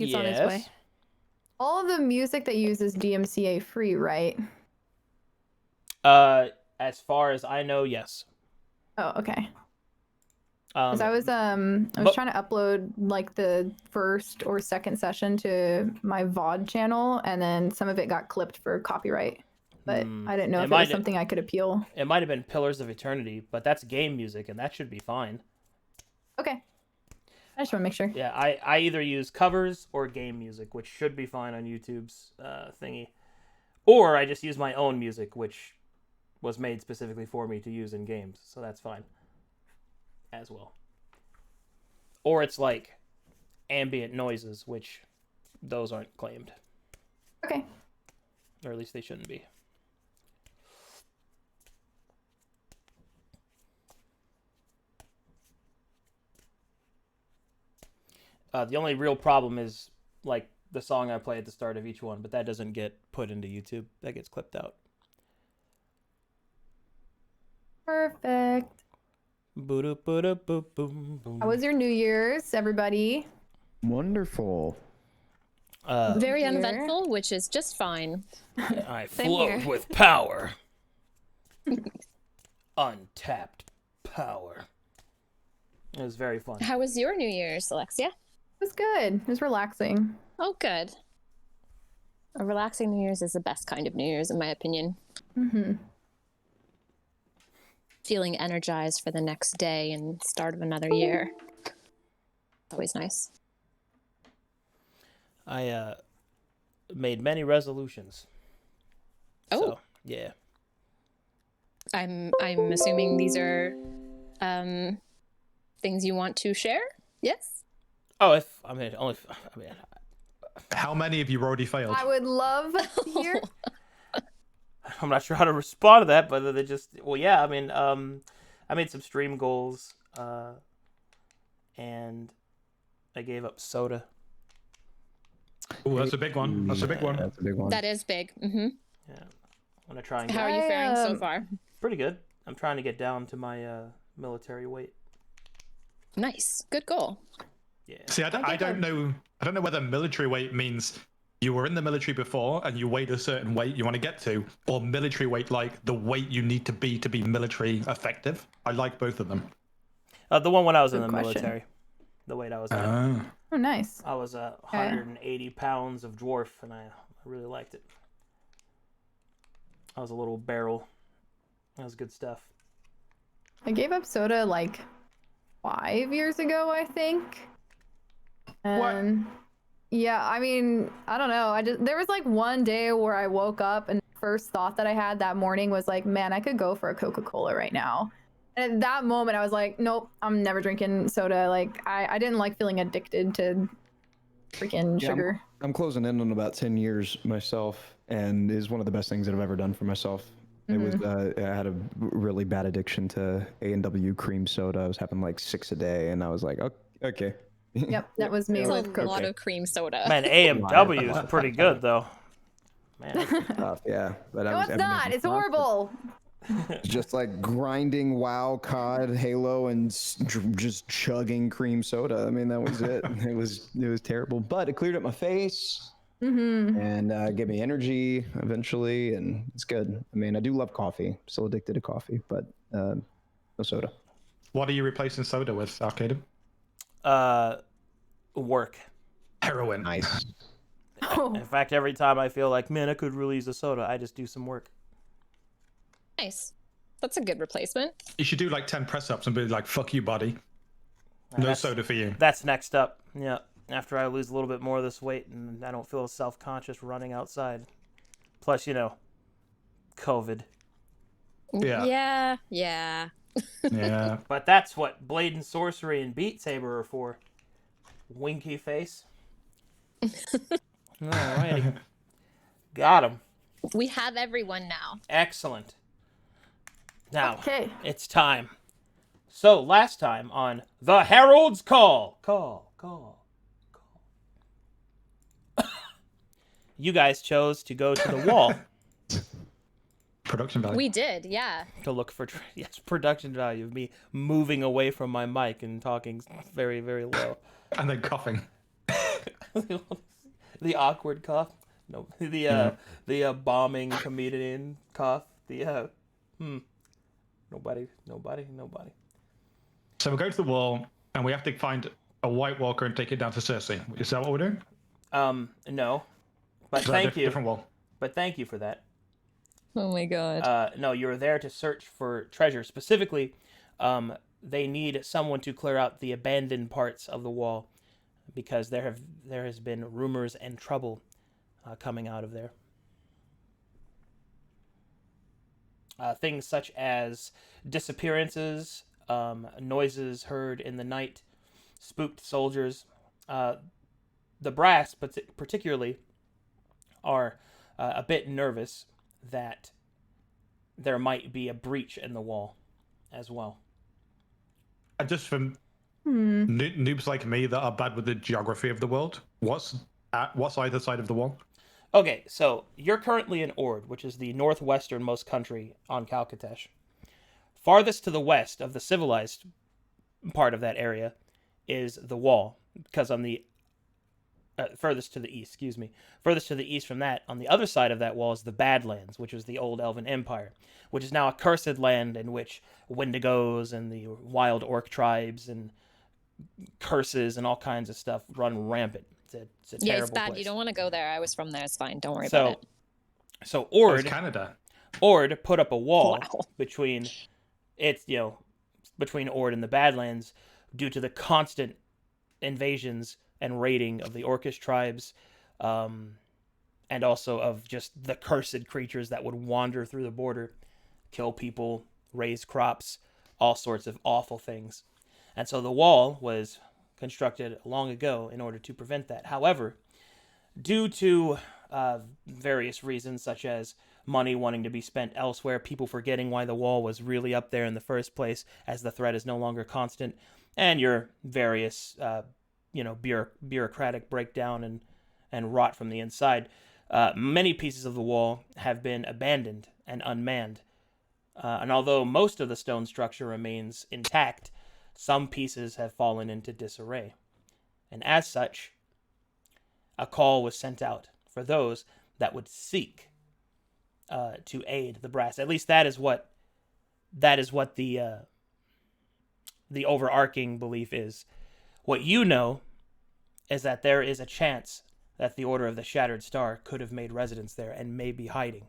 He's on his way. All of the music that uses DMCA free, right? As far as I know, yes. Oh, okay. Because I was trying to upload like the first or second session to my VOD channel, and then some of it got clipped for copyright. But I didn't know if it was something I could appeal. It might have been Pillars of Eternity, but that's game music, and that should be fine. Okay. I just want to make sure. Yeah, I either use covers or game music, which should be fine on YouTube's thingy. Or I just use my own music, which was made specifically for me to use in games, so that's fine as well. Or it's like ambient noises, which those aren't claimed. Okay. Or at least they shouldn't be. The only real problem is like the song I play at the start of each one, but that doesn't get put into YouTube. That gets clipped out. Perfect. How was your New Year's, everybody? Wonderful. Very uneventful, which is just fine. I float with power. Untapped power. It was very fun. How was your New Year's, Alexia? It was good. It was relaxing. Oh, good. A relaxing New Year's is the best kind of New Year's, in my opinion. Mm-hmm. Feeling energized for the next day and start of another year. Always nice. I made many resolutions. Oh. So, yeah. I'm assuming these are things you want to share? Yes? Oh, how many of you already failed? I would love to hear. I'm not sure how to respond to that, but they just, well, yeah, I mean, I made some stream goals, and I gave up soda. Oh, that's a big one. That's a big one. That's a big one. That is big. Mm-hmm. Yeah, I'm gonna try and How are you faring so far? pretty good. I'm trying to get down to my military weight. Nice. Good goal. Yeah. See, I don't know whether military weight means you were in the military before and you weighed a certain weight you want to get to, or military weight like the weight you need to be military effective. I like both of them. The one when I was in Good the question. military. The weight I was at. Oh, nice. I was 180 pounds of dwarf, and I really liked it. I was a little barrel. That was good stuff. I gave up soda like 5 years ago, I think. And yeah, I mean, I don't know. There was like one day where I woke up and the first thought that I had that morning was like, man, I could go for a Coca-Cola right now. And at that moment I was like, nope, I'm never drinking soda. Like I didn't like feeling addicted to freaking sugar. I'm closing in on about 10 years myself, and it is one of the best things that I've ever done for myself. It was I had a really bad addiction to A&W cream soda. I was having like 6 a day, and I was like, okay. Yep, that was me It's with a lot of cream soda. Man, AMW is pretty good though. Man, Tough, yeah. But No, it's not. It's horrible. Just like grinding WoW, COD, Halo, and just chugging cream soda. I mean, that was it. It was terrible, but it cleared up my face. And gave me energy eventually, and it's good. I mean, I do love coffee. Still addicted to coffee, but no soda. What are you replacing soda with, Arcadum? work. Heroin. Nice. In fact, every time I feel like, man, I could really use a soda, I just do some work. Nice. That's a good replacement. You should do like 10 press-ups and be like, fuck you, buddy. No soda for you. That's next up. Yeah. After I lose a little bit more of this weight and I don't feel self-conscious running outside. Plus, COVID. Yeah. Yeah. Yeah. But that's what Blade and Sorcery and Beat Saber are for. Winky face. Alrighty. Got him. We have everyone now. Excellent. Now, Okay. it's time. So, last time on The Herald's Call. You guys chose to go to the wall. Production value. We did, yeah. To look for production value of me moving away from my mic and talking very, very low. And then coughing. The awkward cough. No, the bombing comedian cough. Nobody. So we go to the wall, and we have to find a White Walker and take it down to Cersei. Is that what we're doing? No. But Is that thank you. Different wall. But thank you for that. Oh my god. No, you were there to search for treasure. Specifically, they need someone to clear out the abandoned parts of the wall, because there has been rumors and trouble coming out of there. Things such as disappearances, noises heard in the night, spooked soldiers. The brass, particularly, are a bit nervous that there might be a breach in the wall as well. And just from noobs like me that are bad with the geography of the world, what's either side of the wall? Okay, so you're currently in Ord, which is the northwesternmost country on Calcatesh. Farthest to the west of the civilized part of that area is the wall, because on the furthest to the east, furthest to the east from that, on the other side of that wall is the Badlands, which is the old Elven Empire, which is now a cursed land in which Windigos and the wild orc tribes and curses and all kinds of stuff run rampant. It's a terrible it's bad. place. You don't want to go there. I was from there. It's fine. Don't worry about it. So It's Canada. Ord put up a wall Wow. between Ord and the Badlands due to the constant invasions and raiding of the Orcish tribes, and also of just the cursed creatures that would wander through the border, kill people, raise crops, all sorts of awful things. And so the wall was constructed long ago in order to prevent that. However, due to various reasons, such as money wanting to be spent elsewhere, people forgetting why the wall was really up there in the first place, as the threat is no longer constant, and your various bureaucratic breakdown and rot from the inside, many pieces of the wall have been abandoned and unmanned. And although most of the stone structure remains intact, some pieces have fallen into disarray. And as such, a call was sent out for those that would seek to aid the brass. At least that is what the overarching belief is. What you know is that there is a chance that the Order of the Shattered Star could have made residence there and may be hiding.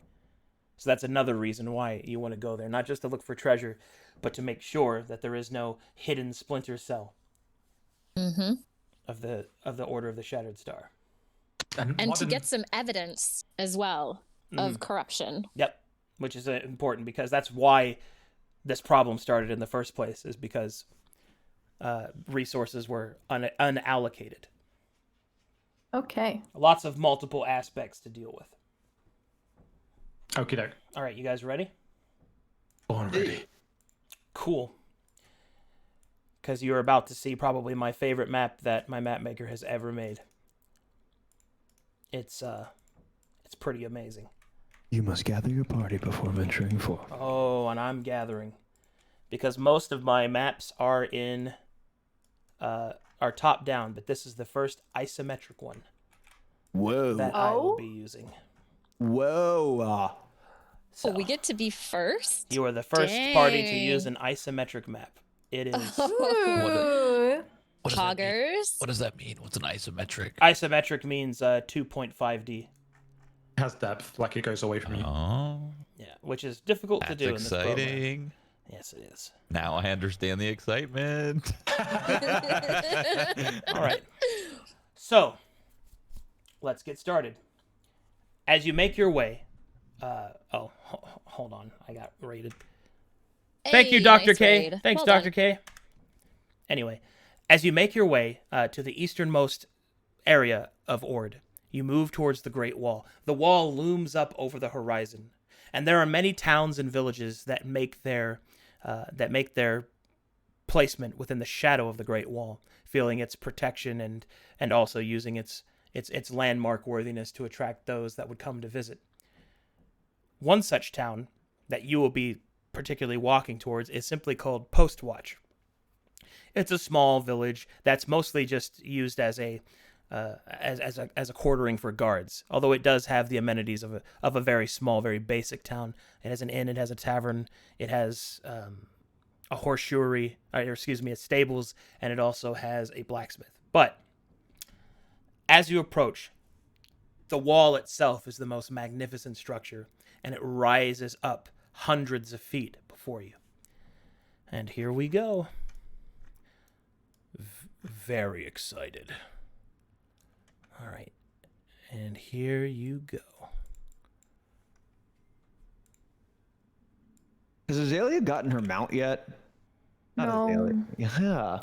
So that's another reason why you want to go there, not just to look for treasure, but to make sure that there is no hidden splinter cell of the Order of the Shattered Star. And to get some evidence as well of corruption. Yep, which is important, because that's why this problem started in the first place, is because resources were unallocated. Okay. Lots of multiple aspects to deal with. Okie doke. All right, you guys ready? Born ready. Cool. Because you're about to see probably my favorite map that my map maker has ever made. It's pretty amazing. You must gather your party before venturing forth. Oh, and I'm gathering, because most of my maps are top down, but this is the first isometric one. Whoa. That I will be using. Whoa. So we get to be first? you are the first party to use an isometric map. It is Ooh. What does that mean? Poggers? What does that mean? What's an isometric? isometric means 2.5D. It has depth, like it goes away from you. Oh, Yeah, which is difficult to that's do in this program. exciting. Yes, it is. Now I understand the excitement. All right. So, let's get started. As you make your way, hold on, I got raided. Thank you, Hey, Dr. nice K. raid. Thanks, Well Dr. K. Anyway, as you make your way to the easternmost area of Ord, you move towards the Great Wall. The wall looms up over the horizon, and there are many towns and villages that make their placement within the shadow of the Great Wall, feeling its protection and also using its landmark worthiness to attract those that would come to visit. One such town that you will be particularly walking towards is simply called Postwatch. It's a small village that's mostly just used as a as a quartering for guards. Although it does have the amenities of a very small, very basic town. It has an inn, it has a tavern, it has a horseshoery, a stables, and it also has a blacksmith. But as you approach, the wall itself is the most magnificent structure, and it rises up hundreds of feet before you. And here we go. Very excited. All right. And here you go. Has Azalea gotten her mount yet? Not No. Azalea. Yeah.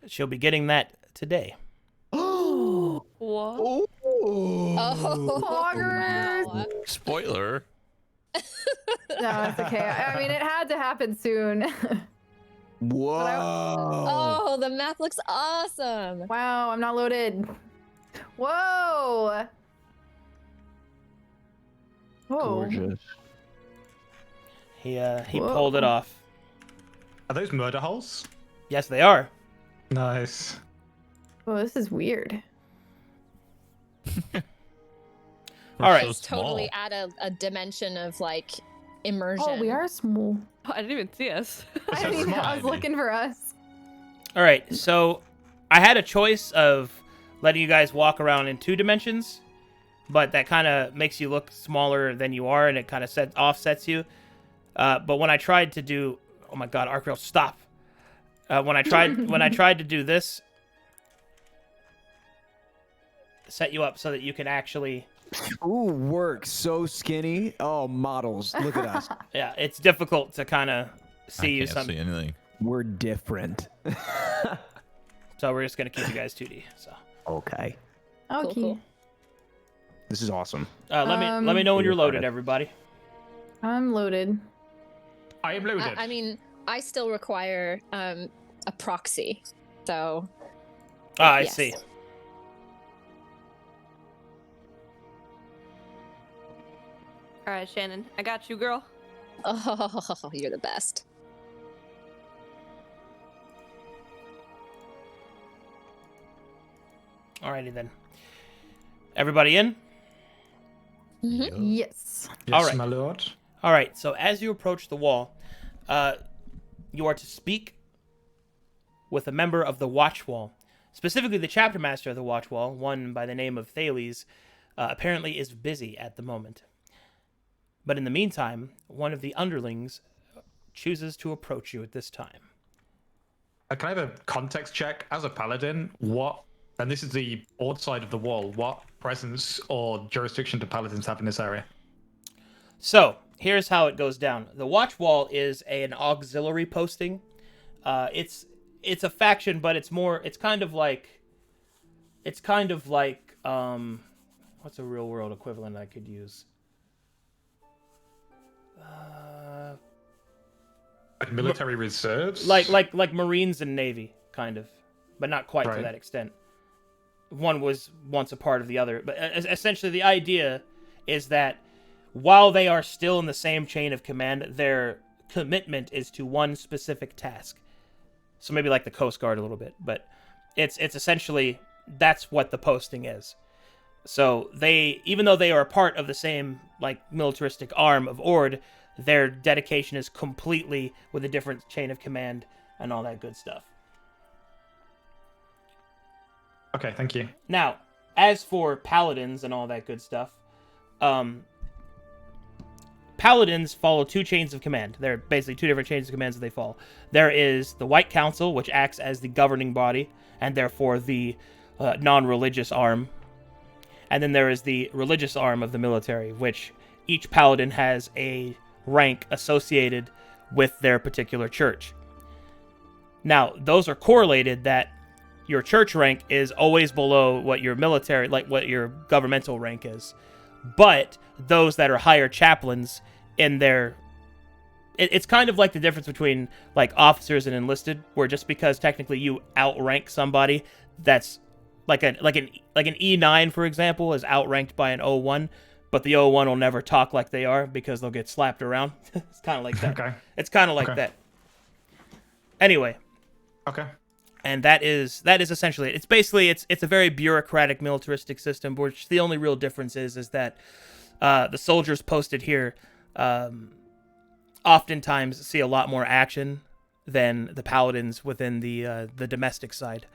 She'll be getting that today. Oh. What? Oh. Poggers. Wow. Spoiler. No, it's okay. I mean, it had to happen soon. Whoa. Oh, the map looks awesome. Wow, I'm not loaded. Whoa. Whoa. Gorgeous. He Whoa. pulled it off. Are those murder holes? Yes, they are. Nice. Oh, this is weird. All right. So It's totally small. add a dimension of like immersion. Oh, we are small. Oh, I didn't even see us. I so didn't even, I was small. looking for us. All right. So I had a choice of letting you guys walk around in 2 dimensions, but that kind of makes you look smaller than you are, and it kind of offsets you. But when I tried to do, oh my God, Arcadum, stop! When I tried to do this, set you up so that you can actually. Ooh, work so skinny. Oh, models. Look at us. Yeah, it's difficult to kind of see I you. can't see anything. We're different. So we're just gonna keep you guys 2D. So Okay. Okay. Cool. This is awesome. let me know when you're loaded, everybody. I'm loaded. I am loaded. I mean, I still require a proxy. So Ah, I yes. see. All right, Shannon, I got you, girl. Oh, you're the best. Alrighty then. Everybody in? Mhm. Yes. yes, all right. my lord. All right. So as you approach the wall, you are to speak with a member of the Watch Wall. Specifically, the chapter master of the Watch Wall, one by the name of Thales, apparently is busy at the moment. But in the meantime, one of the underlings chooses to approach you at this time. Can I have a context check? As a paladin, what, and this is the board side of the wall, what presence or jurisdiction do paladins have in this area? So here's how it goes down. The Watch Wall is an auxiliary posting. It's a faction, but it's kind of like what's a real world equivalent I could use? Like military reserves? Like Marines and Navy, kind of, but not quite to Right. that extent. One was once a part of the other, but essentially the idea is that while they are still in the same chain of command, their commitment is to one specific task. So maybe like the Coast Guard a little bit, but it's essentially that's what the posting is. So they, even though they are a part of the same like militaristic arm of Ord, their dedication is completely with a different chain of command and all that good stuff. Okay, thank you. Now, as for Paladins and all that good stuff, Paladins follow 2 chains of command. There are basically 2 different chains of commands that they follow. There is the White Council, which acts as the governing body, and therefore the non-religious arm. And then there is the religious arm of the military, which each Paladin has a rank associated with their particular church. Now, those are correlated that your church rank is always below what your military, like what your governmental rank is. But those that are higher chaplains in their... It's kind of like the difference between like officers and enlisted, where just because technically you outrank somebody, that's like an E9, for example, is outranked by an O1, but the O1 will never talk like they are because they'll get slapped around. It's kind of like that. Okay. It's kind of like Okay. that. Anyway, Okay. And that is essentially it. It's basically it's a very bureaucratic militaristic system, which the only real difference is that the soldiers posted here oftentimes see a lot more action than the paladins within the domestic side.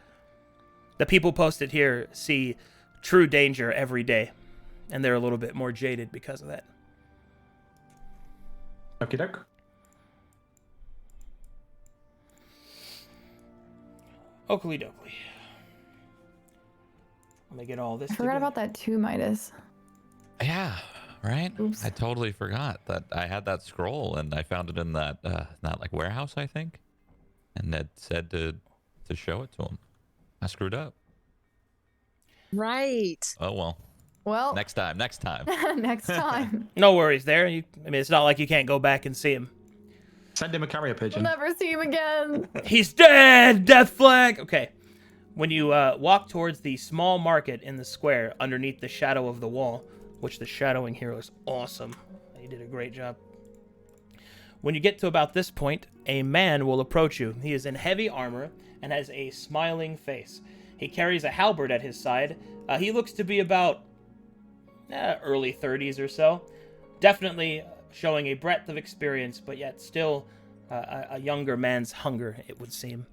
The people posted here see true danger every day, and they're a little bit more jaded because of that. Okie doke. Oakley dokley. Let me get all this. I forgot about that too, Midas. Yeah, right? Oops. I totally forgot that I had that scroll and I found it in that like warehouse, I think. And Ned said to show it to him. I screwed up. Right. Oh well. Well, Next time. next time. No worries there. I mean, it's not like you can't go back and see him. Send him a carrier We'll pigeon. never see him again. He's dead! Death flag! Okay. When you walk towards the small market in the square underneath the shadow of the wall, which the shadowing here looks awesome. You did a great job. When you get to about this point, a man will approach you. He is in heavy armor and has a smiling face. He carries a halberd at his side. He looks to be about early 30s or so. Definitely showing a breadth of experience, but yet still a younger man's hunger, it would seem.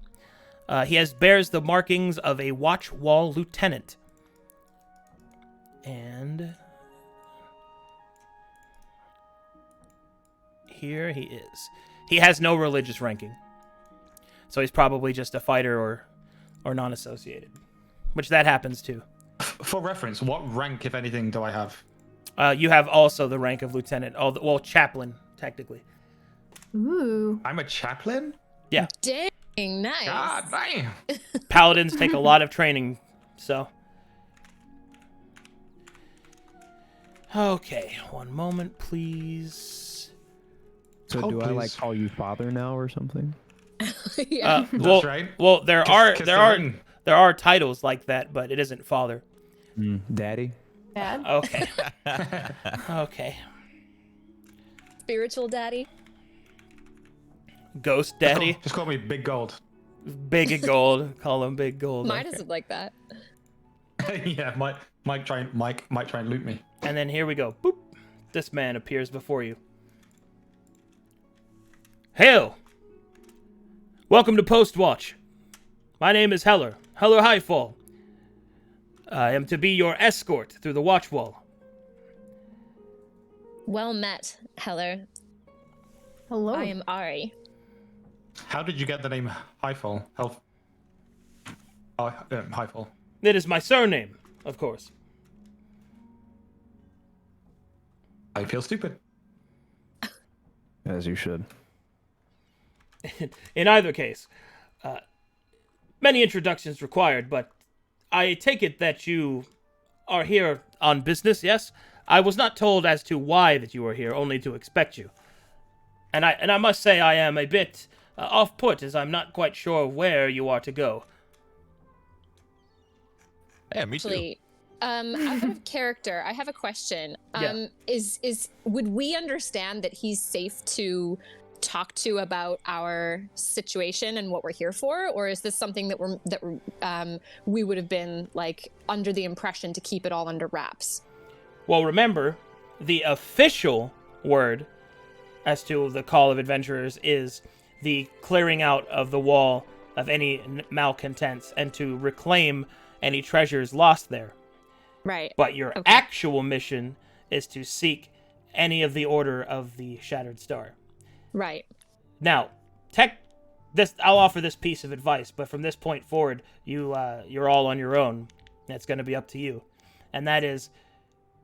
He bears the markings of a watch wall lieutenant. And here he is. He has no religious ranking. So he's probably just a fighter or non-associated. Which that happens too. For reference, what rank, if anything, do I have? You have also the rank of lieutenant. Well, chaplain, technically. Ooh. I'm a chaplain? Yeah. Dang, nice. God damn. Paladins take a lot of training, so. Okay, one moment, please. So Oh, do I please. call you father now or something? Yeah. Well, right. Well, there Kiss the ring. are titles like that, but it isn't father. Daddy? Dad. Okay. Okay. Spiritual daddy. Ghost daddy. Just call me Big Gold. Big gold. Call him big gold. Mine okay. isn't like that. Yeah, Mike might try and loot me. And then here we go. Boop. This man appears before you. Hail! Welcome to Postwatch. My name is Heller Highfall. I am to be your escort through the watch wall. Well met, Heller. Hello. I am Ari. How did you get the name Highfall? Highfall. It is my surname, of course. I feel stupid. As you should. In either case, many introductions required, but I take it that you are here on business, yes? I was not told as to why that you are here, only to expect you. And I must say I am a bit off-put, as I'm not quite sure where you are to go. Yeah, me too. Actually, out of character, I have a question. Yeah. Would we understand that he's safe to talk to about our situation and what we're here for, or is this something that we would have been like under the impression to keep it all under wraps? Well, remember, the official word as to the Call of Adventurers is the clearing out of the wall of any malcontents and to reclaim any treasures lost there. Right. But your Okay. actual mission is to seek any of the Order of the Shattered Star. Right. Now, I'll offer this piece of advice, but from this point forward, you're all on your own. It's going to be up to you. And that is,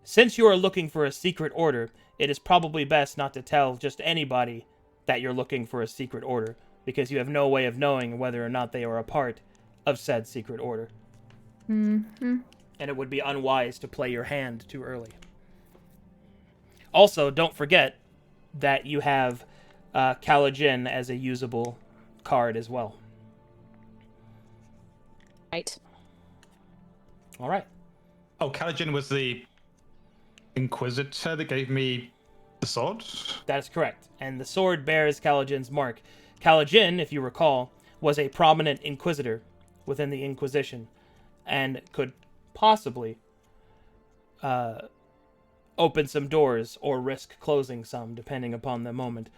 since you are looking for a secret order, it is probably best not to tell just anybody that you're looking for a secret order, because you have no way of knowing whether or not they are a part of said secret order. Mm-hmm. And it would be unwise to play your hand too early. Also, don't forget that you have Kaladin as a usable card as well. Right. All right. Oh, Kaladin was the Inquisitor that gave me the sword? That is correct. And the sword bears Kaladin's mark. Kaladin, if you recall, was a prominent Inquisitor within the Inquisition and could possibly open some doors or risk closing some, depending upon the moment.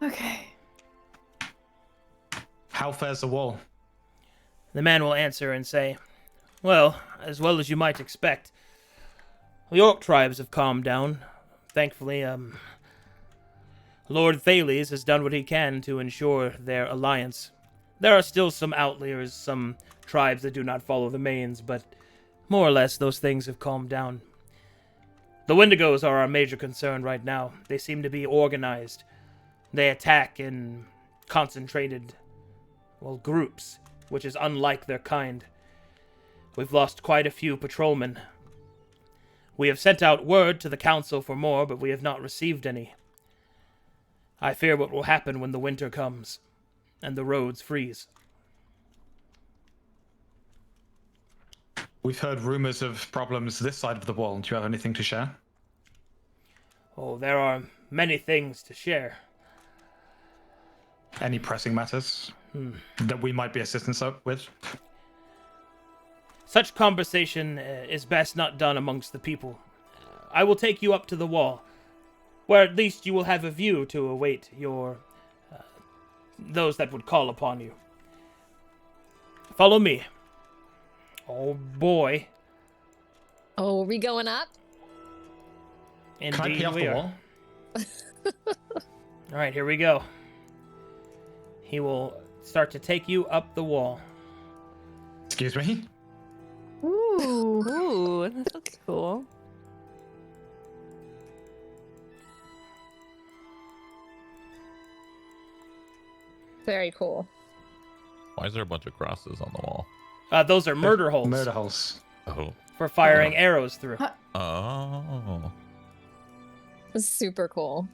Okay. How fares the wall? The man will answer and say, well as you might expect. The Orc tribes have calmed down. Thankfully, Lord Thales has done what he can to ensure their alliance. There are still some outliers, some tribes that do not follow the mains, but more or less those things have calmed down. The Windigos are our major concern right now. They seem to be organized. They attack in concentrated, groups, which is unlike their kind. We've lost quite a few patrolmen. We have sent out word to the council for more, but we have not received any. I fear what will happen when the winter comes and the roads freeze. We've heard rumors of problems this side of the wall. Do you have anything to share? Oh, there are many things to share. Any pressing matters that we might be assistance with? Such conversation is best not done amongst the people. I will take you up to the wall, where at least you will have a view to await your those that would call upon you. Follow me. Oh boy. Oh, are we going up? Can I pee off the wall? All right, here we go. He will start to take you up the wall. Excuse me? Ooh. Ooh, that looks cool. Very cool. Why is there a bunch of crosses on the wall? Those are murder holes Murder holes. Oh. for firing arrows through. Oh. Super cool.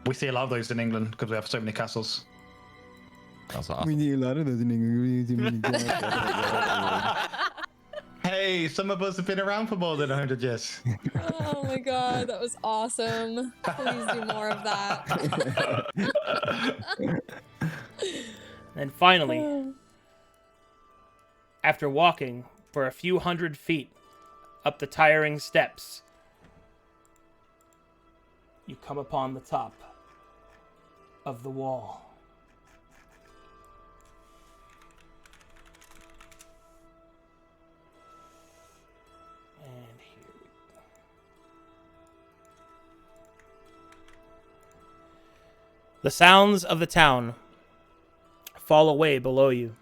We see a lot of those in England because we have so many castles. That's awesome. We need a lot of those in England. Hey, some of us have been around for more than 100 years. Oh my god, that was awesome. Please do more of that. And finally, after walking for a few hundred feet up the tiring steps, you come upon the top of the wall. And here we go. The sounds of the town fall away below you.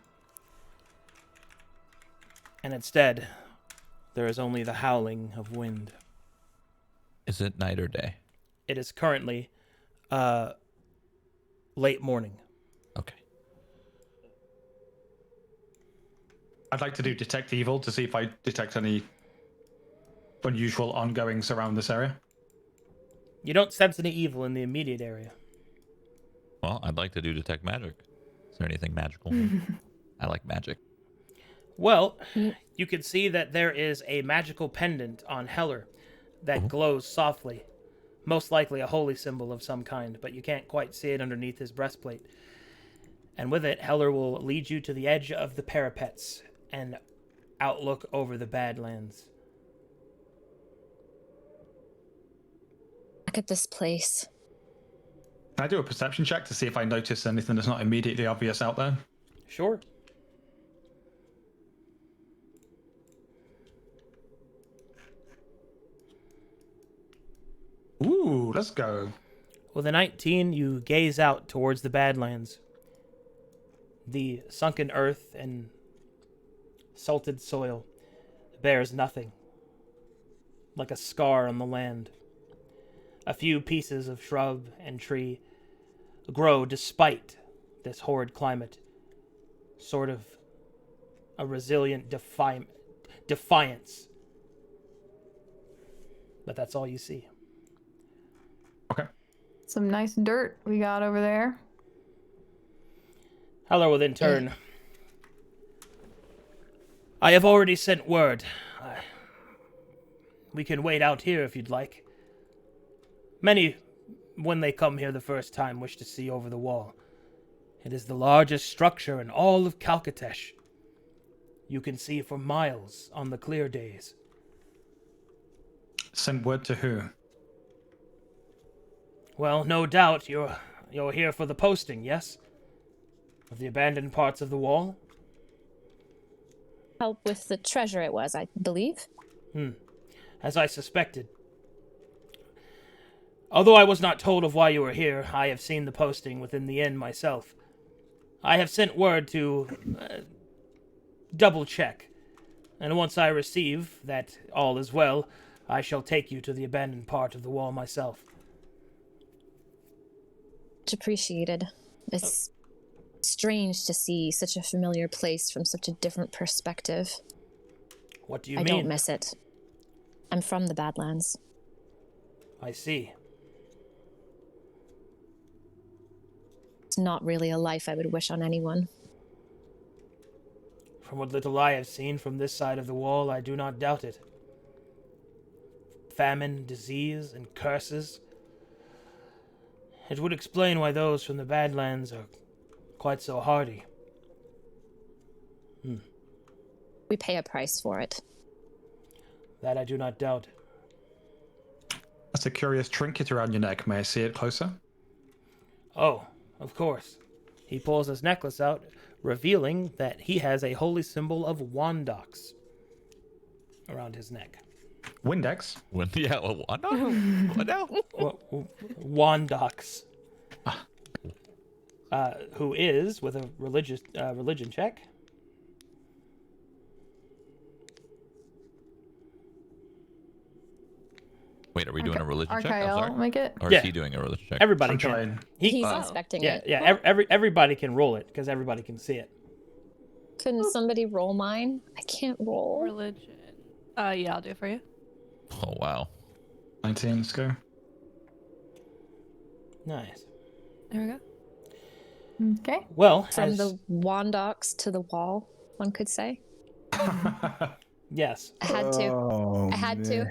And instead, there is only the howling of wind. Is it night or day? It is currently late morning. Okay. I'd like to do detect evil to see if I detect any unusual ongoings around this area. You don't sense any evil in the immediate area. Well, I'd like to do detect magic. Is there anything magical? I like magic. Well, you can see that there is a magical pendant on Heller that glows softly. Most likely a holy symbol of some kind, but you can't quite see it underneath his breastplate. And with it, Heller will lead you to the edge of the parapets and outlook over the Badlands. Look at this place. Can I do a perception check to see if I notice anything that's not immediately obvious out there? Sure. Ooh, let's go. With a 19, you gaze out towards the Badlands. The sunken earth and salted soil bears nothing, like a scar on the land. A few pieces of shrub and tree grow despite this horrid climate, sort of a resilient defiance. But that's all you see. Okay. Some nice dirt we got over there. Heller will then turn. I have already sent word. We can wait out here if you'd like. Many, when they come here the first time, wish to see over the wall. It is the largest structure in all of Calcatesh. You can see for miles on the clear days. Send word to who? Well, no doubt you're here for the posting, yes? Of the abandoned parts of the wall? Help with the treasure it was, I believe. As I suspected. Although I was not told of why you were here, I have seen the posting within the inn myself. I have sent word to double check, and once I receive that all is well, I shall take you to the abandoned part of the wall myself. Much appreciated. It's strange to see such a familiar place from such a different perspective. What do you I mean? don't miss it. I'm from the Badlands. I see. It's not really a life I would wish on anyone. From what little I have seen from this side of the wall, I do not doubt it. Famine, disease, and curses. It would explain why those from the Badlands are quite so hardy. We pay a price for it. That I do not doubt. That's a curious trinket around your neck. May I see it closer? Oh, of course. He pulls his necklace out, revealing that he has a holy symbol of Wandox around his neck. Windex? Yeah, what now? What now? Wandox. Who is, with a religion check. Wait, are we doing a religion check? I'm Archael, sorry. make it. Or Yeah. is he doing a religion check? Everybody I'm can. trying. He's inspecting it. Yeah. Everybody can roll it because everybody can see it. Couldn't somebody roll mine? I can't roll. Religion. Yeah, I'll do it for you. Oh, wow. 19, let's go. Nice. There we go. Okay. Well, From the Wandox to the wall, one could say. yes. I had to. Oh, I had to.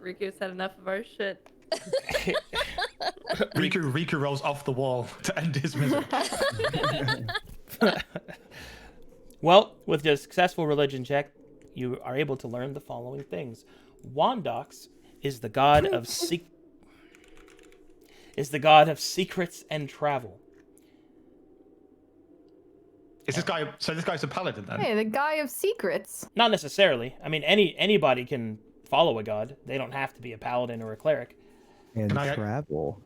Riku's had enough of our shit. Riku rolls off the wall to end his misery. Well, with a successful religion check, you are able to learn the following things. Wandox is the god of secrets and travel. Is this guy? So this guy's a paladin then? Hey, the guy of secrets. Not necessarily. I mean, anybody can follow a god. They don't have to be a paladin or a cleric. And Can I- travel.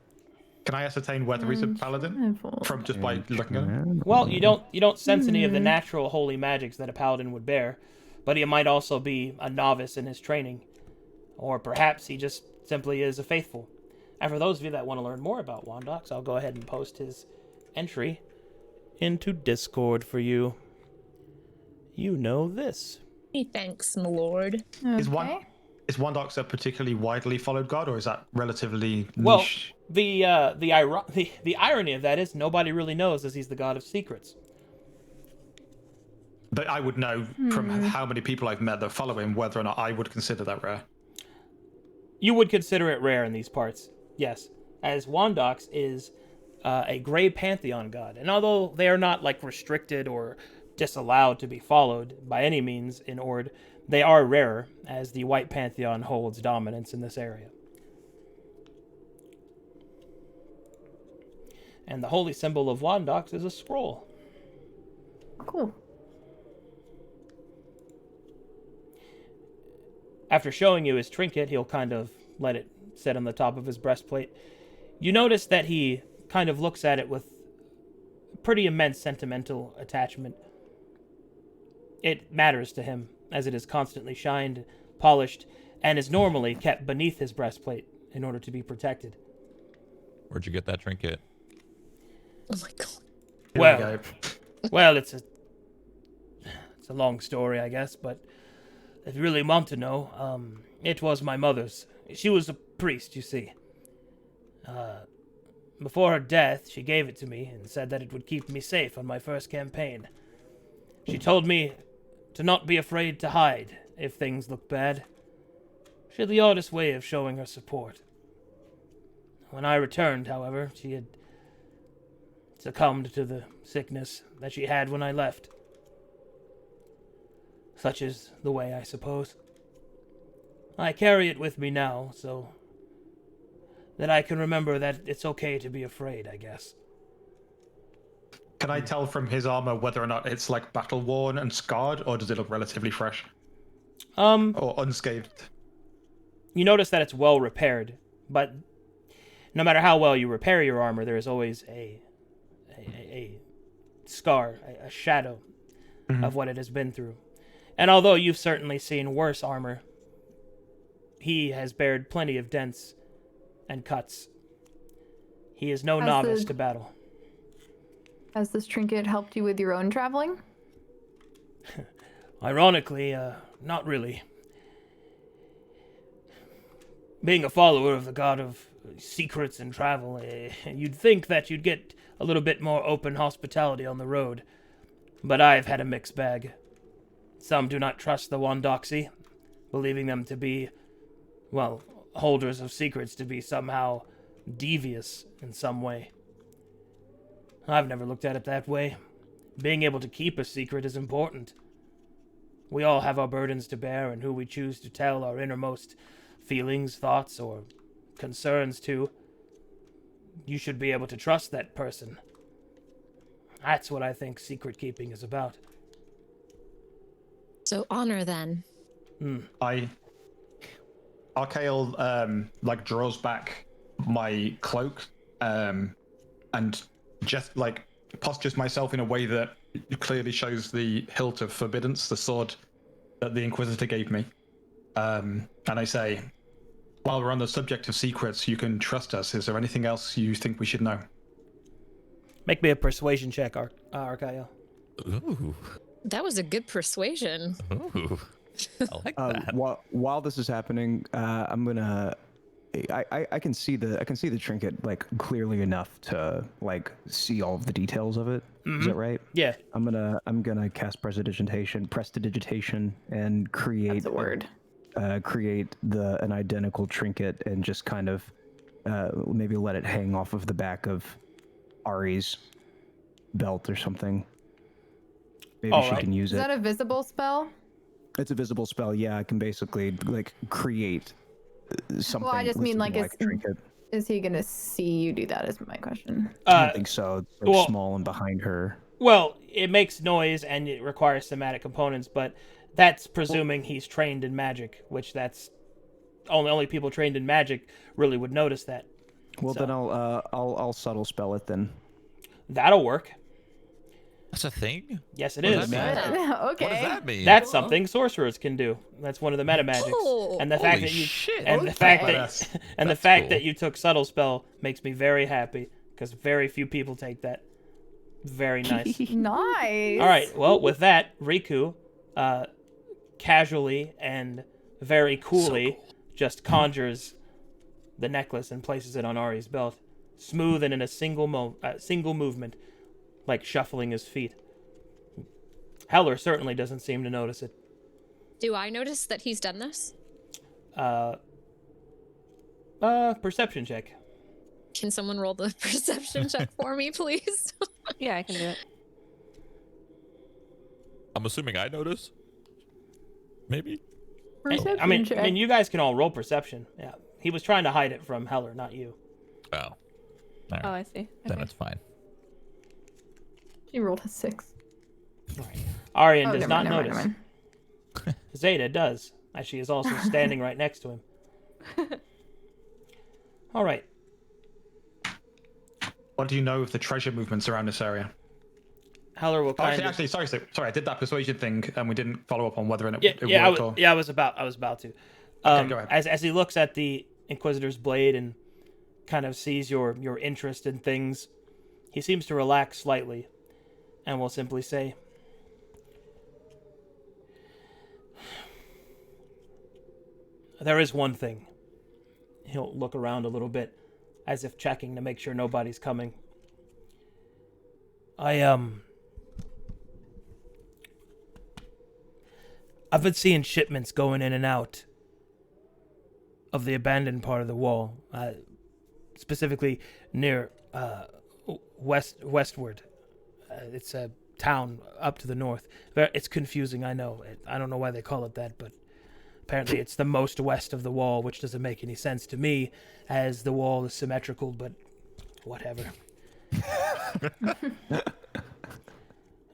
Can I ascertain whether he's a paladin from just by looking at him? Well, you don't sense any of the natural holy magics that a paladin would bear, but he might also be a novice in his training, or perhaps he just simply is a faithful. And for those of you that want to learn more about Wandox, I'll go ahead and post his entry into Discord for you. You know this. Thanks, my lord. Okay. Is Wandox a particularly widely followed god, or is that relatively niche? Well, the irony of that is nobody really knows, as he's the god of secrets. But I would know from how many people I've met that follow him whether or not I would consider that rare. You would consider it rare in these parts, yes, as Wandox is a gray pantheon god, and although they are not like restricted or disallowed to be followed by any means in Ord, they are rarer, as the white pantheon holds dominance in this area. And the holy symbol of Wandox is a scroll. Cool. After showing you his trinket, he'll kind of let it sit on the top of his breastplate. You notice that he kind of looks at it with pretty immense sentimental attachment. It matters to him, as it is constantly shined, polished, and is normally kept beneath his breastplate in order to be protected. Where'd you get that trinket? Oh my god. Here we go. Well, it's a long story, I guess, but if you really want to know, it was my mother's. She was a priest, you see. Before her death, she gave it to me and said that it would keep me safe on my first campaign. She told me to not be afraid to hide if things look bad. She had the oddest way of showing her support. When I returned, however, she had succumbed to the sickness that she had when I left. Such is the way, I suppose. I carry it with me now, so that I can remember that it's okay to be afraid, I guess. Can I tell from his armor whether or not it's like battle worn and scarred, or does it look relatively fresh? Or unscathed? You notice that it's well repaired, but no matter how well you repair your armor, there is always a scar, a shadow of what it has been through. And although you've certainly seen worse armor, he has bared plenty of dents and cuts. He is no novice to battle. Has this trinket helped you with your own traveling? Ironically, not really. Being a follower of the god of secrets and travel, you'd think that you'd get a little bit more open hospitality on the road. But I've had a mixed bag. Some do not trust the Wandoxi, believing them to be, well, holders of secrets to be somehow devious in some way. I've never looked at it that way. Being able to keep a secret is important. We all have our burdens to bear, and who we choose to tell our innermost feelings, thoughts, or concerns to, you should be able to trust that person. That's what I think secret keeping is about. So honor then. Archael like draws back my cloak and just like postures myself in a way that clearly shows the hilt of forbiddance, the sword that the Inquisitor gave me. And I say, while we're on the subject of secrets, you can trust us. Is there anything else you think we should know? Make me a persuasion check, Archael. Ooh. That was a good persuasion. Ooh. I like that. While this is happening, I'm gonna. I can see the trinket like clearly enough to like see all of the details of it. Is that right? Yeah. I'm gonna cast prestidigitation, and create That's a word. Create an identical trinket and just kind of maybe let it hang off of the back of Ari's belt or something. Maybe she can use it. Is that a visible spell? It's a visible spell. Yeah, I can basically like create something. Well, I just mean like, a trinket. is he gonna see you do that? Is my question. I don't think so. It's like small and behind her. Well, it makes noise and it requires somatic components, but that's presuming he's trained in magic, which that's only people trained in magic really would notice that. Well, then I'll subtle spell it then. That'll work. That's a thing? Yes, it What is. does that mean? Okay. What does that mean? That's something sorcerers can do. That's one of the meta magics. Oh. And the fact Holy that you shit. and the fact Badass. that and the That's fact cool. that you took subtle spell makes me very happy because very few people take that. Very nice. Nice. All right. Well, with that, Riku, casually and very coolly, just conjures the necklace and places it on Ari's belt, smooth and in a single movement, like shuffling his feet. Heller certainly doesn't seem to notice it. Do I notice that he's done this? Perception check. Can someone roll the perception check for me, please? Yeah, I can do it. I'm assuming I notice. Maybe. I mean, you guys can all roll perception. Yeah, he was trying to hide it from Heller, not you. Oh. All right. Oh, I see. Then Okay. it's fine. She rolled a 6. Arian Oh, does never not mind, notice. never mind. Zeta does, as she is also standing right next to him. All right. What do you know of the treasure movements around this area? Heller will kind of. Actually, sorry. I did that persuasion thing, and we didn't follow up on whether it worked or. I was about to. Go ahead. As he looks at the Inquisitor's blade and kind of sees your interest in things, he seems to relax slightly, and will simply say, "There is one thing." He'll look around a little bit, as if checking to make sure nobody's coming. I've been seeing shipments going in and out of the abandoned part of the wall, specifically near westward. It's a town up to the north. It's confusing, I know. I don't know why they call it that, but apparently it's the most west of the wall, which doesn't make any sense to me, as the wall is symmetrical, but whatever.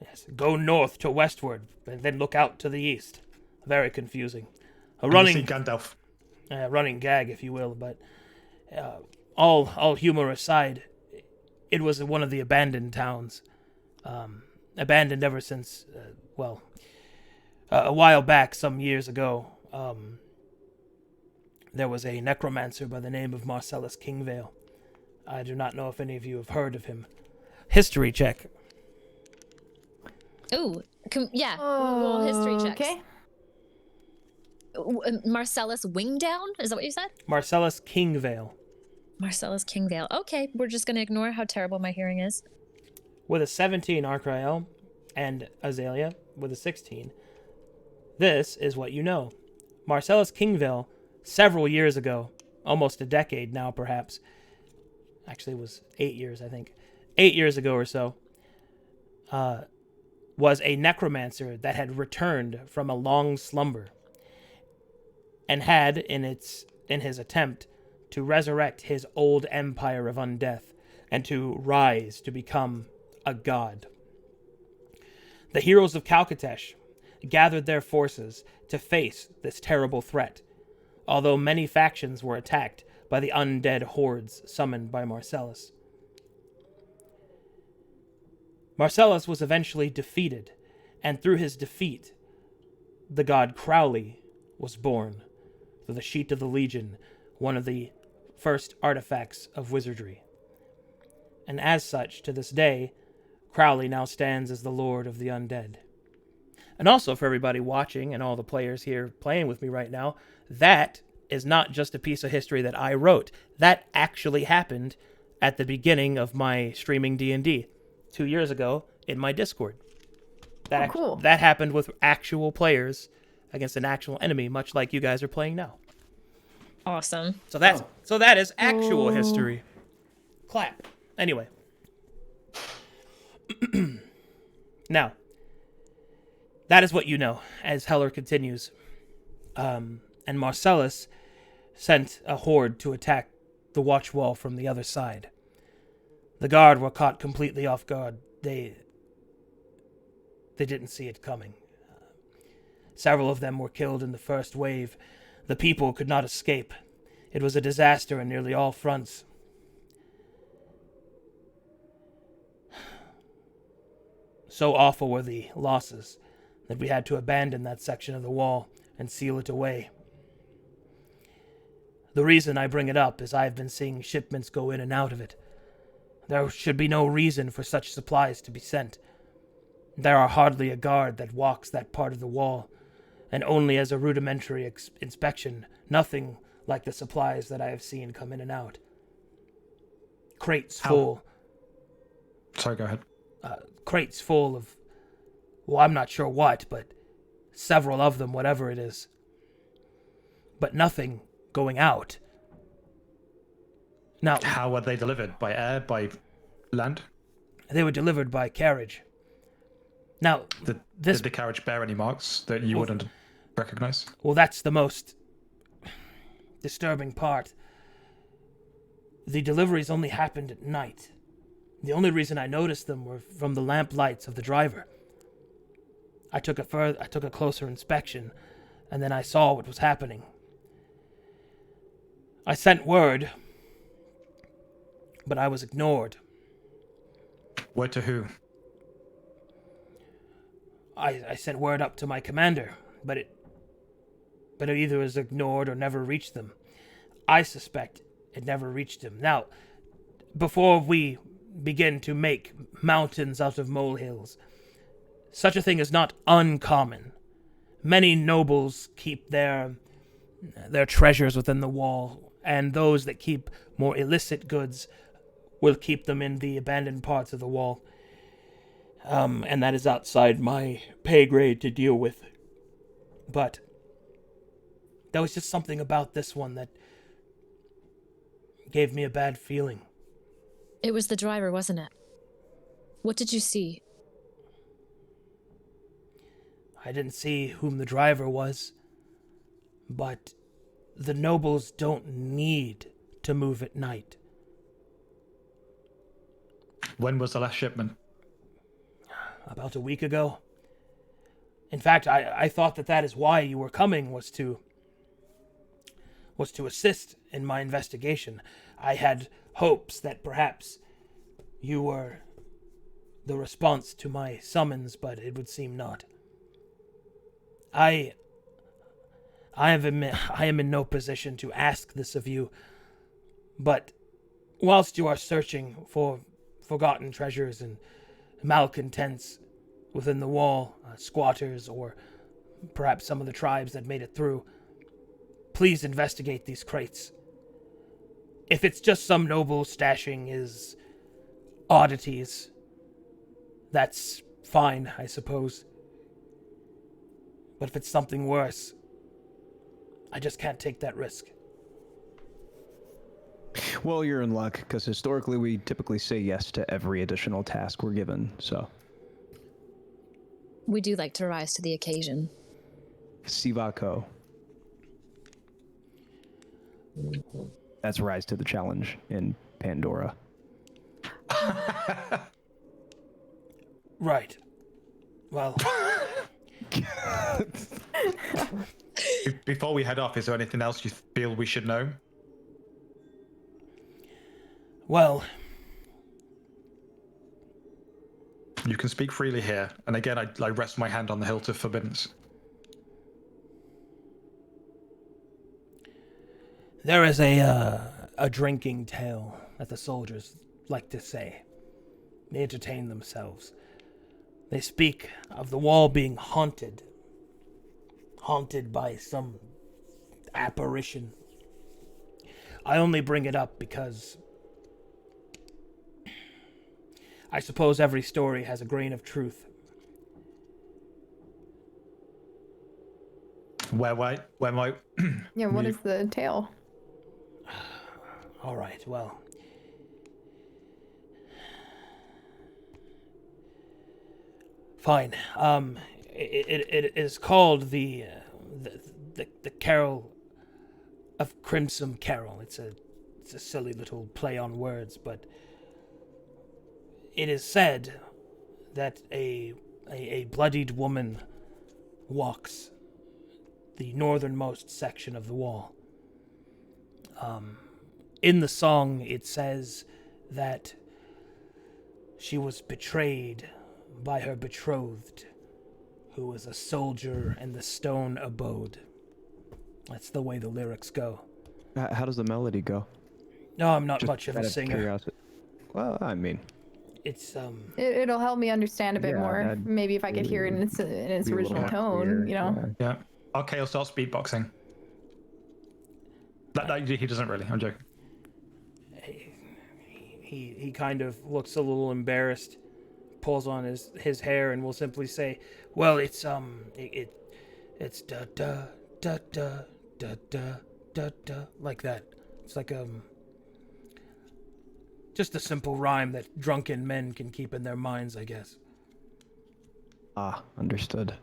Yes, go north to westward, and then look out to the east. Very confusing. A running Gandalf. Running gag, if you will, but all humor aside, it was one of the abandoned towns. Abandoned ever since, a while back, some years ago, there was a necromancer by the name of Marcellus Kingvale. I do not know if any of you have heard of him. History check. Ooh, yeah. Well, history checks. Okay. Marcellus Wingdown? Is that what you said? Marcellus Kingvale. Marcellus Kingvale. Okay, we're just going to ignore how terrible my hearing is. With a 17, Arcrael, and Azalea with a 16. This is what you know. Marcellus Kingvale, several years ago, almost a decade now perhaps, actually it was 8 years, I think, 8 years ago or so, was a necromancer that had returned from a long slumber and had, in his attempt to resurrect his old empire of undeath and to rise to become a god. The heroes of Calcatesh gathered their forces to face this terrible threat, although many factions were attacked by the undead hordes summoned by Marcellus. Marcellus was eventually defeated, and through his defeat, the god Crowley was born, through the Sheet of the Legion, one of the first artifacts of wizardry. And as such, to this day, Crowley now stands as the Lord of the Undead. And also, for everybody watching and all the players here playing with me right now, that is not just a piece of history that I wrote. That actually happened at the beginning of my streaming D&D 2 years ago in my Discord. Cool. That happened with actual players against an actual enemy, much like you guys are playing now. Awesome. So that is actual history. Clap. Anyway. Now, that is what you know, as Heller continues. And Marcellus sent a horde to attack the watch wall from the other side. The guard were caught completely off guard. They didn't see it coming. Several of them were killed in the first wave. The people could not escape. It was a disaster on nearly all fronts. So awful were the losses that we had to abandon that section of the wall and seal it away. The reason I bring it up is I've been seeing shipments go in and out of it. There should be no reason for such supplies to be sent. There are hardly a guard that walks that part of the wall, and only as a rudimentary inspection, nothing like the supplies that I have seen come in and out. Crates full. Sorry, go ahead. Crates full of, well, I'm not sure what, but several of them, whatever it is. But nothing going out. Now, how were they delivered? By air? By land? They were delivered by carriage. Now, did the carriage bear any marks that you wouldn't recognize? Well, that's the most disturbing part. The deliveries only happened at night. The only reason I noticed them were from the lamp lights of the driver. I took a closer inspection, and then I saw what was happening. I sent word, but I was ignored. Word to who? I sent word up to my commander, but it either was ignored or never reached them. I suspect it never reached him. Now, before we begin to make mountains out of molehills, such a thing is not uncommon. Many nobles keep their treasures within the wall, and those that keep more illicit goods will keep them in the abandoned parts of the wall. And that is outside my pay grade to deal with. But there was just something about this one that gave me a bad feeling. It was the driver, wasn't it? What did you see? I didn't see whom the driver was, but the nobles don't need to move at night. When was the last shipment? About a week ago. In fact, I thought that is why you were coming, was to assist in my investigation. I had hopes that perhaps you were the response to my summons, but it would seem not. I am in no position to ask this of you, but whilst you are searching for forgotten treasures and malcontents within the wall, squatters, or perhaps some of the tribes that made it through, please investigate these crates. If it's just some noble stashing his oddities, that's fine, I suppose. But if it's something worse, I just can't take that risk. Well, you're in luck, because historically we typically say yes to every additional task we're given, so. We do like to rise to the occasion. Sivako. That's rise to the challenge in Pandora. Right. Well... Before we head off, is there anything else you feel we should know? Well... You can speak freely here. And again, I rest my hand on the hilt of forbiddance. There is a drinking tale that the soldiers like to say. They entertain themselves. They speak of the wall being haunted by some apparition. I only bring it up because I suppose every story has a grain of truth. Where might Yeah, what is the tale? All right, well. Fine. It is called the Carol of Crimson Carol. It's a silly little play on words, but it is said that a bloodied woman walks the northernmost section of the wall. In the song, it says that she was betrayed by her betrothed, who was a soldier in the stone abode. That's the way the lyrics go. How does the melody go? No, I'm not Just much of a singer. Curiosity. Well, I mean, It's It'll help me understand a bit Yeah, more. that'd Maybe if I could hear it in its be a little original more tone, clear, you know. Yeah. Okay, I'll start speedboxing. He doesn't really. I'm joking. he kind of looks a little embarrassed, pulls on his hair, and will simply say, "Well, it's it's da da da da da da da da," like that. It's like just a simple rhyme that drunken men can keep in their minds, I guess. Understood.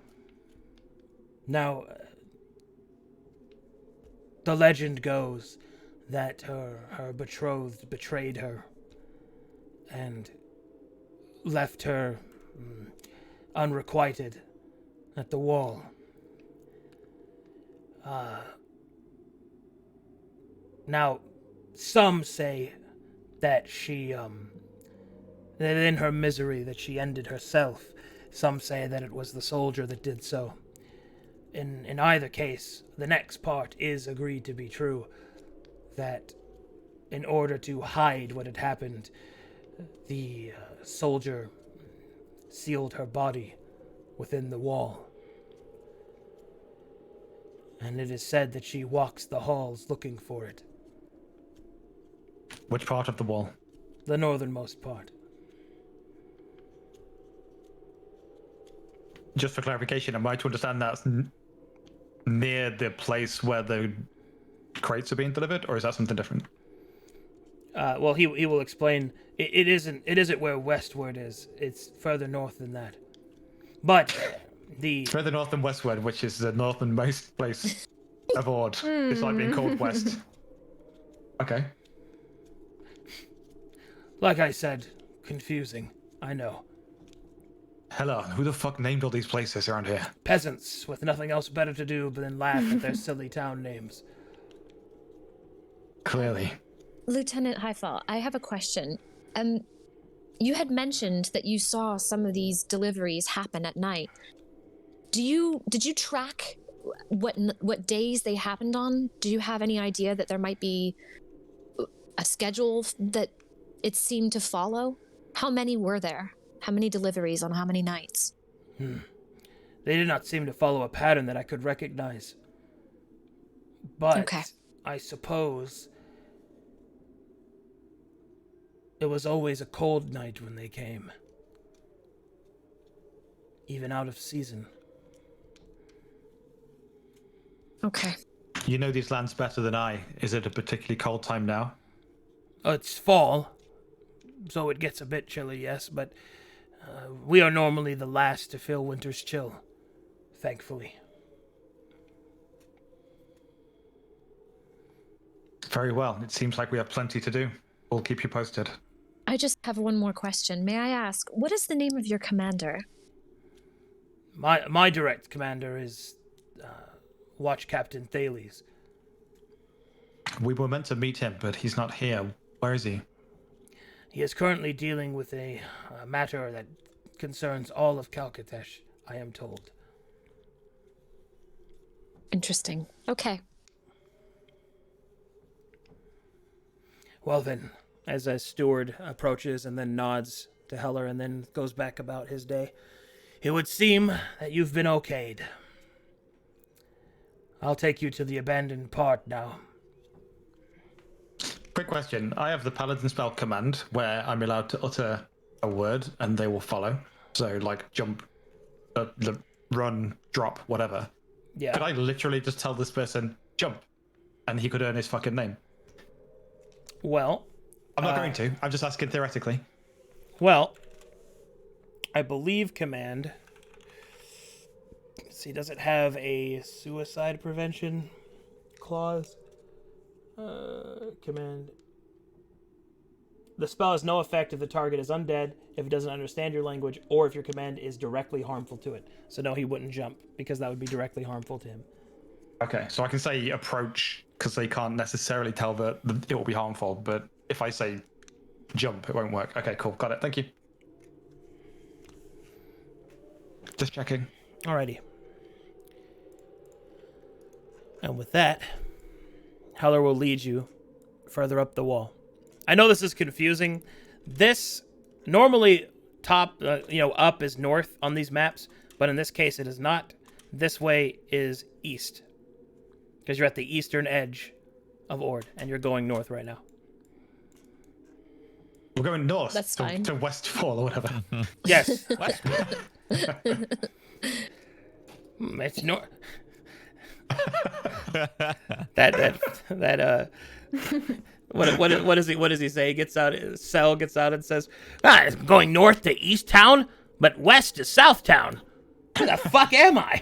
Now, the legend goes that her betrothed betrayed her and left her unrequited at the wall. Now, some say that she, that in her misery that she ended herself. Some say that it was the soldier that did so. In either case, the next part is agreed to be true, that in order to hide what had happened, the soldier sealed her body within the wall. And it is said that she walks the halls looking for it. Which part of the wall? The northernmost part. Just for clarification, am I to understand that's near the place where the crates are being delivered, or is that something different? Well, he will explain. It isn't where westward is. It's further north than that. But the Further north than westward, which is the northernmost place of Ord. It's like being called west. Okay. Like I said, confusing. I know. Hello, who the fuck named all these places around here? Peasants with nothing else better to do than laugh at their silly town names. Clearly. Lieutenant Highfall, I have a question. You had mentioned that you saw some of these deliveries happen at night. Did you track what days they happened on? Do you have any idea that there might be a schedule that it seemed to follow? How many were there? How many deliveries on how many nights? They did not seem to follow a pattern that I could recognize. But Okay. I suppose it was always a cold night when they came. Even out of season. Okay. You know these lands better than I. Is it a particularly cold time now? It's fall, so it gets a bit chilly, yes, but we are normally the last to feel winter's chill, thankfully. Very well. It seems like we have plenty to do. We'll keep you posted. I just have one more question. May I ask, what is the name of your commander? My direct commander is Watch Captain Thales. We were meant to meet him, but he's not here. Where is he? He is currently dealing with a matter that concerns all of Calcatesh, I am told. Interesting. Okay. Well then, as a steward approaches and then nods to Heller and then goes back about his day, it would seem that you've been okayed. I'll take you to the abandoned part now. Quick question. I have the Paladin spell command where I'm allowed to utter a word and they will follow. So, like, jump, run, drop, whatever. Yeah. Could I literally just tell this person, jump, and he could earn his fucking name? Well, I'm not going to. I'm just asking theoretically. Well, I believe command. Let's see, does it have a suicide prevention clause? Command. The spell has no effect if the target is undead, if it doesn't understand your language, or if your command is directly harmful to it. So no, he wouldn't jump, because that would be directly harmful to him. Okay, so I can say approach, because they can't necessarily tell that it will be harmful, but if I say jump, it won't work. Okay, cool. Got it. Thank you. Just checking. Alrighty. And with that, Heller will lead you further up the wall. I know this is confusing. This, normally top, up is north on these maps, but in this case it is not. This way is east. Because you're at the eastern edge of Ord, and you're going north right now. We're going north. That's fine. To Westfall or whatever. Yes. West. It's north. What does he say? He gets out, Cell gets out and says, it's going north to East Town, but west to South Town. Where the fuck am I?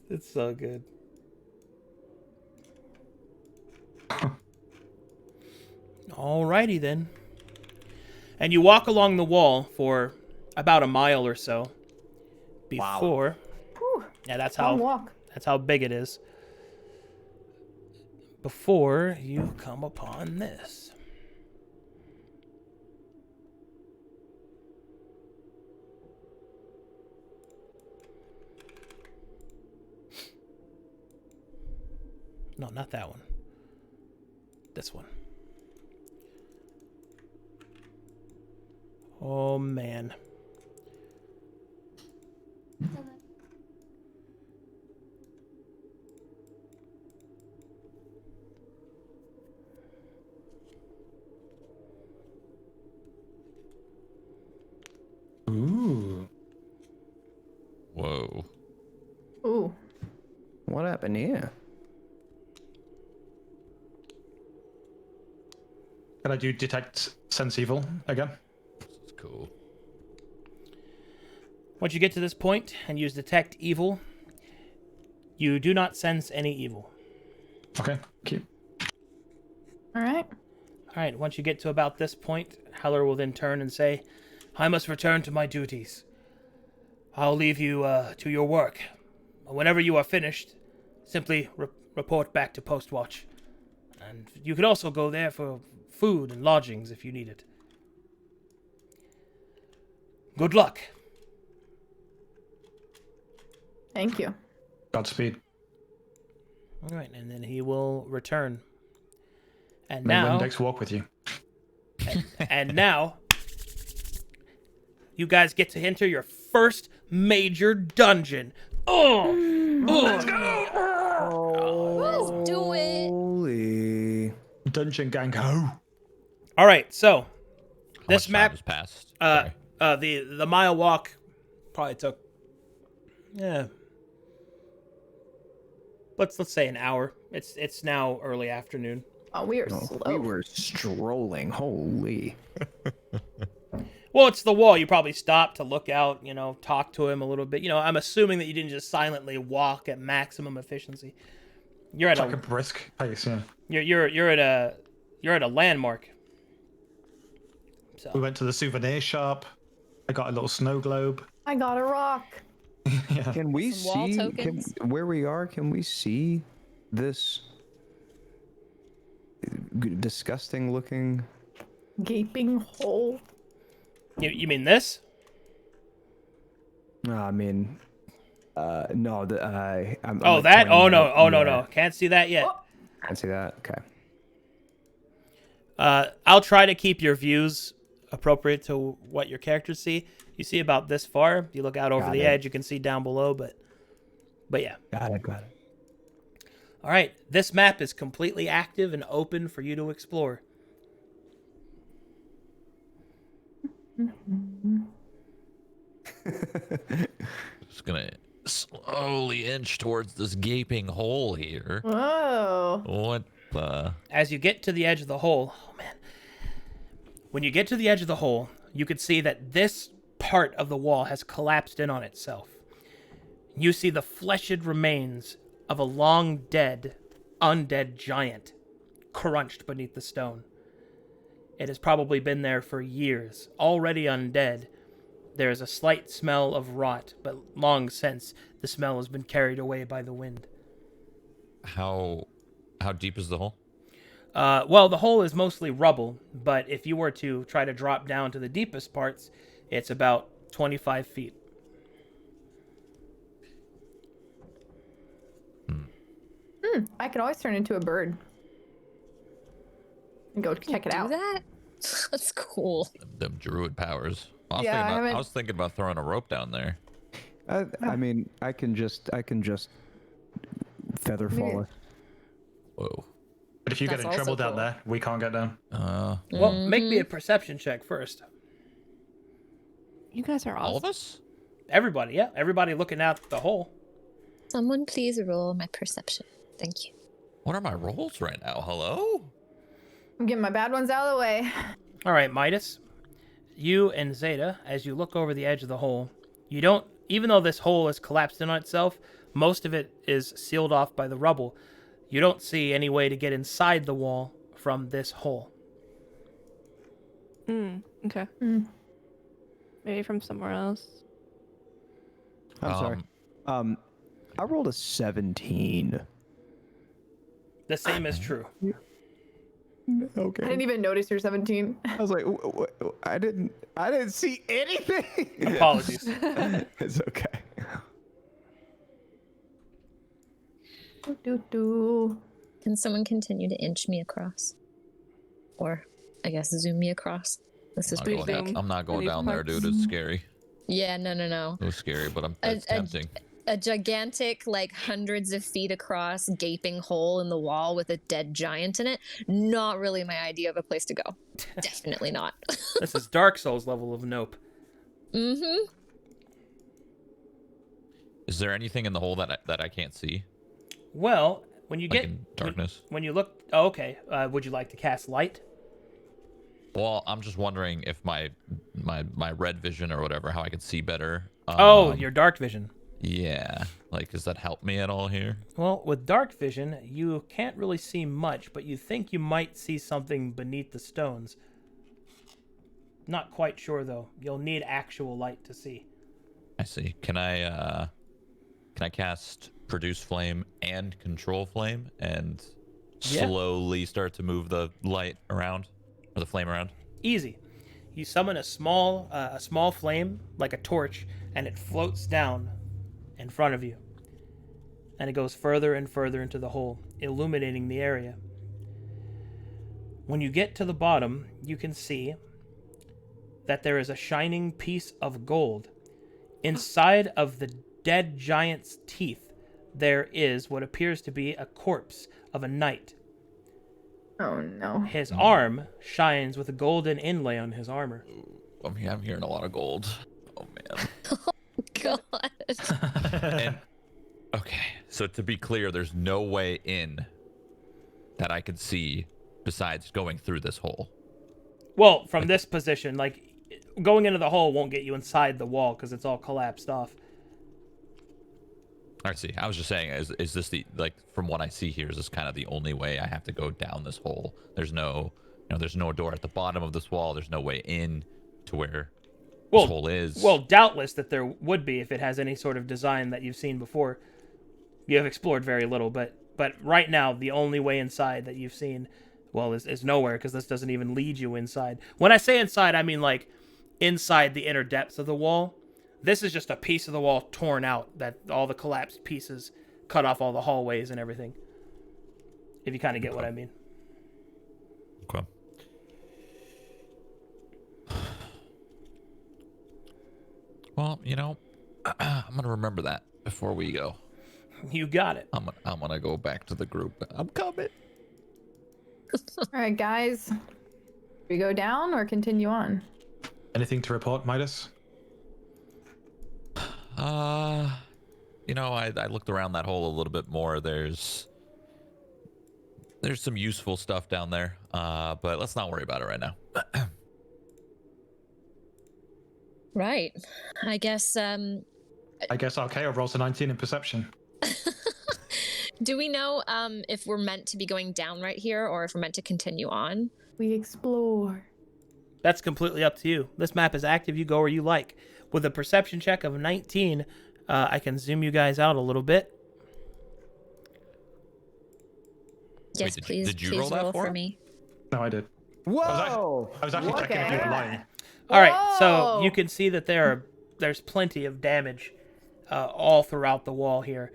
It's so good. Alrighty then. And you walk along the wall for about a mile or so before. Whew. Yeah, that's Long how walk. that's how big it is. Before you come upon this. No, not that one. This one. Oh, man. Ooh. Whoa. Ooh. What happened here? Can I do detect sense evil again? It's cool. Once you get to this point and use detect evil, you do not sense any evil. Okay, cute. All right. All right, once you get to about this point, Heller will then turn and say, I must return to my duties. I'll leave you to your work. Whenever you are finished, simply report back to Postwatch. And you can also go there for food and lodgings if you need it. Good luck. Thank you. Godspeed. All right, and then he will return. And May now, Windex walk with you. and now, you guys get to enter your first major dungeon. Let's go! Let's do it. Holy. Dungeon gang ho. All right, so How this much time map, has passed? Sorry. the mile walk, probably took, let's say an hour. It's now early afternoon. Oh, we are Oh, slow. we were strolling. Holy. Well, it's the wall. You probably stopped to look out, talk to him a little bit. I'm assuming that you didn't just silently walk at maximum efficiency. You're at It's like a brisk pace, yeah. you're at a landmark. So We went to the souvenir shop. I got a little snow globe. I got a rock. Yeah. Can we Some wall see tokens. where we are? Can we see this disgusting looking? Gaping hole. you mean this? I mean, no. I'm Oh, like that? Oh pointing no! at- Oh no! yeah. No! Can't see that yet. Can't see that. Okay. I'll try to keep your views appropriate to what your characters see. You see about this far. You look out over Got the it. edge. You can see down below, but yeah. Got it. All right. This map is completely active and open for you to explore. Just gonna slowly inch towards this gaping hole here. Whoa. What the? As you get to the edge of the hole, oh man. When you get to the edge of the hole, you can see that this part of the wall has collapsed in on itself. You see the fleshed remains of a long dead, undead giant crunched beneath the stone. It has probably been there for years, already undead. There is a slight smell of rot, but long since the smell has been carried away by the wind. How deep is the hole? Well, the hole is mostly rubble, but if you were to try to drop down to the deepest parts, it's about 25 feet. I could always turn into a bird. And go check it Do out. that? That's cool. Them druid powers. I Yeah, was thinking about throwing a rope down there. I mean, I can just feather fall it. Whoa. But if you get That's in trouble also down cool. there, we can't get down. Well, make me a perception check first. You guys are All awesome. of us? Everybody, yeah. Everybody looking out the hole. Someone please roll my perception. Thank you. What are my rolls right now? Hello? I'm getting my bad ones out of the way. All right, Midas. You and Zeta, as you look over the edge of the hole, you don't, even though this hole is collapsed in on itself, most of it is sealed off by the rubble. You don't see any way to get inside the wall from this hole. Okay. Maybe from somewhere else. I'm sorry. I rolled a 17. The same is true. Okay. I didn't even notice you're 17. I was like, I didn't see anything. Apologies. It's okay. Do. Can someone continue to inch me across? Or, I guess, zoom me across? This is I'm pretty not big. going, I'm not going These down there, parts. dude. It's scary. Yeah, no. It was scary, but it's tempting. A gigantic, like hundreds of feet across, gaping hole in the wall with a dead giant in it. Not really my idea of a place to go. Definitely not. This is Dark Souls level of nope. Mm-hmm. Is there anything in the hole that I can't see? Well, when you Like get in darkness? when you look, oh, okay. Would you like to cast light? Well, I'm just wondering if my red vision or whatever, how I can see better. Your dark vision. Yeah. Like, does that help me at all here? Well, with dark vision, you can't really see much, but you think you might see something beneath the stones. Not quite sure, though. You'll need actual light to see. I see. Can I cast Produce Flame and Control Flame and slowly start to move the light around? Or the flame around? Easy. You summon a small flame, like a torch, and it floats down in front of you. And it goes further and further into the hole, illuminating the area. When you get to the bottom, you can see that there is a shining piece of gold. Inside of the dead giant's teeth, there is what appears to be a corpse of a knight. Oh no. His arm shines with a golden inlay on his armor. I'm hearing a lot of gold. Oh, man. God. And, okay, so to be clear, there's no way in that I can see besides going through this hole. Well, from this position, like, going into the hole won't get you inside the wall because it's all collapsed off. I see. I was just saying, is this the, like, from what I see here, is this kind of the only way I have to go down this hole? There's no, there's no door at the bottom of this wall. There's no way in to where this hole is. Well, doubtless that there would be if it has any sort of design that you've seen before. You have explored very little, but right now, the only way inside that you've seen, well, is nowhere because this doesn't even lead you inside. When I say inside, I mean, like, inside the inner depths of the wall. This is just a piece of the wall torn out, that all the collapsed pieces cut off all the hallways and everything. If you kind of get what I mean. Okay. Well, I'm going to remember that before we go. You got it. I'm gonna go back to the group. I'm coming. All right, guys. Do we go down or continue on? Anything to report, Midas? I looked around that hole a little bit more. There's some useful stuff down there, but let's not worry about it right now. Right. I guess Arcadum rolls a 19 in perception. do we know if we're meant to be going down right here or if we're meant to continue on? We explore. That's completely up to you. This map is active. You go where you like. With a perception check of 19, I can zoom you guys out a little bit. Yes, Wait, please. did you please roll that for for him? me. No, I did. Whoa! I was actually checking if you were lying. All right, so Whoa! you can see that there's plenty of damage all throughout the wall here.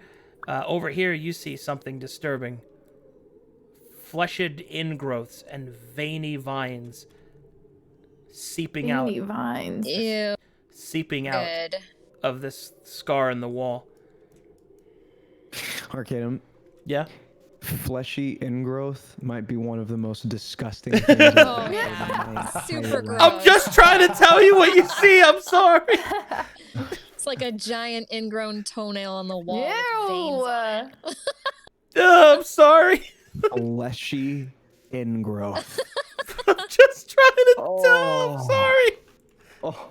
Over here, you see something disturbing. Fleshed ingrowths and veiny vines seeping out. Veiny vines. Ew. Seeping out Good. of this scar in the wall. Arcadum, Yeah? fleshy ingrowth might be one of the most disgusting things. Oh, yeah. Super gross. I'm just trying to tell you what you see. I'm sorry. It's like a giant ingrown toenail on the wall. with Ew. veins on it. I'm sorry. Fleshy ingrowth. I'm just trying to tell. Oh. I'm sorry. Oh.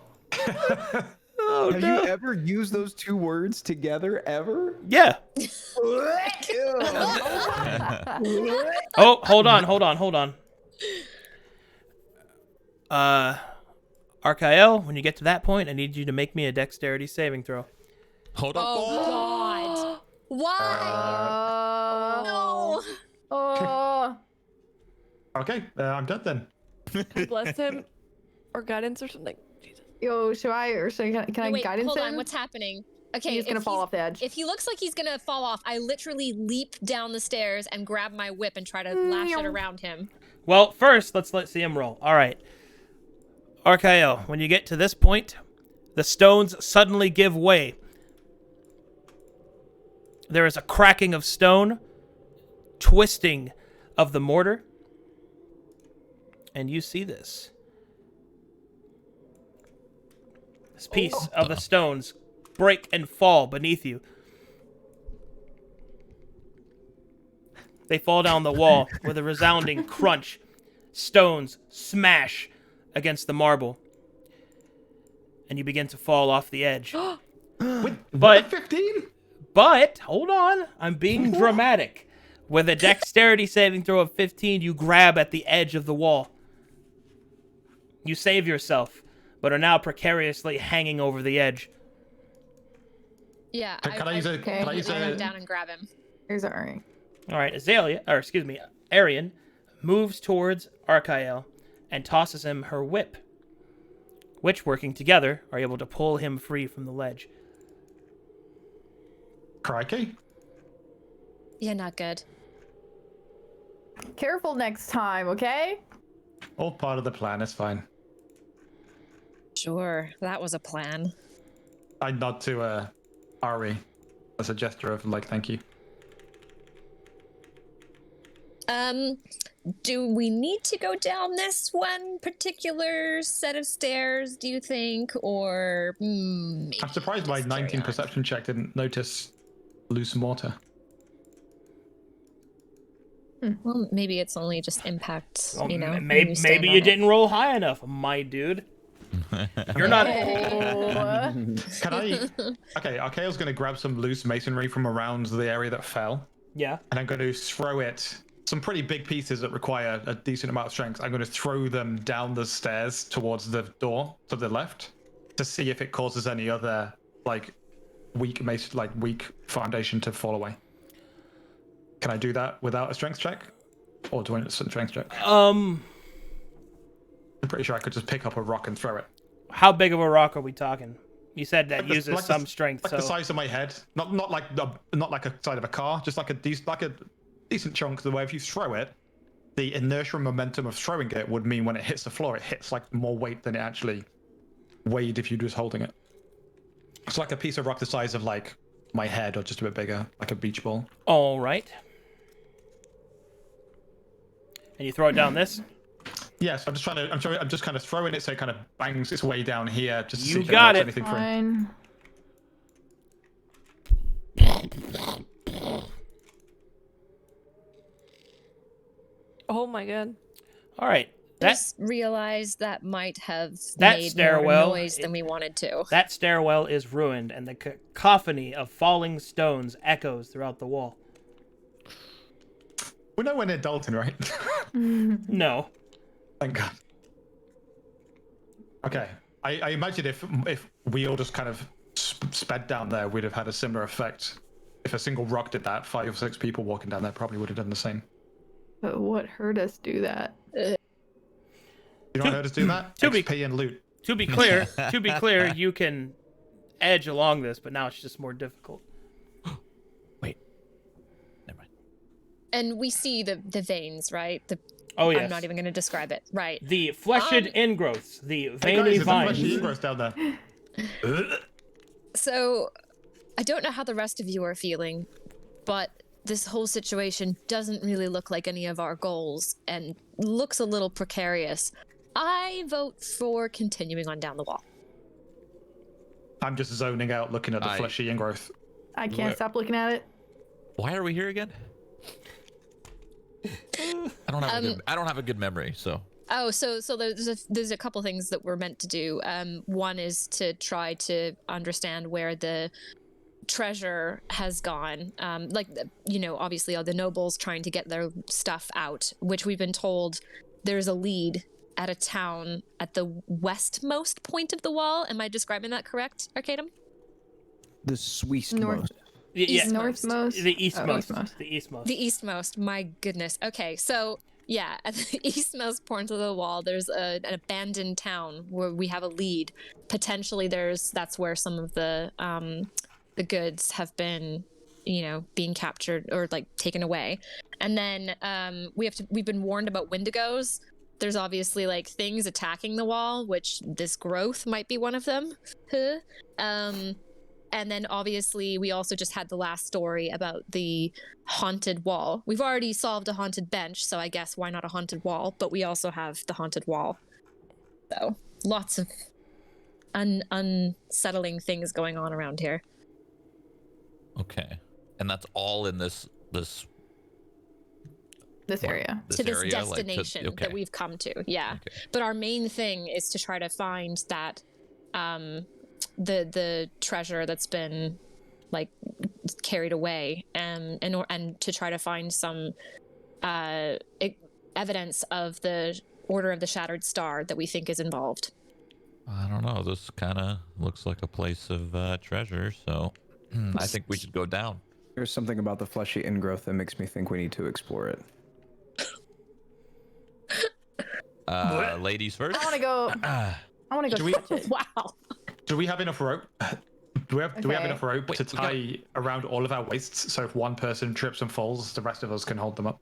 Oh, Have no. you ever used those two words together ever? Yeah. Oh, hold on. Arcael, when you get to that point, I need you to make me a dexterity saving throw. Hold up. Oh, God. Why? No. Oh. Okay, I'm dead then. Bless him. Or guidance or something. Jesus. Yo, can I Wait, guidance hold him? on. What's happening? Okay, He's gonna fall off the edge. If he looks like he's gonna fall off, I literally leap down the stairs and grab my whip and try to lash it around him. Well, first, let's see him roll. All right. Arcael, when you get to this point, the stones suddenly give way. There is a cracking of stone, twisting of the mortar, and you see this. This piece of the stones break and fall beneath you. They fall down the wall with a resounding crunch. Stones smash against the marble, and you begin to fall off the edge. But 15? But hold on, I'm being dramatic. With a dexterity saving throw of 15, you grab at the edge of the wall. You save yourself, but are now precariously hanging over the edge. Yeah, Can I use a? Can I use I run a? down and grab him. Here's Ari. All right, Arian moves towards Archael and tosses him her whip, which, working together, are able to pull him free from the ledge. Crikey. Yeah, not good. Careful next time, okay? All part of the plan. It's fine. Sure, that was a plan. I nod to Ari as a gesture of like thank you. Do we need to go down this one particular set of stairs, do you think? Or maybe I'm surprised my just carry 19 on? perception check didn't notice loose mortar. Well, maybe it's only just impact, Well, you know. when maybe stand you on it. didn't roll high enough, my dude. You're not. Oh. Can I? Okay, Archael's going to grab some loose masonry from around the area that fell, Yeah. and I'm going to throw it. Some pretty big pieces that require a decent amount of strength. I'm going to throw them down the stairs towards the door to the left to see if it causes any other like weak foundation to fall away. Can I do that without a strength check, or do I need a strength check? I'm pretty sure I could just pick up a rock and throw it. How big of a rock are we talking? You said that Like the- uses like the- some strength, Like so the size of my head, not like a side of a car, just like a decent chunk. The way if you throw it, the inertia and momentum of throwing it would mean when it hits the floor, it hits like more weight than it actually weighed if you were just holding it. It's like a piece of rock the size of like my head, or just a bit bigger, like a beach ball. all right. And you throw it down this. Yes, I'm just kind of throwing it so it kind of bangs its way down here. Just to see You if got knocks it. anything through. Fine. Oh my god. All right. That Just realized that might have That made stairwell, more noise than we wanted to. that stairwell is ruined, and the cacophony of falling stones echoes throughout the wall. We're nowhere near Dalton, right? No. Thank God. Okay. I imagine if we all just kind of sped down there, we'd have had a similar effect. If a single rock did that, 5 or 6 people walking down there probably would have done the same. But what hurt us do that? You know what hurt us do that? to be- XP and loot. To be clear, you can edge along this, but now it's just more difficult. Wait. Never mind. And we see the veins, right? Oh yes. I'm not even going to describe it. Right. The fleshed ingrowths, the Hey veiny guys, there's a vines. fleshy ingress down there. So, I don't know how the rest of you are feeling, but this whole situation doesn't really look like any of our goals and looks a little precarious. I vote for continuing on down the wall. I'm just zoning out looking at the fleshy ingrowth. I can't stop looking at it. Why are we here again? I don't have a good memory, so. Oh, so there's a couple things that we're meant to do. One is to try to understand where the treasure has gone. Obviously all the nobles trying to get their stuff out, which we've been told there's a lead at a town at the westmost point of the wall. Am I describing that correct, Arcadum? The Sweestmost. North. Yeah, Northmost. the eastmost. eastmost. The eastmost. The eastmost. My goodness. Okay, so yeah, at the eastmost point of the wall, there's an abandoned town where we have a lead. Potentially, that's where some of the goods have been, being captured or like taken away. And then we've been warned about Windigos. There's obviously like things attacking the wall, which this growth might be one of them. And then obviously we also just had the last story about the haunted wall. We've already solved a haunted bench, so I guess why not a haunted wall? But we also have the haunted wall. So lots of unsettling things going on around here. Okay. And that's all in this This area. to this area, destination okay. that we've come to. Yeah. Okay. But our main thing is to try to find that the treasure that's been like carried away, and to try to find some evidence of the Order of the Shattered Star that we think is involved. I don't know. This kind of looks like a place of treasure, so I think we should go down. There's something about the fleshy ingrowth that makes me think we need to explore it. Ladies first. I want to go. I want to go touch it. Wow. Do we have enough rope? Do we have Okay. enough rope to we got- tie around all of our waists, so if one person trips and falls, the rest of us can hold them up?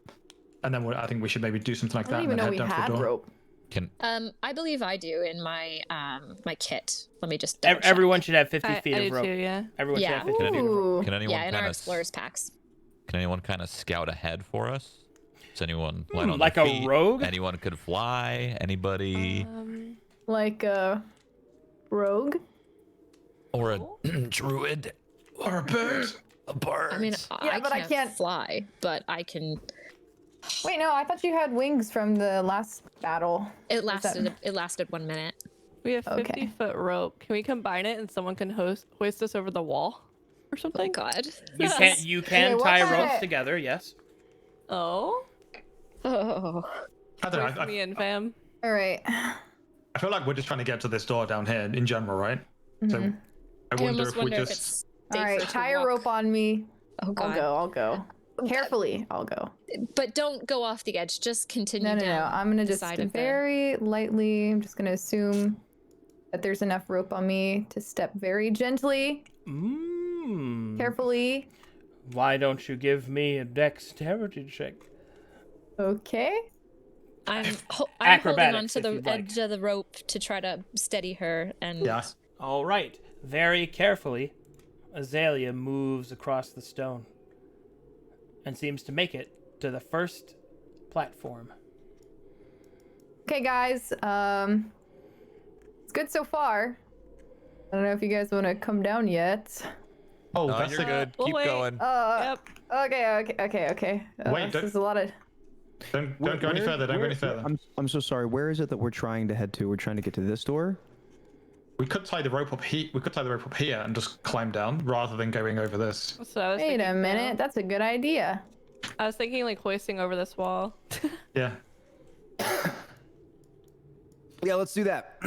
And then I think we should maybe do something like I that don't even and know then we head down to had the door. rope. Can I believe I do in my my kit. Let me just double check. Everyone should have 50 I feet do of rope. too, yeah. Everyone should Yeah. have 50 feet of rope. Ooh. can anyone Yeah, in our kind explorers packs. can anyone kind of scout ahead for us? Does anyone light on like their a feet? rogue? Anyone could fly? Anybody? Like a rogue. Or a druid? Or a bird. A bird? I mean, Yeah, but I can't- fly, but I can. Wait, no, I thought you had wings from the last battle. It that- lasted 1 minute. We have Okay. 50-foot rope. Can we combine it and someone can hoist us over the wall or Oh something? God. You can what tie about ropes it? together, yes. Oh, Oh. I don't wait know. for me in, fam. All right. I feel like we're just trying to get to this door down here in general, right? So Mhm. I I wonder almost if we wonder if just. it's All right, safer to tie a walk. rope on me. Oh God. I'll go. Carefully, I'll go. But don't go off the edge. Just continue No. down. I'm gonna the just side of the- very lightly. I'm just gonna assume that there's enough rope on me to step very gently, carefully. Why don't you give me a dexterity check? Okay. I'm holding Acrobatics, onto if the you'd like. edge of the rope to try to steady her. And Yeah. All right. Very carefully, Azalea moves across the stone and seems to make it to the first platform. Okay, guys. It's good so far. I don't know if you guys want to come down yet. Oh, No, that's you're a good. We'll Keep wait. going. Yep. Okay. Wait, this is a lot of. Don't go any further. Don't go any further. I'm so sorry. Where is it that we're trying to head to? We're trying to get to this door? We could tie the rope up here. We could tie the rope up here and just climb down rather than going over this. That's what I was Wait a thinking, minute. too. That's a good idea. I was thinking like hoisting over this wall. Yeah. Yeah, let's do that.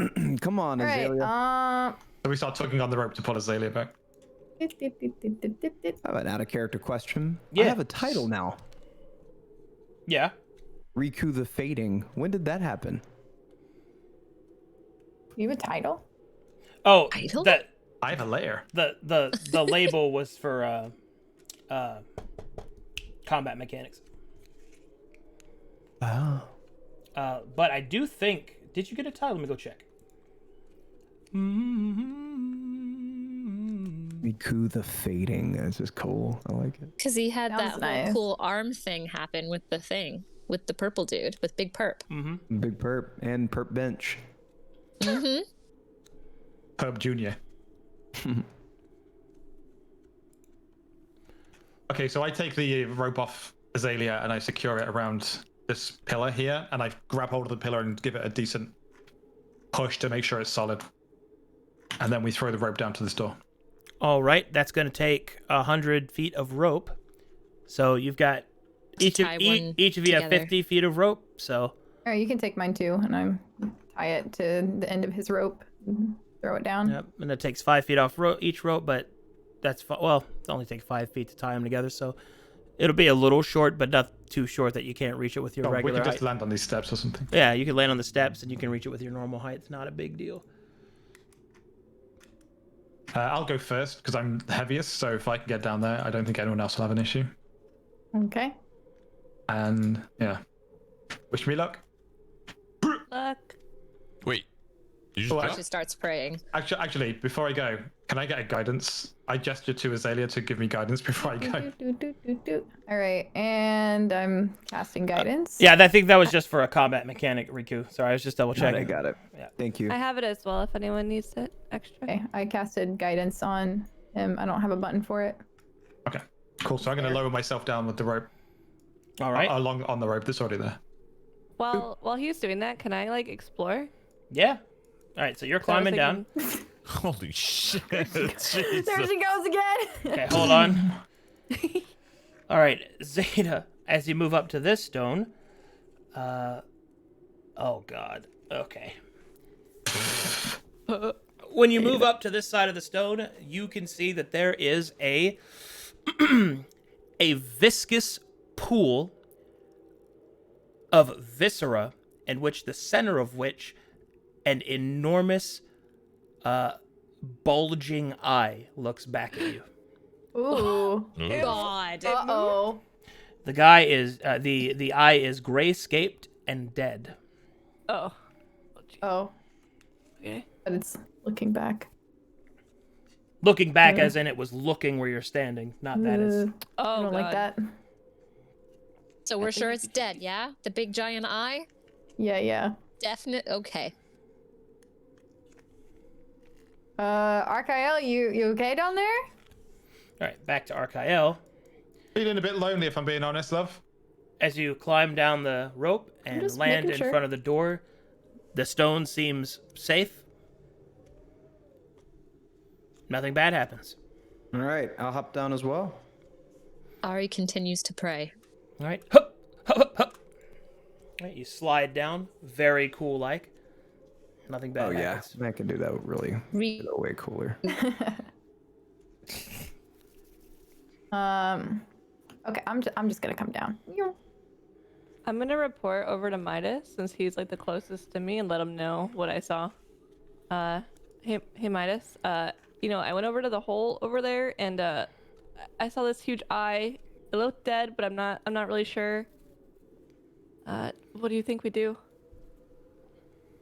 Come on, All Azalea. right. So we start tugging on the rope to pull Azalea back. I have an out of character question. I Yeah. have a title now. Yeah. Riku the Fading. When did that happen? You have a title? Oh, Title? that I have a layer. the label was for combat mechanics. Oh. But I do think. Did you get a title? Let me go check. Riku the Fading. This is cool. I like it. because he had that Sounds whole nice. cool arm thing happen with the purple dude with Big Perp. Big Perp and Perp Bench. Mm-hmm. Herb Jr. Okay, so I take the rope off Azalea and I secure it around this pillar here, and I grab hold of the pillar and give it a decent push to make sure it's solid. And then we throw the rope down to this door. All right, that's going to take 100 feet of rope. So you've got each of tie one each of you have together. 50 feet of rope. So All right, you can take mine too, and I'm tie it to the end of his rope. And throw it down. yep, and it takes 5 feet off each rope, but that's well, it only takes 5 feet to tie them together. So it'll be a little short, but not too short that you can't reach it with your Oh, we regular can height. just land on these steps or something. Yeah, you can land on the steps and you can reach it with your normal height. It's not a big deal. I'll go first because I'm the heaviest, so if I can get down there, I don't think anyone else will have an issue. Okay. And yeah, wish me luck. Luck. Wait. You just Oh, jump? She starts praying. Actually, before I go, can I get a guidance? I gesture to Azalea to give me guidance before I go. All right, and I'm casting guidance. Yeah, I think that was just for a combat mechanic, Riku. Sorry, I was just double I checking. got it. Yeah. Thank you. I have it as well if anyone needs it extra. Okay, I casted guidance on him. I don't have a button for it. Okay, cool. So I'm going to lower myself down with the rope. All right. Along on the rope that's already there. While he's doing that, can I like explore? Yeah. All right. So you're So I was climbing down. Holy shit! There Jesus. she goes again. Okay, hold on. All right, Zeta. As you move up to this stone, oh god. Okay. When you move up to this side of the stone, you can see that there is a a viscous pool of viscera, in which the center of which an enormous bulging eye looks back at you. Ooh. God. Uh-oh. The guy is the eye is gray-scaped and dead. Oh. Oh. Okay. But it's looking back. Looking back, as in it was looking where you're standing, not that it's. I Oh don't god. like that. So we're sure it's dead, yeah? The big giant eye? Yeah. Definite. Okay. Arkael, you okay down there? All right, back to Arkael. Feeling a bit lonely, if I'm being honest, love. As you climb down the rope and just land making in sure. front of the door, the stone seems safe. Nothing bad happens. All right, I'll hop down as well. Ari continues to pray. All right, hup, hup, hup, hup. All right, you slide down, very cool like. Nothing bad happens. I can do that really way cooler. Okay, I'm just gonna come down. I'm gonna report over to Midas since he's like the closest to me and let him know what I saw. Hey Midas. I went over to the hole over there and I saw this huge eye. It looked dead, but I'm not really sure. What do you think we do?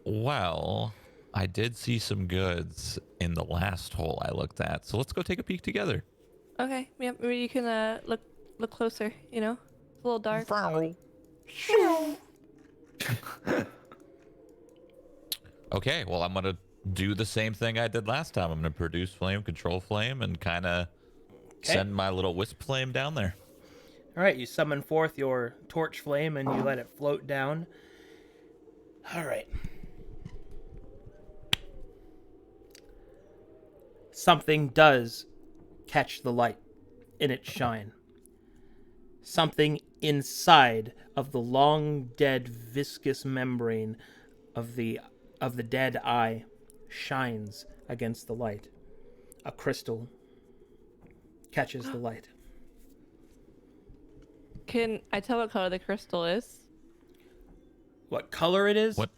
Well, I did see some goods in the last hole I looked at, so let's go take a peek together. Okay, yeah, maybe you can look closer. It's a little dark. Okay, well, I'm gonna do the same thing I did last time. I'm gonna produce flame, control flame, and kind of send my little wisp flame down there. All right, you summon forth your torch flame and you let it float down. All right. Something does catch the light in its shine. Something inside of the long dead viscous membrane of the dead eye shines against the light. A crystal catches the light. Can I tell what color the crystal is? What color it is? What?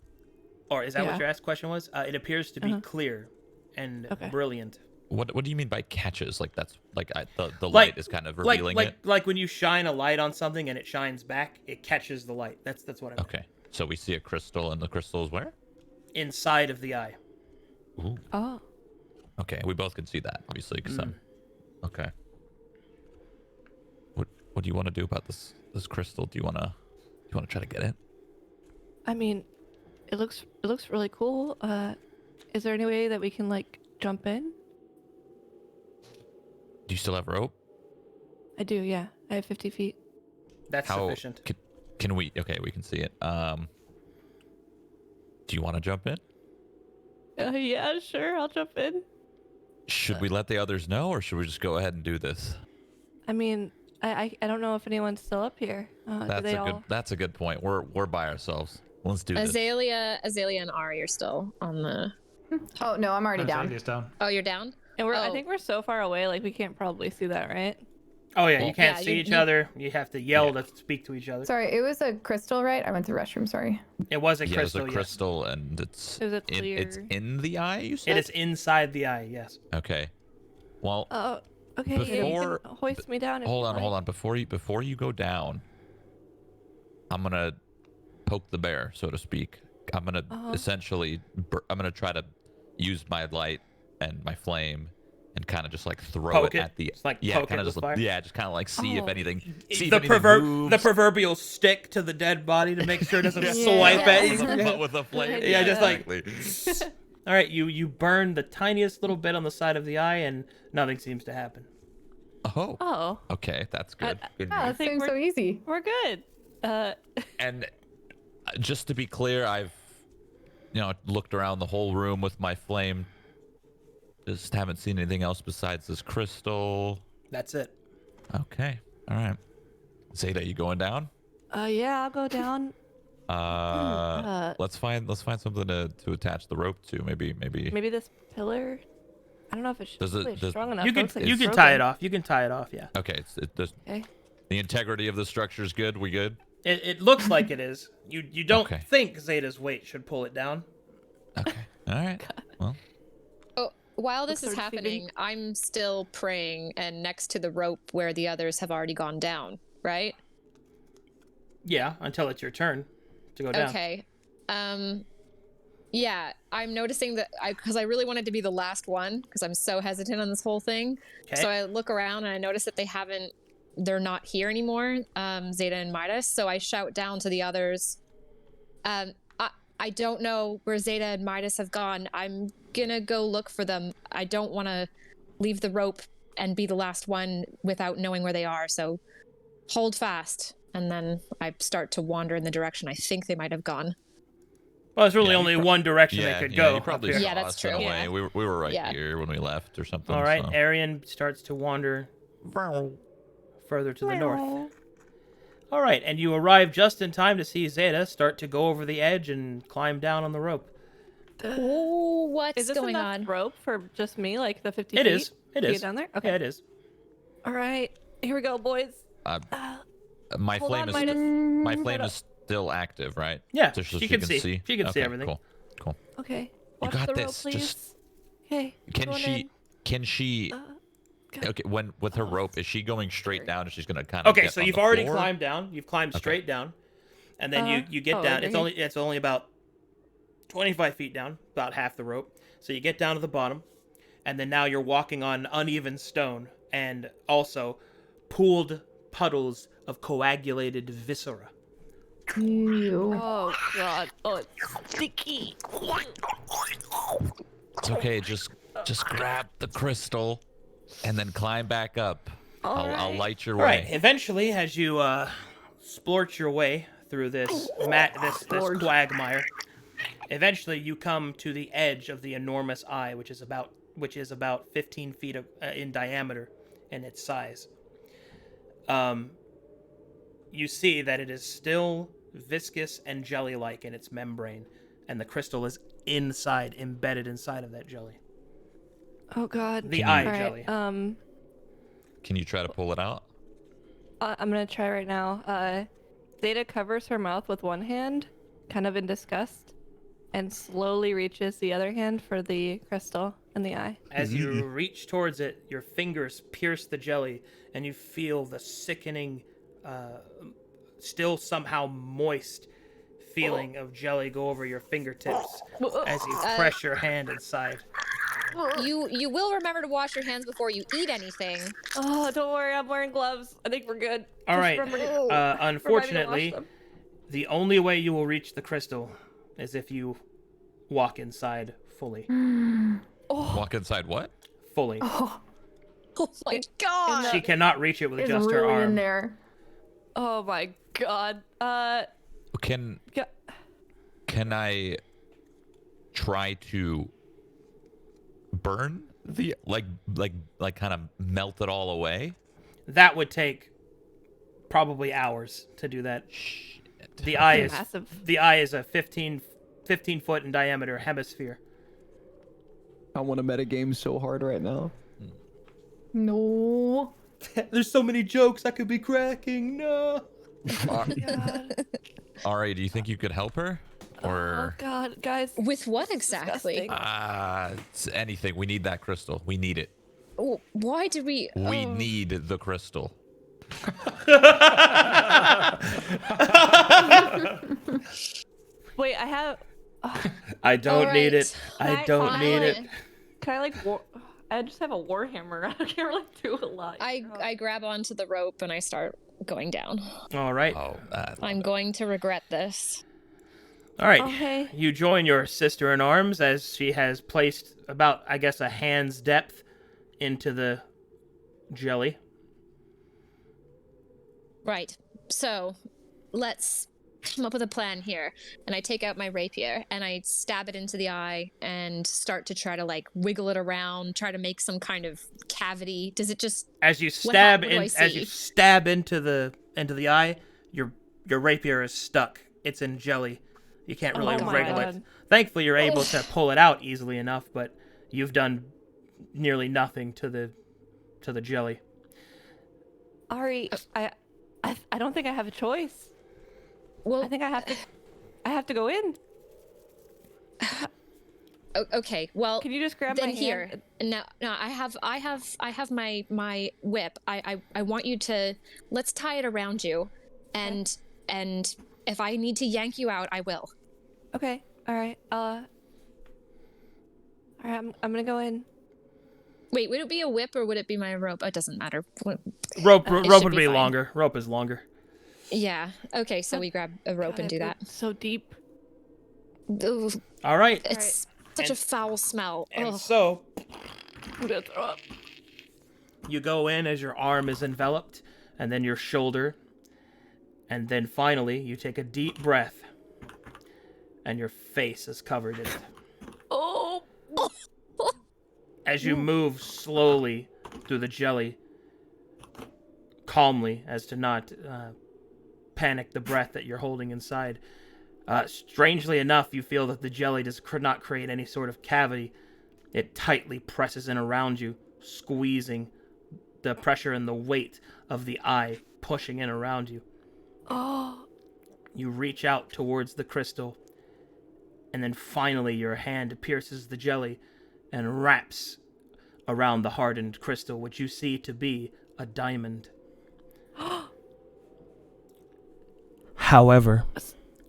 Or is that Yeah. what your asked question was? It appears to be clear and brilliant. What do you mean by catches? Like that's like the Like- light is kind of revealing like, it. Like when you shine a light on something and it shines back, it catches the light. That's what I meant. Okay, so we see a crystal, and the crystal is where? Inside of the eye. Ooh. Oh. Okay, we both can see that, obviously. Okay. What do you want to do about this crystal? Do you want to try to get it? I mean, it looks really cool. Is there any way that we can like jump in? Do you still have rope? I do, yeah. I have 50 feet. That's sufficient. Can we? Okay, we can see it. Do you want to jump in? Yeah, sure. I'll jump in. Should we let the others know, or should we just go ahead and do this? I mean, I don't know if anyone's still up here. That's a good point. We're by ourselves. Let's do this. Azalea and Ari are still on the. Oh no, I'm already down. Azalea's down. Oh, you're down? And I Oh. think we're so far away, like we can't probably see that, right? Oh yeah, you can't Yeah, see each other. You have to yell to speak to each other. Sorry, it was a crystal, right? I went to the restroom. Sorry. It was a Yeah, crystal. there's a yes. crystal, and it's Is it it's clear? in the eye. You said It is inside the eye. Yes. okay. Well, Oh, okay. Yeah, you Before- can hoist me down. If hold you on, like. hold on. Before you go down, I'm gonna poke the bear, so to speak. I'm gonna essentially, I'm gonna try to use my light and my flame and kind of just like throw Poke it it? at the Just, like, yeah, poke kind it of with just fire? just kind of like see if Oh. anything see The if anything moves. the proverbial stick to the dead body to make sure it doesn't Yeah. swipe at you. with a flame. Yeah, just like- exactly. All right, you burn the tiniest little bit on the side of the eye, and nothing seems to happen. Oh. Okay, that's good. Good Yeah, news. that seems so easy. We're good. And just to be clear, I've looked around the whole room with my flame. Just haven't seen anything else besides this crystal. That's it. Okay. All right. Zeta, you going down? Yeah, I'll go down. Let's find something to attach the rope to. Maybe Maybe this pillar. I don't know if it's strong enough. You Looks like it's can tie it broken. off. You can tie it off. Yeah. Okay. Okay. The integrity of the structure is good. We good? It looks like it is. You don't Okay. think Zeta's weight should pull it down. Okay. All right. Well. Oh, while this is Looks like cheating. happening, I'm still praying and next to the rope where the others have already gone down, right? Yeah, until it's your turn to go down. Okay. Yeah, I'm noticing that because I really wanted to be the last one because I'm so hesitant on this whole thing. Okay. So I look around and I notice that they're not here anymore, Zeta and Midas. So I shout down to the others. I don't know where Zeta and Midas have gone. I'm gonna go look for them. I don't want to leave the rope and be the last one without knowing where they are. So hold fast. And then I start to wander in the direction I think they might have gone. Well, there's really Yeah, only one direction they could go. You probably up here. saw Yeah, that's us in a true. way. Yeah. We were right Yeah. here when we left or something. All right, so. Arian starts to wander further to the north. All right, and you arrive just in time to see Zeta start to go over the edge and climb down on the rope. Oh, what's Is this going enough on? rope for just me, like the 50 It feet? is. It to is. get down there? Okay. Yeah, it is. All right. Here we go, boys. My Hold flame on, is Midas. my Hold flame up. is still active, right? Yeah, So she can see. She can see Okay, everything. Cool. Okay. You Watch got the rope, this. please. Just Okay. can she? God. Okay, with her rope, is she going straight down, or she's gonna kind of? Okay, get so on you've the already floor? climbed down. You've climbed straight down, and then you get oh, down. okay. It's only about 25 feet down, about half the rope. So you get down to the bottom, and then now you're walking on uneven stone and also pooled puddles of coagulated viscera. Ew. Oh god. Oh, it's sticky. It's okay. Just grab the crystal, and then climb back up. I'll light your All right. way. Eventually, as you splorch your way through this quagmire, eventually you come to the edge of the enormous eye, which is about 15 feet in diameter in its size. You see that it is still viscous and jelly-like in its membrane, and the crystal is embedded inside of that jelly. Oh god. The eye All right, jelly. Can you try to pull it out? I'm gonna try right now. Zeta covers her mouth with one hand, kind of in disgust, and slowly reaches the other hand for the crystal in the eye. As you reach towards it, your fingers pierce the jelly, and you feel the sickening, still somehow moist feeling of jelly go over your fingertips as you press your hand inside. You will remember to wash your hands before you eat anything. Oh, don't worry, I'm wearing gloves. I think we're good. All Just right. remember to remind me to wash Unfortunately, them. the only way you will reach the crystal is if you walk inside fully. Walk inside what? Fully. Oh my god! She cannot reach it with It's just her really in arm. there. Oh my god. Can Yeah. I try to burn the like kind of melt it all away? That would take probably hours to do that. Shit. The eye is Massive. the eye is a 15 foot in diameter hemisphere. I want to metagame so hard right now. No. There's so many jokes I could be cracking. No. Ari, do you think you could help her? Oh Or god, guys. With what This is exactly? disgusting. it's anything. We need that crystal. We need it. Oh, why did we? We need the crystal. Wait, I have. I don't All need it. right. I don't Fine. need it. Can I like war? I just have a warhammer. I can't really do a lot. I grab onto the rope and I start going down. All right. Oh, I'm going to regret this. All right. Okay. You join your sister in arms as she has placed about, I guess, a hand's depth into the jelly Right. So let's come up with a plan here. And I take out my rapier and I stab it into the eye and start to try to like wiggle it around, try to make some kind of cavity. Does it just as you what stab do I in as see? you stab into the eye, your rapier is stuck. It's in jelly. You can't really Oh my wriggle it. God. Thankfully, you're able to pull it out easily enough, but you've done nearly nothing to the jelly. Ari, I don't think I have a choice. Well, I think I have to go in. okay. Well, Can you just grab then my here. hand? No, I have my whip. I want you to let's tie it around you, and if I need to yank you out, I will. Okay. All right. All right. I'm gonna go in. Wait, would it be a whip or would it be my rope? It doesn't matter. Rope It rope should would be be fine. longer. Rope is longer. Yeah. Okay, so we grab a rope God, and do it that. went so deep. Ugh, All right. it's such a foul smell. And Ugh. so I'm gonna throw up. you go in as your arm is enveloped, and then your shoulder, and then finally you take a deep breath, and your face is covered in it. Oh. As you move slowly through the jelly, calmly as to not panic the breath that you're holding inside. Strangely enough, you feel that the jelly does not create any sort of cavity. It tightly presses in around you, squeezing the pressure and the weight of the eye pushing in around you. Oh. You reach out towards the crystal, and then finally your hand pierces the jelly and wraps around the hardened crystal, which you see to be a diamond. However,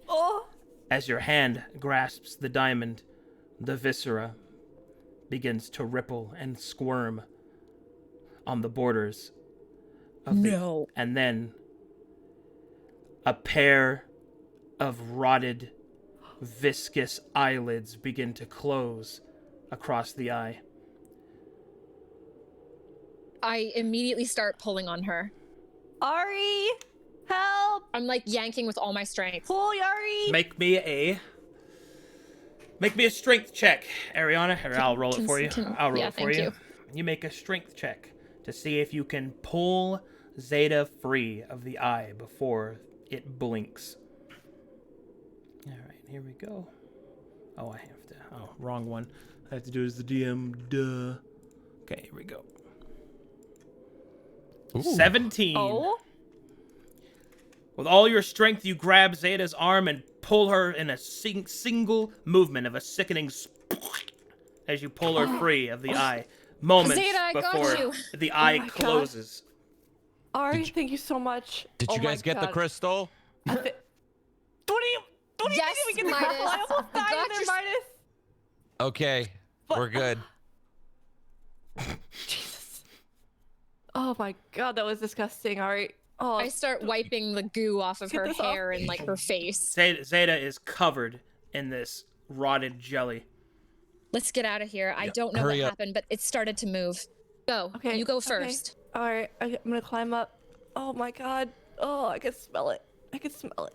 Oh. as your hand grasps the diamond, the viscera begins to ripple and squirm on the borders of No. and then a pair of rotted, viscous eyelids begin to close across the eye. I immediately start pulling on her. Ari, help! I'm like yanking with all my strength. Pull, Ari! Make me a strength check, Ariana. Or I'll roll it for you. I'll roll yeah, it for thank you. you. You make a strength check to see if you can pull Zeta free of the eye before it blinks. All right, here we go. Oh, I have to. Oh, wrong one. I have to do it as the DM. Duh. Okay, here we go. Ooh. 17. Oh? With all your strength, you grab Zeta's arm and pull her in a single movement of a sickening as you pull her free of the eye. Moments Zeta, I got before you. the eye my God. closes. Ari, thank you so much. Did Oh you my guys get the God. crystal? Don't even Yes, think we get the crystal. I Midas. almost died Got in there, your- Midas. Okay, we're good. Jesus. Oh my God, that was disgusting, Ari. Oh, I start wiping the goo off of Get her this off hair and like her face. Zeta is covered in this rotted jelly. Let's get out of here. I don't know Hurry what up. happened, but it started to move. Go. okay. You go okay. first. All right, I'm gonna climb up. Oh my God. Oh, I can smell it. I can smell it.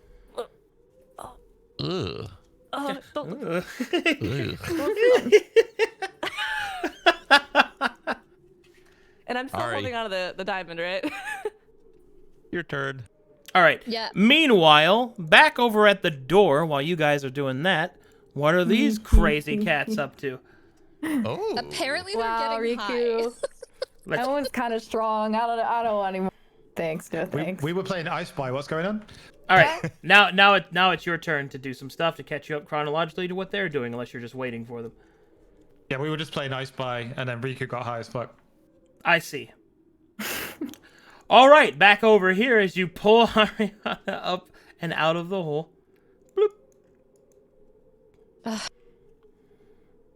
Ugh. Oh, don't. Ugh. And I'm still Ari. holding on to the diamond, right? Your turn. All right. Yeah. Meanwhile, back over at the door, while you guys are doing that, what are these crazy cats up to? Oh. Apparently they're Wow, getting high. Riku. Let's- That one's kind of strong. I don't want any more. Thanks, no thanks. We were playing I Spy. What's going on? All right. Now it's your turn to do some stuff to catch you up chronologically to what they're doing, unless you're just waiting for them. Yeah, we were just playing I Spy, and then Riku got high as fuck. I see. All right, back over here as you pull Ariana up and out of the hole. Bloop.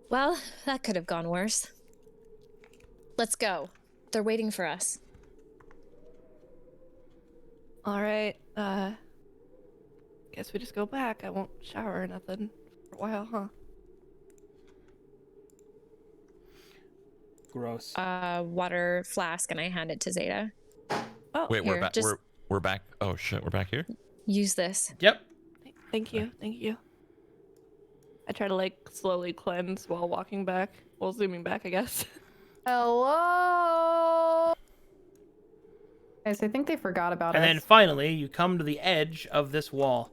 Well, that could have gone worse. Let's go. They're waiting for us. All right. Guess we just go back. I won't shower or nothing for a while, huh? Gross. Water flask, and I hand it to Zeta. Oh, Wait, Here, we're back. just- We're back. Oh shit, we're back here. Use this. Yep. Thank you. Thank you. I try to like slowly cleanse while walking back. Well, zooming back, I guess. Hello. Guys, I think they forgot about And us. then finally, you come to the edge of this wall.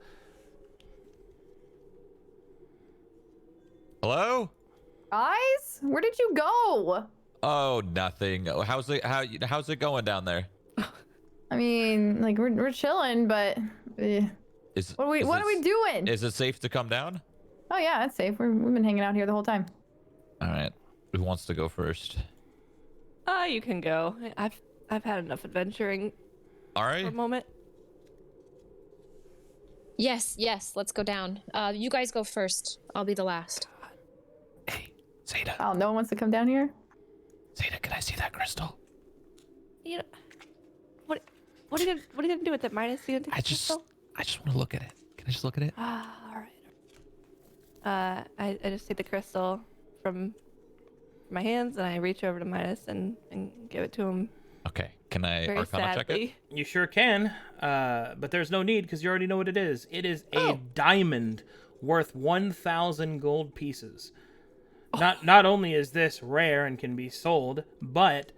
Hello? Guys, where did you go? Oh, nothing. How's it going down there? I mean, like we're chilling, but what are we doing? Is it safe to come down? Oh yeah, it's safe. We've been hanging out here the whole time. All right. Who wants to go first? You can go. I've had enough adventuring All for right. a moment. Yes, let's go down. You guys go first. I'll be the last. Hey, Zeta. Oh, no one wants to come down here? Zeta, can I see that crystal? You know, what are you gonna do with it, Midas? You gonna take I the just crystal? want to look at it. Can I just look at it? All right. I just take the crystal from my hands and I reach over to Midas and give it to him. Okay. Can I Very Arcana check it? sadly. You sure can, but there's no need because you already know what it is. It is a diamond worth 1,000 gold pieces. Not only is this rare and can be sold, but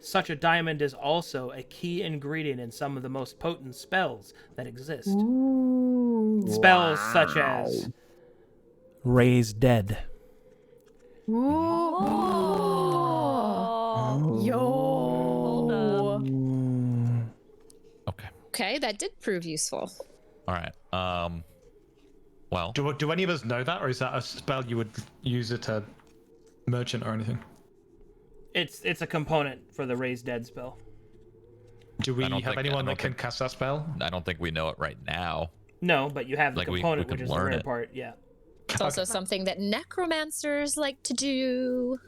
such a diamond is also a key ingredient in some of the most potent spells that exist. Ooh. Spells such as Raise Dead. Ooh. Oh. Yo. Hold up. Okay. Okay, that did prove useful. All right. Well, Do any of us know that, or is that a spell you would use it to merchant or anything? It's a component for the Raise Dead spell. Do we I don't have think- I anyone don't that can think- cast that spell? I don't think we know it right now. No, but you have the Like, we component, could which is the learn rare it. part. Yeah. It's also something that necromancers like to do.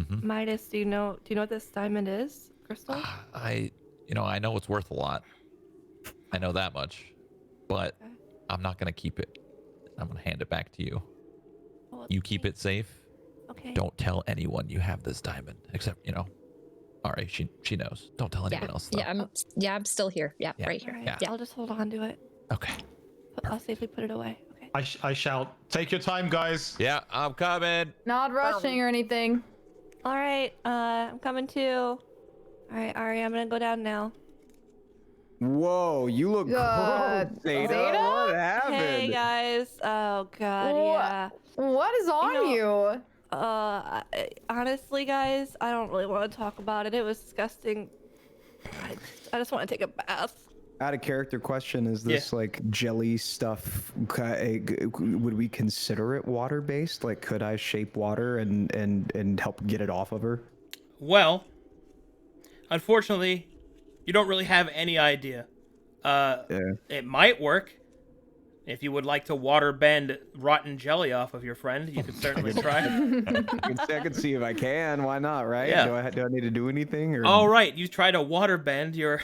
Midas, do you know what this diamond is? Crystal? I know it's worth a lot. I know that much, but I'm not gonna keep it. I'm gonna hand it back to you. Well, You keep it safe. Okay. Don't tell anyone you have this diamond, except All right, she knows. Don't tell anyone else. Though. I'm still here. Yeah, Yeah. right here. All right. Yeah. I'll just hold on to it. Okay. I'll safely put it away. Okay. I shout, take your time, guys. Yeah, I'm coming. Not rushing or anything. All right. I'm coming too. All right, Ari, I'm gonna go down now. Whoa, you look gross, Zeta. Zeta? What happened? Hey guys. Oh god, yeah. What is on you? Honestly, guys, I don't really want to talk about it. It was disgusting. I just want to take a bath. Out of character question, is this like jelly stuff, would we consider it water based? Like, could I shape water and help get it off of her? Well, unfortunately, you don't really have any idea. It might work. If you would like to water bend rotten jelly off of your friend, you could certainly try. I can see if I can. Why not, right? Yeah. Do I need to do anything? Or... All right, you try to water bend your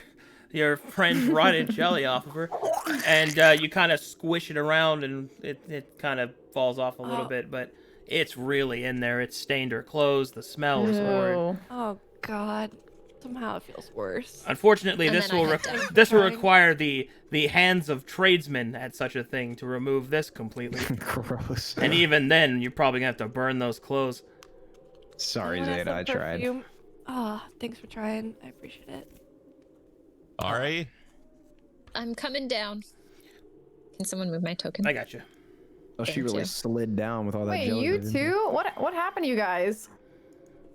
friend's rotted jelly off of her, and you kind of squish it around, and it kind of falls off a little bit, but it's really in there. It's stained her clothes. The smell is horrid. Oh god. Somehow it feels worse. Unfortunately, And this then I will head down. this will require the hands of tradesmen at such a thing to remove this completely. Gross. And even then, you're probably gonna have to burn those clothes. Sorry, Anyone have Zeta, some I tried. perfume? Oh, thanks for trying. I appreciate it. Ari? I'm coming down. Can someone move my token? I got you. Oh, she Thank really you. slid down with all that Wait, jelly. you didn't two? What happened to you guys?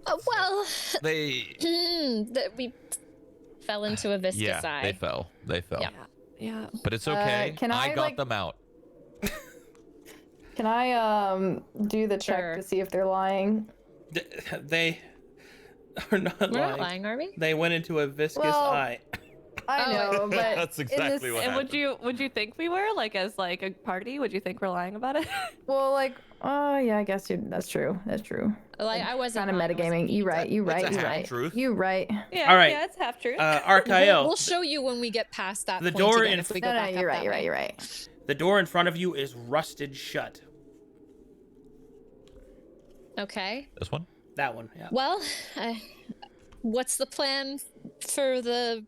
Well, They we fell into a viscous eye. they fell. They fell. Yeah. Yeah. But it's okay. can I, got like- them out. Can I do the check Sure. to see if they're lying? They are not We're lying. not lying, are we? They went into a viscous Well, eye. I know, but That's in this- exactly what And happened. would you think we were like as like a party? Would you think we're lying about it? Well, like, oh yeah, I guess that's true. That's true. Like I wasn't Kind of lying, I wasn't metagaming. You right. You It's right. a You half right. truth. You right. Yeah. All right. Yeah, it's half true. Arkael, We'll show you when we get past that The point door again in if we No, go no, back you're up right. that You're right. way. You're right. the door in front of you is rusted shut. Okay. This one? That one, yeah. Well, what's the plan for the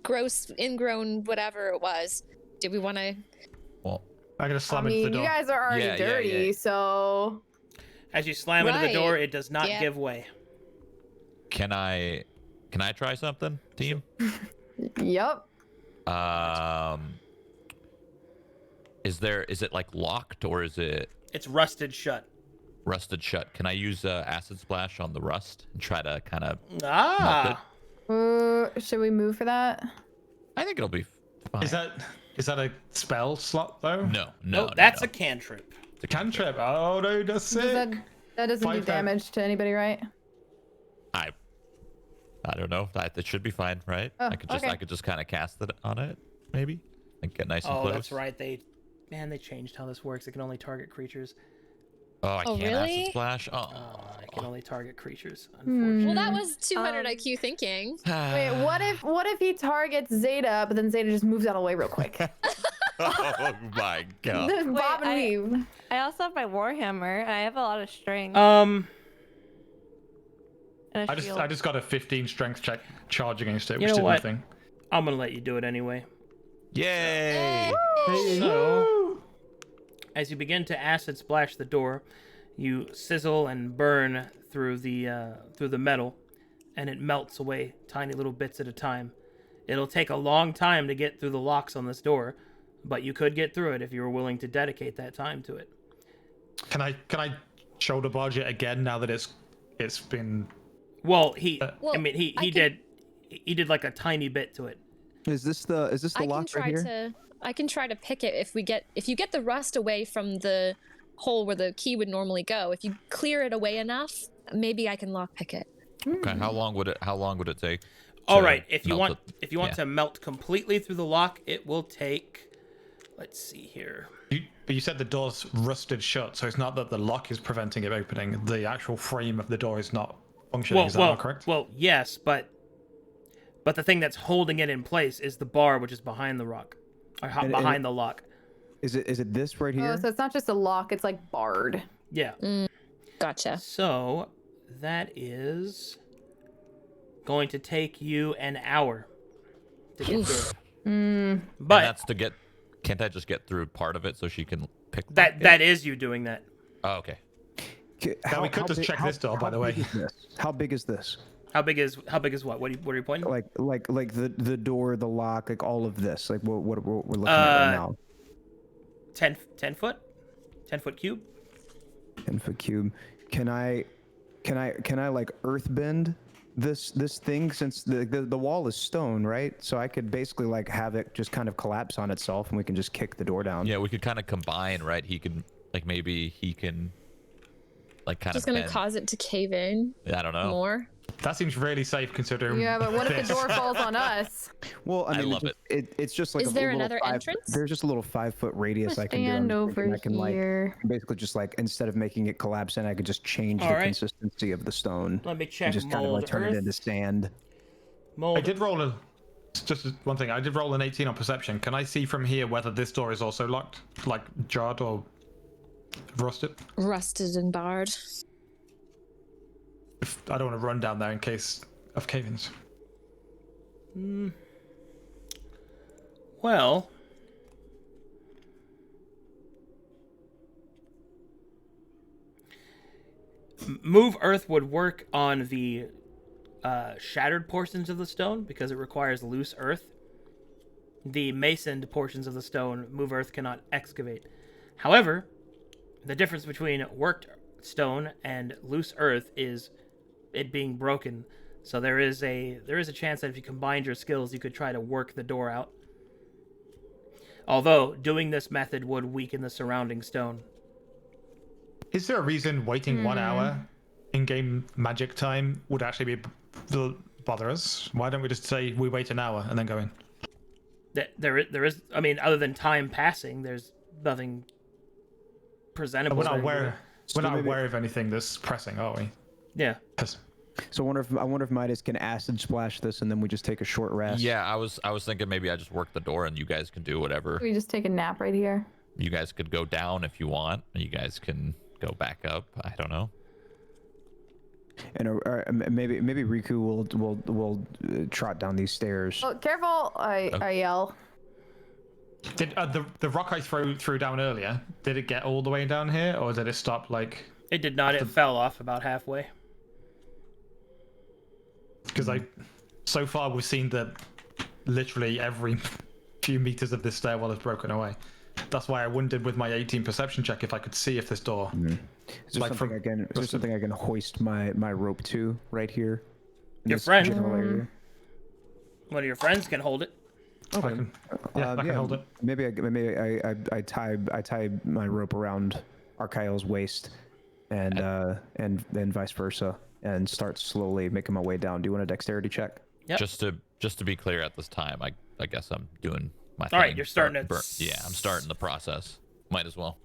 gross, ingrown, whatever it was. Do we want to? Well, I'm gonna I slam into the mean, door. you guys are already Yeah, dirty, so As you slam into the Right. door, it does not Yeah. give way. can I try something, team? yep. Is it like locked or is it It's rusted shut. rusted shut? Can I use acid splash on the rust and try to kind of melt it? Ah. Should we move for that? I think it'll be fine. Is that a spell slot though? No, No, no, that's no. a cantrip. It's a cantrip. Oh no, that's sick. That doesn't do 5,000. damage to anybody, right? I don't know. It should be fine, right? Oh, I could just kind of cast it on it, maybe, and get nice and Oh, close. that's right. They changed how this works. It can only target creatures. Oh, I Oh, can't really? acid splash. Oh, It can only target creatures, Hmm. unfortunately. Well, that was 200 Um, IQ thinking. Wait, what if he targets Zeta, but then Zeta just moves out of the way real quick? oh my god. Then Bob and I- weave. I also have my warhammer, and I have a lot of strength and a I shield. just got a 15 strength check charge against it, You which know did what? nothing. I'm gonna let you do it anyway. Yay! So, as you begin to acid splash the door, you sizzle and burn through the metal, and it melts away tiny little bits at a time. It'll take a long time to get through the locks on this door, but you could get through it if you were willing to dedicate that time to it. Can I shoulder barge it again now that it's been? Well, he Well, I did like a tiny bit to it. Is this the I lock can try right here? to. I can try to pick it if you get the rust away from the hole where the key would normally go. If you clear it away enough, maybe I can lock pick it. Okay, how long would it take? All to right, if you melt want it? if you want Yeah. to melt completely through the lock, it will take. Let's see here. But you said the door's rusted shut, so it's not that the lock is preventing it opening. The actual frame of the door is not functioning. Is that not correct? Well, yes, but the thing that's holding it in place is the bar, which is behind the rock, or behind the lock. Is it this right here? Oh, so it's not just a lock; it's like barred. Yeah. Gotcha. So that is going to take you an hour to get through. And But that's to get. Can't I just get through part of it so she can pick that is you doing that. Oh, okay. we could just check this door, by the way. How big is this? How big is what? What are you pointing? Like the door, the lock, like all of this. Like what we're looking at right now. 10 foot? 10 foot cube? 10-foot cube. Can I like earthbend this thing, since the wall is stone, right? So I could basically like have it just kind of collapse on itself, and we can just kick the door down. Yeah, we could kind of combine, right? Maybe he can like kind Just of gonna bend. cause it to cave in I don't know. more. That seems really safe considering. Yeah, but what if this. the door falls on us? Well, I I mean, love it's just like Is a there little another 5 entrance? There's just a little 5-foot radius I can do. Stand I'm thinking over I can like here. basically just like, instead of making it collapse in, I could just change the Alright. consistency of the stone. Let me And check just kind of mold like turn it earth. into sand. Mold. I did roll just one thing. I did roll an 18 on perception. Can I see from here whether this door is also locked, like jarred or rusted? Rusted and barred. I don't want to run down there in case of cave-ins. Well, move earth would work on the shattered portions of the stone because it requires loose earth. The masoned portions of the stone, move earth cannot excavate. However, the difference between worked stone and loose earth is it being broken. So there is a chance that if you combined your skills, you could try to work the door out. Although doing this method would weaken the surrounding stone. Is there a reason waiting 1 hour in-game magic time would actually bother us? Why don't we just say we wait an hour and then go in? There is. I mean, other than time passing, there's nothing presentable. We're not there. aware. So We're not maybe- aware of anything that's pressing, are we? Yeah. 'Cause- So I wonder if Midas can acid splash this, and then we just take a short rest. Yeah, I was thinking maybe I just work the door and you guys can do whatever. We just take a nap right here. You guys could go down if you want. You guys can go back up. I don't know. or maybe Riku will trot down these stairs. Oh, careful! I yell. Did the rock I threw down earlier? Did it get all the way down here, or did it stop like? It did not. It fell off about halfway. Because so far we've seen that literally every few meters of this stairwell is broken away. That's why I wondered with my 18 perception check if I could see if this door. Is there something I can hoist my rope to right here? Your friend. One of your friends can hold it. Okay. I can hold it. Maybe I tie my rope around Archael's waist, and then vice versa, and start slowly making my way down. Do you want a dexterity check? Yep. Just to be clear, at this time, I guess I'm doing my thing. All right, you're starting it. Yeah, I'm starting the process. Might as well.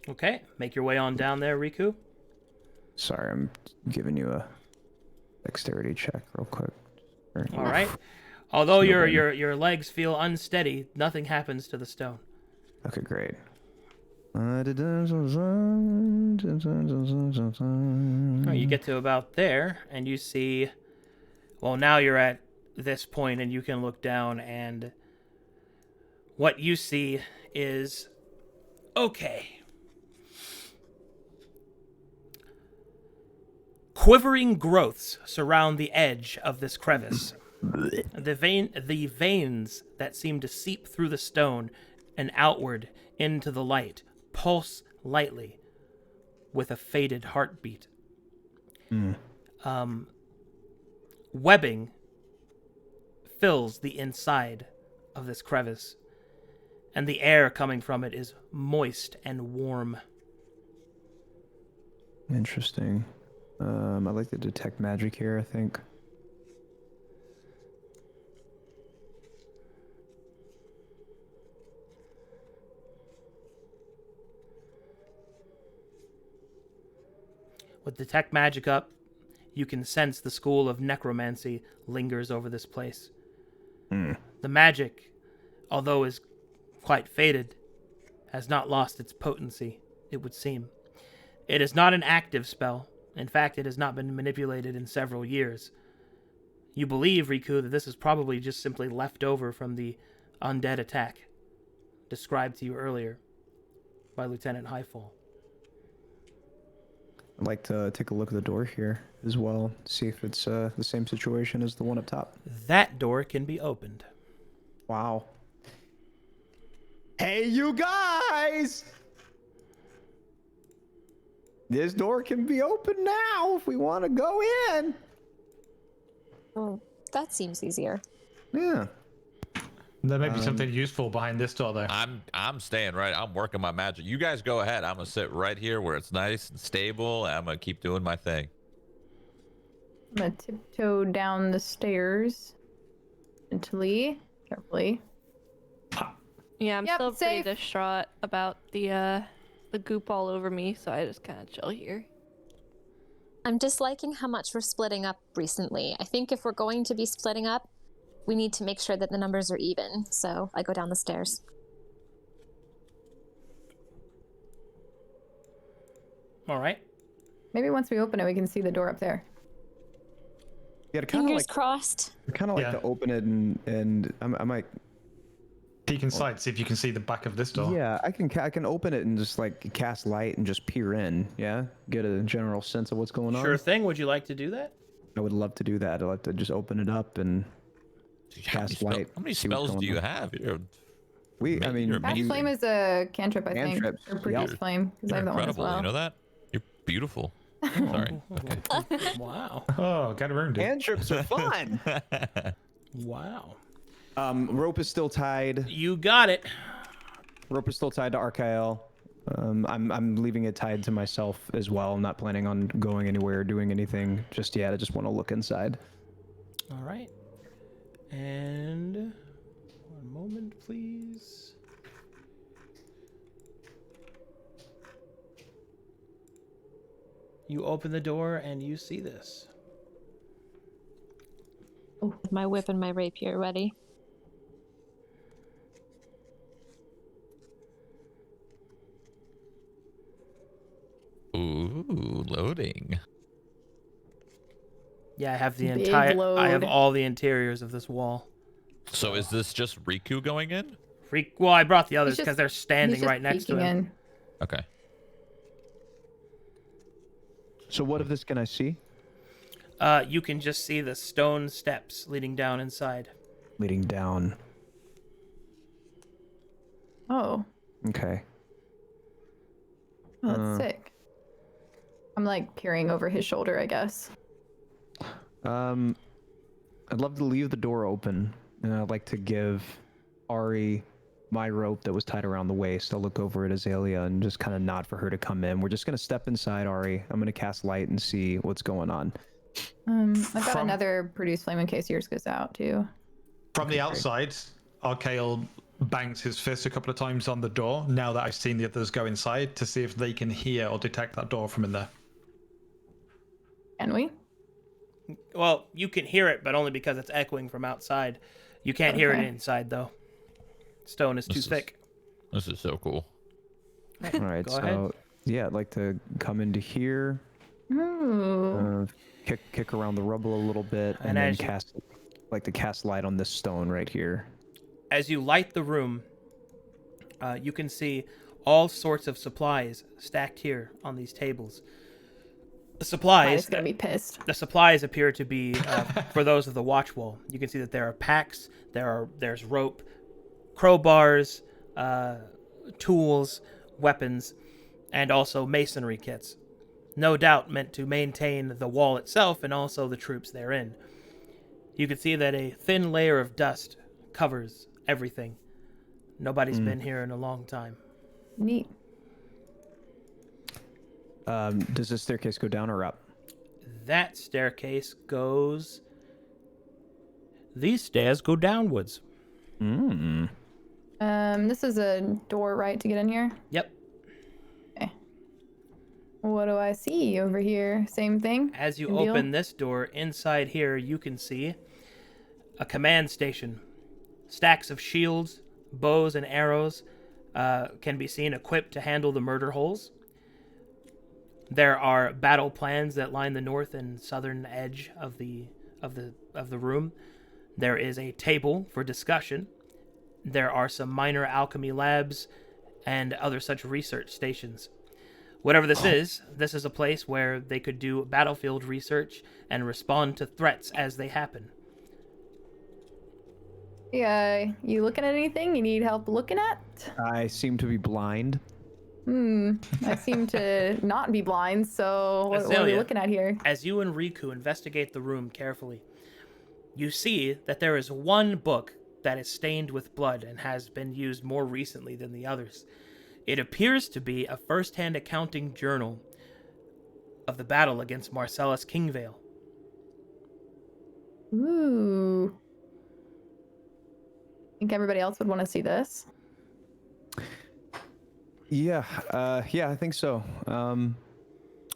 Okay, make your way on down there, Riku. Sorry, I'm giving you a dexterity check real quick. All right. Although your legs feel unsteady, nothing happens to the stone. Okay, great. You get to about there, and you see. Well, now you're at this point, and you can look down, and what you see is okay. Quivering growths surround the edge of this crevice. The veins that seem to seep through the stone and outward into the light pulse lightly with a faded heartbeat. Webbing fills the inside of this crevice, and the air coming from it is moist and warm. Interesting. I'd like to detect magic here, I think. With detect magic up, you can sense the school of necromancy lingers over this place. The magic, although is quite faded, has not lost its potency, it would seem. It is not an active spell. In fact, it has not been manipulated in several years. You believe, Riku, that this is probably just simply left over from the undead attack described to you earlier by Lieutenant Highfall. I'd like to take a look at the door here as well, see if it's the same situation as the one up top. That door can be opened. Wow. Hey, you guys! This door can be open now if we want to go in. Oh, that seems easier. Yeah. There may be something useful behind this door, though. I'm staying right. I'm working my magic. You guys go ahead. I'm gonna sit right here where it's nice and stable. And I'm gonna keep doing my thing. I'm gonna tiptoe down the stairs gently, carefully. Yeah, I'm Yep, still pretty safe. distraught about the goop all over me, so I just kind of chill here. I'm disliking how much we're splitting up recently. I think if we're going to be splitting up, we need to make sure that the numbers are even. So I go down the stairs. All right. Maybe once we open it, we can see the door up there. Yeah, to kind of Fingers like, crossed. to open it and I might. Peek inside, see if you can see the back of this door. Yeah, I can open it and just like cast light and just peer in. Yeah, get a general sense of what's going on. Sure thing. Would you like to do that? I would love to do that. I'd like to just open it up and cast light. How many see what's spells going do you on. have? You're Fast flame is a cantrip, I think. Cantrip. Or produce Yep. flame, because I You're have that one as incredible. well. You know that? You're beautiful. Sorry. Okay. Wow. Oh, get around it. Cantrips are fun. Wow. Rope is still tied. You got it. Rope is still tied to Archael. I'm leaving it tied to myself as well. I'm not planning on going anywhere or doing anything just yet. I just want to look inside. All right. And one moment, please. You open the door and you see this. With my whip and my rapier ready. Ooh, loading. Yeah, I have the Big I have load. all the interiors of this wall. So is this just Riku going in? Well, I brought the others just- because they're standing He's just right next to peeking him. in. Okay. So what of this can I see? You can just see the stone steps leading down inside. Leading down. Oh, Okay. that's sick. I'm like peering over his shoulder, I guess. I'd love to leave the door open, and I'd like to give Ari my rope that was tied around the waist. I'll look over at Azalea and just kind of nod for her to come in. We're just gonna step inside, Ari. I'm gonna cast light and see what's going on. I've got From- another produce flame in case yours goes out too. From the outside, Arcale bangs his fist a couple of times on the door now that I've seen the others go inside to see if they can hear or detect that door from in there. Can we? Well, you can hear it, but only because it's echoing from outside. You can't hear it Okay. inside, though. Stone is too thick. This is so cool. All right, Go so ahead. yeah, I'd like to come into here, Ooh. kick around the rubble a little bit, And and then as you- cast light on this stone right here. As you light the room, you can see all sorts of supplies stacked here on these tables. The supplies. Midas gonna be pissed. The supplies appear to be for those of the watch wall. You can see that there are packs, there's rope, crowbars, tools, weapons, and also masonry kits. No doubt meant to maintain the wall itself and also the troops therein. You can see that a thin layer of dust covers everything. Nobody's been here in a long time. Neat. Does this staircase go down or up? That staircase goes... These stairs go downwards. This is a door, right, to get in here? Yep. Okay. What do I see over here? Same thing? As you Same deal? open this door, inside here you can see a command station. Stacks of shields, bows, and arrows can be seen equipped to handle the murder holes. There are battle plans that line the north and southern edge of the room. There is a table for discussion. There are some minor alchemy labs and other such research stations. Whatever this is a place where they could do battlefield research and respond to threats as they happen. Yeah, you looking at anything you need help looking at? I seem to be blind. I seem to not be blind, so what are we Azalea, looking at here? As you and Riku investigate the room carefully, you see that there is one book that is stained with blood and has been used more recently than the others. It appears to be a first-hand accounting journal of the battle against Marcellus Kingvale. Ooh. Think everybody else would want to see this? Yeah, I think so.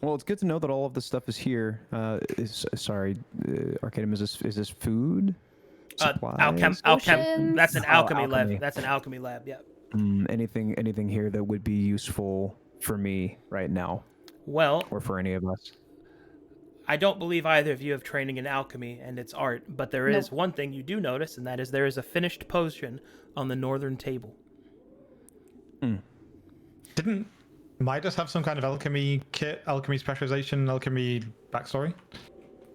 Well, it's good to know that all of this stuff is here. Arcadum, is this food? Supplies? That's an alchemy lab. alchemy. That's an alchemy lab. Yeah. Anything here that would be useful for me right now, Well, or for any of us? I don't believe either of you have training in alchemy and its art, but there is one thing you do notice, and that is there is a finished potion on the northern table. Didn't Midas have some kind of alchemy kit, alchemy specialization, alchemy backstory?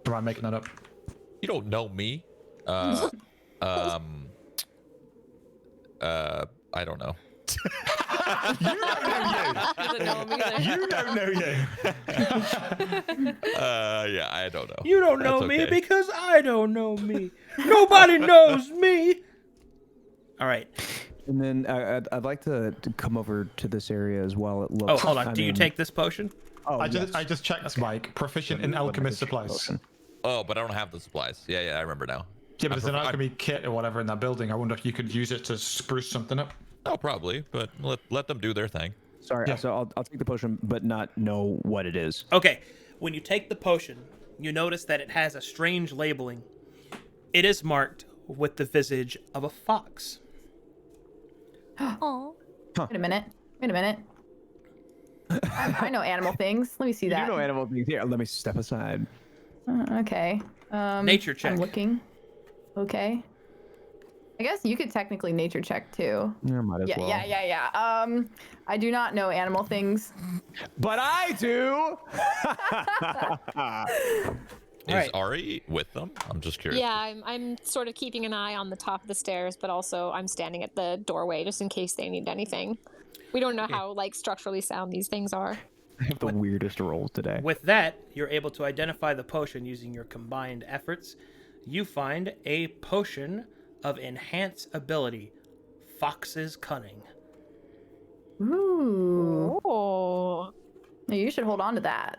Or am I making that up? You don't know me. I don't know. Doesn't know him either. You don't know you. Yeah, I don't know. You don't know That's me okay. because I don't know me. Nobody knows me. All right. And then I'd like to come over to this area as well. It looks. Oh, hold on. Do you take this potion? Oh, I yes. just checked, Mike. Proficient in alchemist supplies. Oh, but I don't have the supplies. Yeah, I remember now. Yeah, but there's an alchemy kit or whatever in that building. I wonder if you could use it to spruce something up. Oh, probably, but let them do their thing. Sorry, Yeah. so I'll take the potion, but not know what it is. Okay. When you take the potion, you notice that it has a strange labeling. It is marked with the visage of a fox. Aw. Wait a minute. I know animal things. Let me see that. You know animal things. Here, let me step aside. Okay. Nature check. I'm looking. Okay. I guess you could technically nature check too. Yeah, might as well. Yeah. I do not know animal things. But I do. Is Ari with them? I'm just curious. Yeah, I'm sort of keeping an eye on the top of the stairs, but also I'm standing at the doorway just in case they need anything. We don't know how like structurally sound these things are. I have the weirdest rolls today. With that, you're able to identify the potion using your combined efforts. You find a potion of enhance ability, Fox's Cunning. Ooh. Oh. You should hold on to that.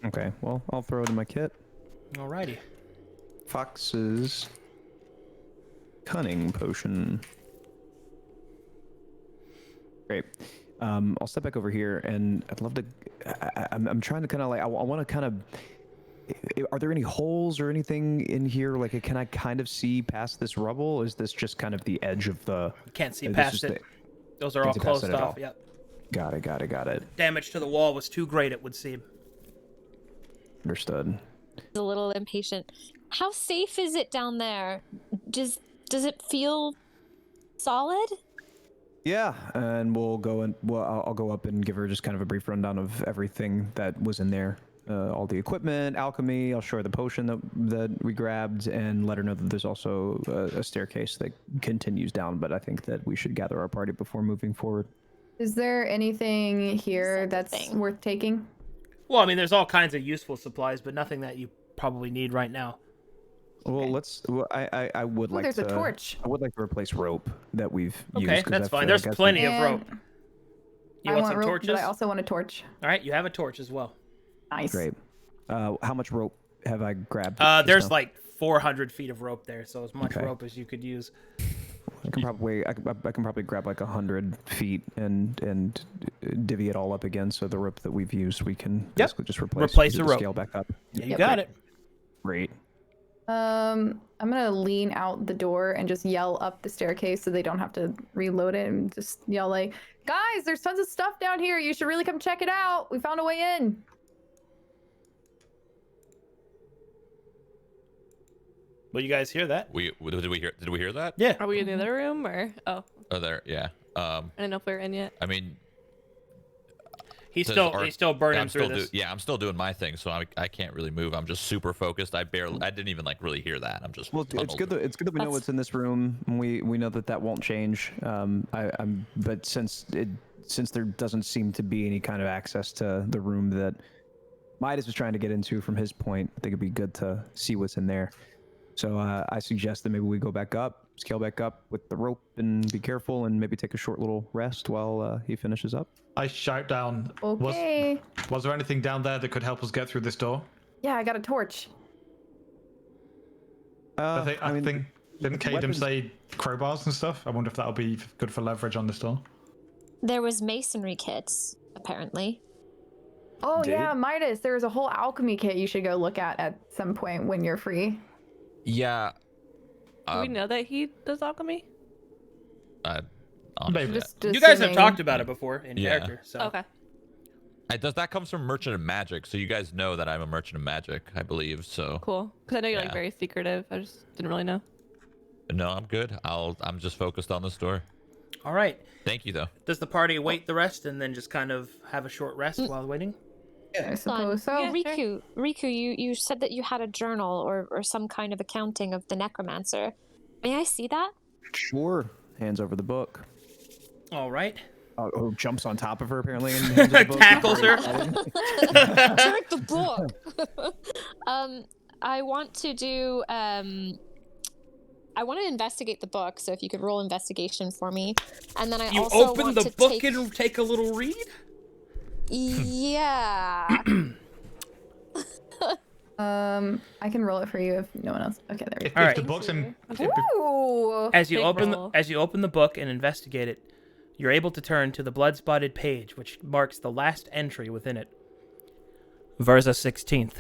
Okay, well, I'll throw it in my kit. Alrighty. Fox's Cunning Potion. Great. I'll step back over here, and I'd love to. I'm trying to kind of like. I want to kind of. Are there any holes or anything in here? Like, can I kind of see past this rubble? Is this just kind of the edge of the? You can't see past it. Those are all closed off. Yep. Got it. Damage to the wall was too great, it would seem. Understood. A little impatient. How safe is it down there? Does it feel solid? Yeah, and we'll go and I'll go up and give her just kind of a brief rundown of everything that was in there, all the equipment, alchemy. I'll show her the potion that we grabbed, and let her know that there's also a staircase that continues down. But I think that we should gather our party before moving forward. Is there anything here that's worth taking? Well, I mean, there's all kinds of useful supplies, but nothing that you probably need right now. Well, let's. Well, I would like there's to. a torch. I would like to replace rope that we've used. Okay, that's fine. There's plenty of rope. You want some rope, torches? but I also want a torch. All right, you have a torch as well. Nice. Great. How much rope have I grabbed? There's like 400 feet of rope there, so as much rope as you could use. I can probably grab like 100 feet and divvy it all up again. So the rope that we've used, we can basically just replace the rope. Scale back up. Yeah, you got it. Great. I'm gonna lean out the door and just yell up the staircase so they don't have to reload it, and just yell like, "Guys, there's tons of stuff down here. You should really come check it out. We found a way in." Well, you guys hear that? Did we hear that? Yeah. Are we in the other room or? Oh, there. Yeah. I don't know if we're in yet. I mean, he's still burning through this. I'm still doing my thing, so I can't really move. I'm just super focused. I didn't even like really hear that. I'm just. Well, it's good that we know what's in this room. And we know that won't change. But since there doesn't seem to be any kind of access to the room that Midas was trying to get into from his point, I think it'd be good to see what's in there. So I suggest that maybe we go back up, scale back up with the rope, and be careful, and maybe take a short little rest while he finishes up. I shout down. Okay. Was there anything down there that could help us get through this door? Yeah, I got a torch. I think didn't Kadam say crowbars and stuff? I wonder if that'll be good for leverage on this door. There was masonry kits, apparently. Oh yeah, Midas. There's a whole alchemy kit you should go look at some point when you're free. Yeah. Do we know that he does alchemy? Honestly, you guys have talked about it before in character. So. Okay. That comes from Merchant of Magic, so you guys know that I'm a Merchant of Magic, I believe. So Cool. Because I know you're like very secretive. I just didn't really know. No, I'm good. I'm just focused on this door. All right. Thank you, though. Does the party wait the rest and then just kind of have a short rest while waiting? I suppose so. Yeah, Riku, you said that you had a journal or some kind of accounting of the necromancer. May I see that? Sure. Hands over the book. All right. Jumps on top of her apparently and hands her the book. Tackles her. Take the book. I want to do. I want to investigate the book. So if you could roll investigation for me, and then I also open want the to book and take a little read. Yeah. I can roll it for you if no one else. Okay, there we go. All right. The book's in. Ooh. As you Big open the book and investigate it, you're able to turn to the blood-spotted page, which marks the last entry within it. Verza 16th.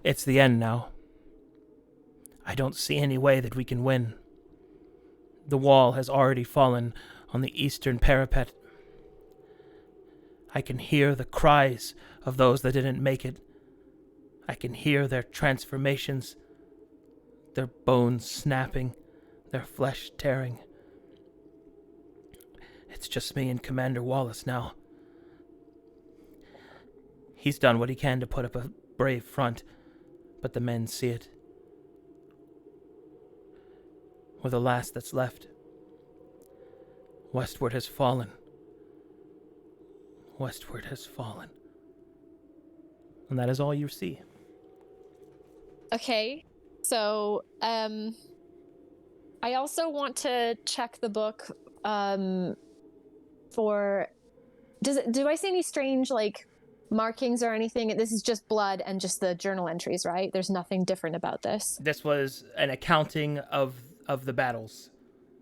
It's the end now. I don't see any way that we can win. The wall has already fallen on the eastern parapet. I can hear the cries of those that didn't make it. I can hear their transformations, their bones snapping, their flesh tearing. It's just me and Commander Wallace now. He's done what he can to put up a brave front, but the men see it. We're the last that's left. Westward has fallen. Westward has fallen. And that is all you see. Okay, so I also want to check the book for. Do I see any strange like markings or anything? This is just blood and just the journal entries, right? There's nothing different about this. This was an accounting of the battles.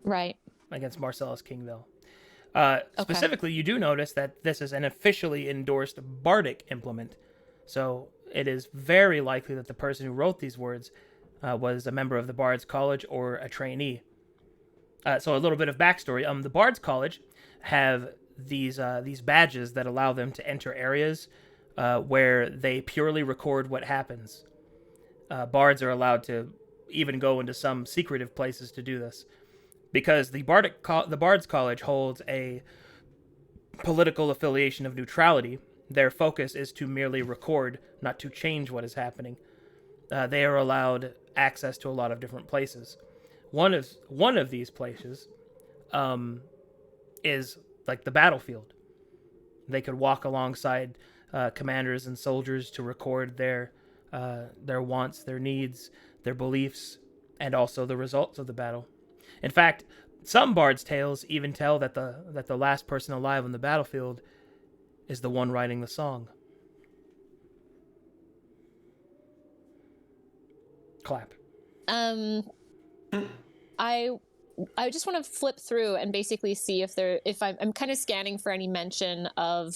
Right. Against Marcellus Kingville. Specifically, you do notice that this is an officially endorsed bardic implement. So it is very likely that the person who wrote these words was a member of the Bard's College or a trainee. So a little bit of backstory. The Bard's College have these badges that allow them to enter areas where they purely record what happens. Bards are allowed to even go into some secretive places to do this. Because the Bard's College holds a political affiliation of neutrality, their focus is to merely record, not to change what is happening. They are allowed access to a lot of different places. One of these places is like the battlefield. They could walk alongside commanders and soldiers to record their wants, their needs, their beliefs, and also the results of the battle. In fact, some bards' tales even tell that the last person alive on the battlefield is the one writing the song. Clap. I just want to flip through and basically see if I'm kind of scanning for any mention of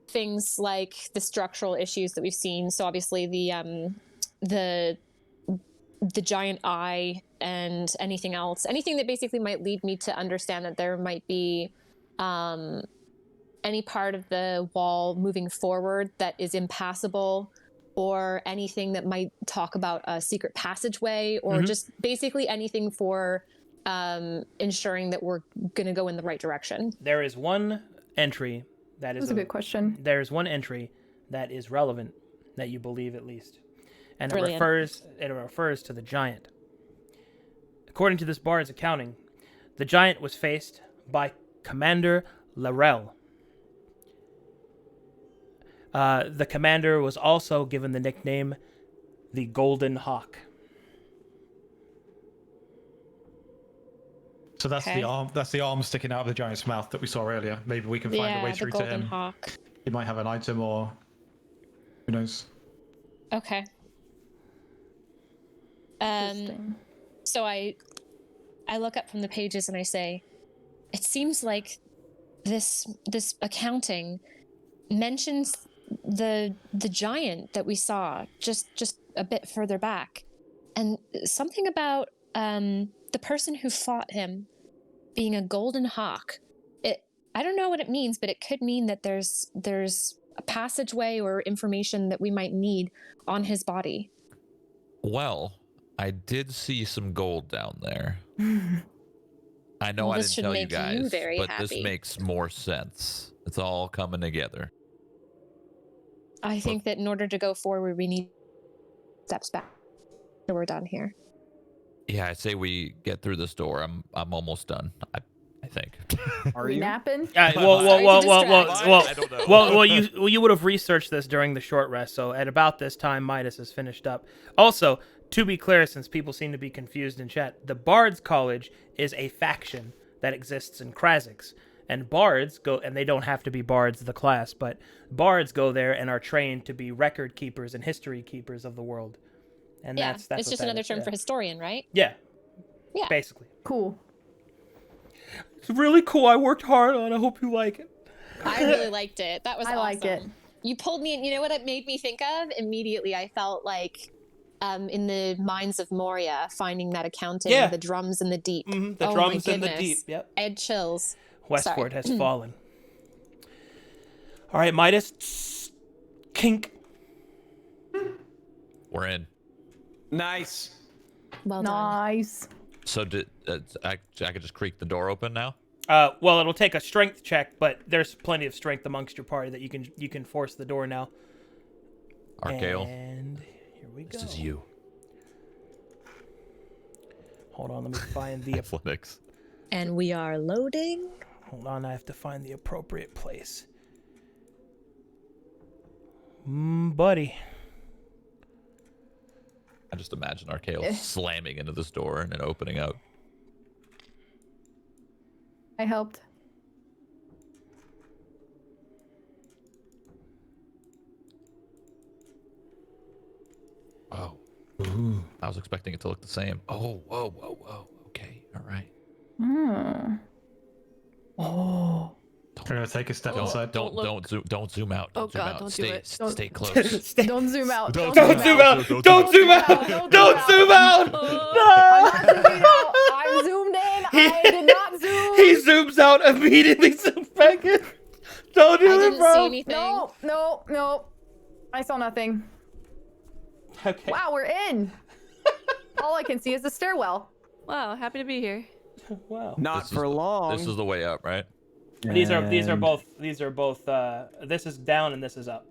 things like the structural issues that we've seen. So obviously the giant eye and anything that basically might lead me to understand that there might be any part of the wall moving forward that is impassable, or anything that might talk about a secret passageway, or just basically anything for ensuring that we're going to go in the right direction. There is one entry that is... That's a good question. There's one entry that is relevant, that you believe at least. And Brilliant. it refers to the giant. According to this bard's accounting, the giant was faced by Commander Larell. The commander was also given the nickname the Golden Hawk. So that's Okay. the arm. That's the arm sticking out of the giant's mouth that we saw earlier. Maybe we can find a way the through to Golden him. Hawk. He might have an item, or who knows. Okay. Interesting. So I look up from the pages and I say, it seems like this accounting mentions the giant that we saw just a bit further back, and something about the person who fought him being a golden hawk. I don't know what it means, but it could mean that there's a passageway or information that we might need on his body. Well, I did see some gold down there. I know Well, I this didn't should tell you make you guys, very but happy. this makes more sense. It's all coming together. I think that in order to go forward, we need steps back. So we're done here. Yeah, I say we get through this door. I'm almost done. I think. Are We you? napping? I don't know. You would have researched this during the short rest, so at about this time, Midas has finished up. Also, to be clear, since people seem to be confused in chat, the Bard's College is a faction that exists in Krazix. And bards go, and they don't have to be bards, the class, but bards go there and are trained to be record keepers and history keepers of the world. And Yeah, that's it's what just that another is, term yeah. for historian, right? Yeah. Yeah. Basically. Cool. It's really cool. I worked hard on it. I hope you like it. I really liked it. That was I awesome. like it. You pulled me in. You know what it made me think of? Immediately, I felt like in the Mines of Moria, finding that accounting, Yeah. the drums in the deep. The Oh drums my in the goodness. deep. Yep. I had chills. Westward Sorry. has fallen. All right, Midas. Kink. We're in. Nice. Well done. Nice. So I could just creak the door open now? Well, it'll take a strength check, but there's plenty of strength amongst your party that you can force the door now. Arcale. And here we go. This is you. Hold on, let me find the. Athletics. And we are loading. Hold on, I have to find the appropriate place. Buddy. I just imagine Arcale slamming into this door and then opening up. I helped. Oh. I was expecting it to look the same. Oh, whoa. Okay, all right. Oh. I'm gonna take a step inside. Don't zoom out. Oh, Don't zoom God, out. don't do it. Stay close. Don't zoom out. Don't Don't zoom out! Don't zoom out! Don't zoom out! No! I zoomed in. I did not zoom. He zooms out immediately. Zooms back in. Don't do I it, didn't bro. see anything. No. I saw nothing. Okay. Wow, we're in. All I can see is the stairwell. Wow, happy to be here. Wow. Not for long. This is the way up, right? These are And- both. This is down and this is up.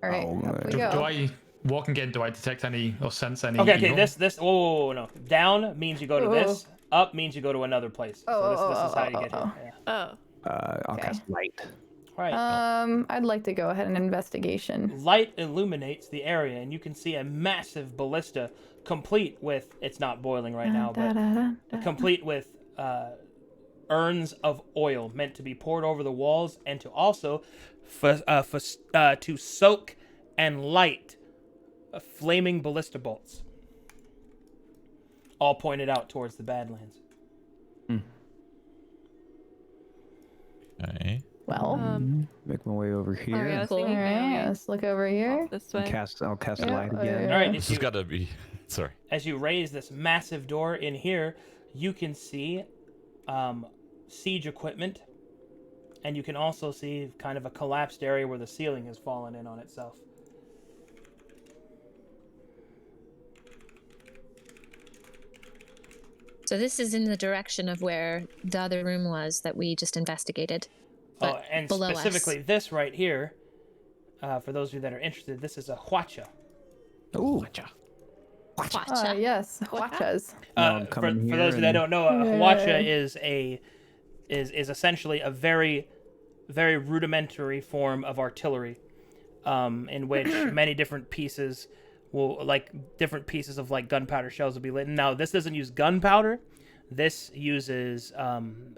All right, Oh, up we Do go. I walk again? Do I detect any or sense any? Okay. evil? This. Oh no. Down means you go to this. Up means you go to another place. So this is how you get here. Yeah. Oh, I'll cast light. Right. I'd like to go ahead and investigation. Light illuminates the area, and you can see a massive ballista, complete with. It's not boiling right now, but complete with urns of oil meant to be poured over the walls and to also to soak and light flaming ballista bolts, all pointed out towards the Badlands. Okay. Well, Make my way over here. sorry, I was Cool. all thinking right, maybe let's look over here. this way. I'll cast Yeah, light again. All right, This has got to be. Sorry. as you raise this massive door in here, you can see siege equipment, and you can also see kind of a collapsed area where the ceiling has fallen in on itself. So this is in the direction of where the other room was that we just investigated. But And below specifically this right here, for those of you that are interested, this is a huacha. Ooh. Huacha. Yes, Huachas. I'm For coming those of you that here don't know, a huacha Yay. is essentially a very, very rudimentary form of artillery, in which many different pieces different pieces of gunpowder shells will be lit. Now, this doesn't use gunpowder. This uses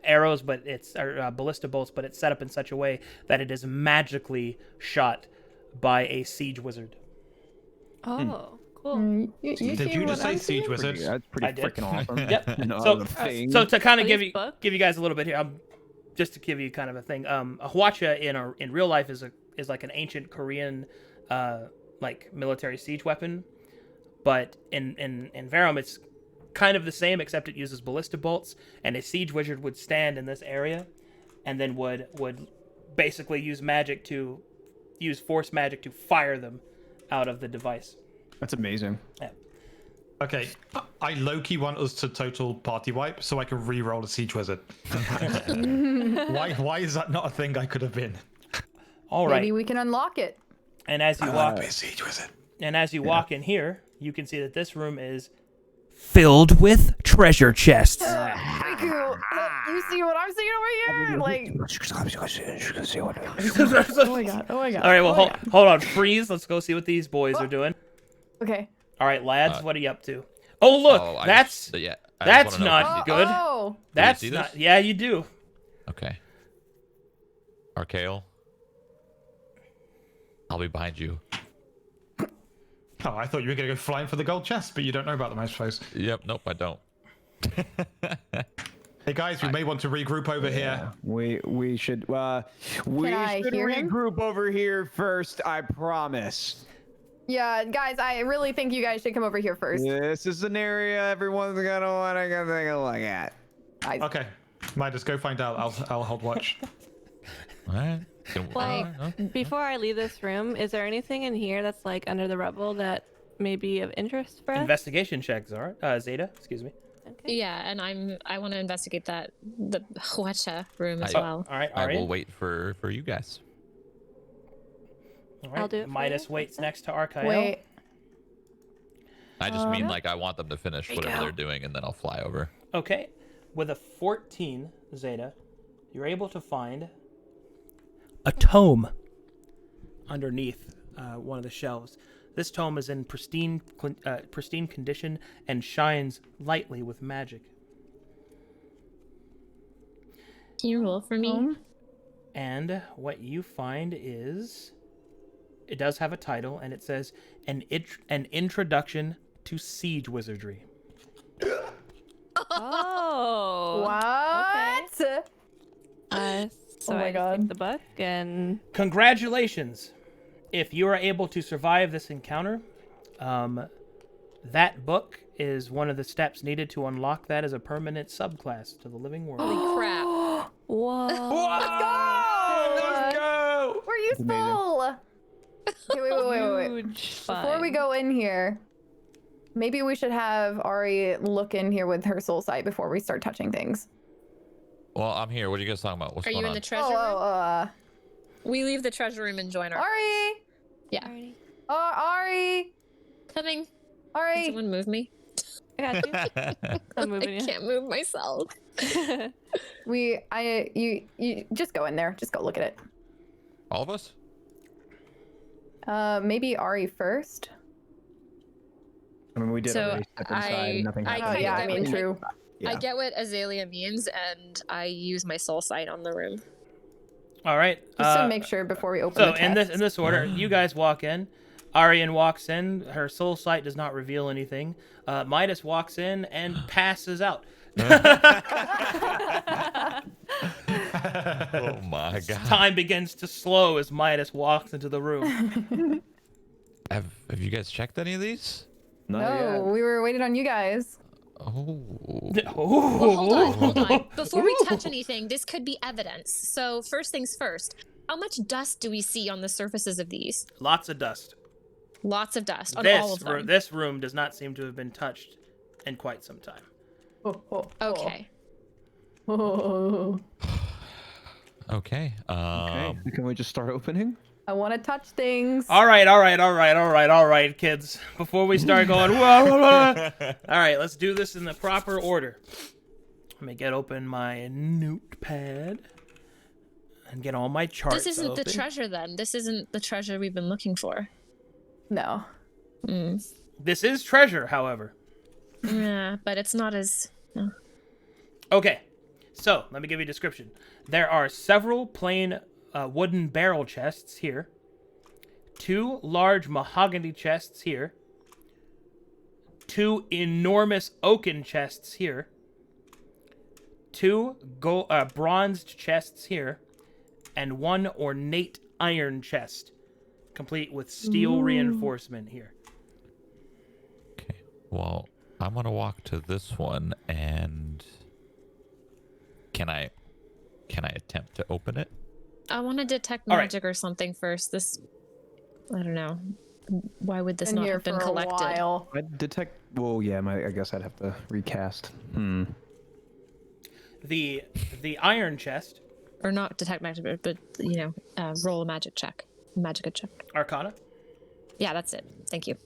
arrows, but it's ballista bolts, but it's set up in such a way that it is magically shot by a siege wizard. Oh, cool. You Did see you what just say I'm siege seeing? wizard? That's pretty I did. freaking awesome. Yep. No So- other thing. So to kind of Are give these books? you guys a little bit here, just to give you kind of a thing. A huacha in real life is like an ancient Korean military siege weapon, but in Verum it's kind of the same, except it uses ballista bolts, and a siege wizard would stand in this area, and then would basically use force magic to fire them out of the device. That's amazing. Yeah. Okay, I low-key want us to total party wipe so I can re-roll a siege wizard. Why is that not a thing I could have been? All right. Maybe we can unlock it. And as you I walk, want to be a siege wizard. and as you walk in here, you can see that this room is filled with treasure chests. Thank you. You see what I'm seeing over here? Like, oh my god. All right, well, hold on, freeze. Let's go see what these boys are doing. Okay. All right, lads, what are you up to? Oh, look, Oh, that's I just that's wanna know not if you- good. Oh. That's see not. this? Yeah, you do. Okay. Arcale. I'll be behind you. Oh, I thought you were going to go flying for the gold chest, but you don't know about them, I suppose. Yep. Nope. I don't. Hey guys, we may want to regroup over here. We should I hear him? regroup over here first. I promise. Yeah, guys, I really think you guys should come over here first. This is an area everyone's gonna want to take a look at. Okay, Midas, go find out. I'll hold watch. All right. Well, before I leave this room, is there anything in here that's like under the rubble that may be of interest for us? Investigation check, Zeta. Excuse me. Okay. Yeah, and I want to investigate the Huacha room as I- well. All right, I Arian. will wait for you guys. All right. I'll do it for Midas you. waits next to Arcael. Wait. I just mean like I want them to finish There you whatever go. they're doing, and then I'll fly over. Okay. With a 14, Zeta, you're able to find a tome underneath one of the shelves. This tome is in pristine condition and shines lightly with magic. Can you roll for me? And what you find is, it does have a title, and it says an introduction to siege wizardry. Oh. What? So Oh my I just God. take the book and Congratulations! If you are able to survive this encounter, that book is one of the steps needed to unlock that as a permanent subclass to the living world. Holy crap. whoa. Let's go! We're useful. Okay, wait. Huge Before we find. go in here, maybe we should have Ari look in here with her soul sight before we start touching things. Well, I'm here. What are you guys talking about? What's Are going you in on? the treasure room? Oh, We leave the treasure room and join our Ari! Yeah. Alrighty. Ari! Coming. Can Ari! someone move me? I got you. I'm moving I you. can't move myself. You just go in there. Just go look at it. All of us? Maybe Ari first. I mean, we did So already step inside and nothing I Oh happened. kinda yeah, I get mean what- true. I get what Azalea means, and I use my soul sight on the room. All right. Just to make sure before we open So the in chest. this order, you guys walk in. Arian walks in. Her soul sight does not reveal anything. Midas walks in and passes out. Oh my god. Time begins to slow as Midas walks into the room. Have you guys checked any of these? Not No, yet. we were waiting on you guys. Oh. Well, hold on. Before we touch anything, this could be evidence. So first things first, how much dust do we see on the surfaces of these? Lots of dust. Lots of dust on all of them. This room does not seem to have been touched in quite some time. Okay. Oh. Okay. Okay. Can we just start opening? I want to touch things. All right, kids. Before we start going, whoa, whoa, whoa. All right, let's do this in the proper order. Let me get open my notepad and get all my charts. This isn't the open. treasure then. This isn't the treasure we've been looking for. No. This is treasure, however. Yeah, but it's not as... Okay, so let me give you a description. There are several plain wooden barrel chests here, 2 large mahogany chests here, 2 enormous oaken chests here, 2 bronzed chests here, and 1 ornate iron chest, complete with steel reinforcement here. Okay. Well, I'm gonna walk to this one, and can I attempt to open it? I want to detect All right. magic or something first. This... I don't know. Why would this Been not here have been for a collected? while. I detect. Well, yeah. I guess I'd have to recast. The iron chest, Or not detect magic, but roll a magic check. Magic check. Arcana. Yeah, that's it. Thank you.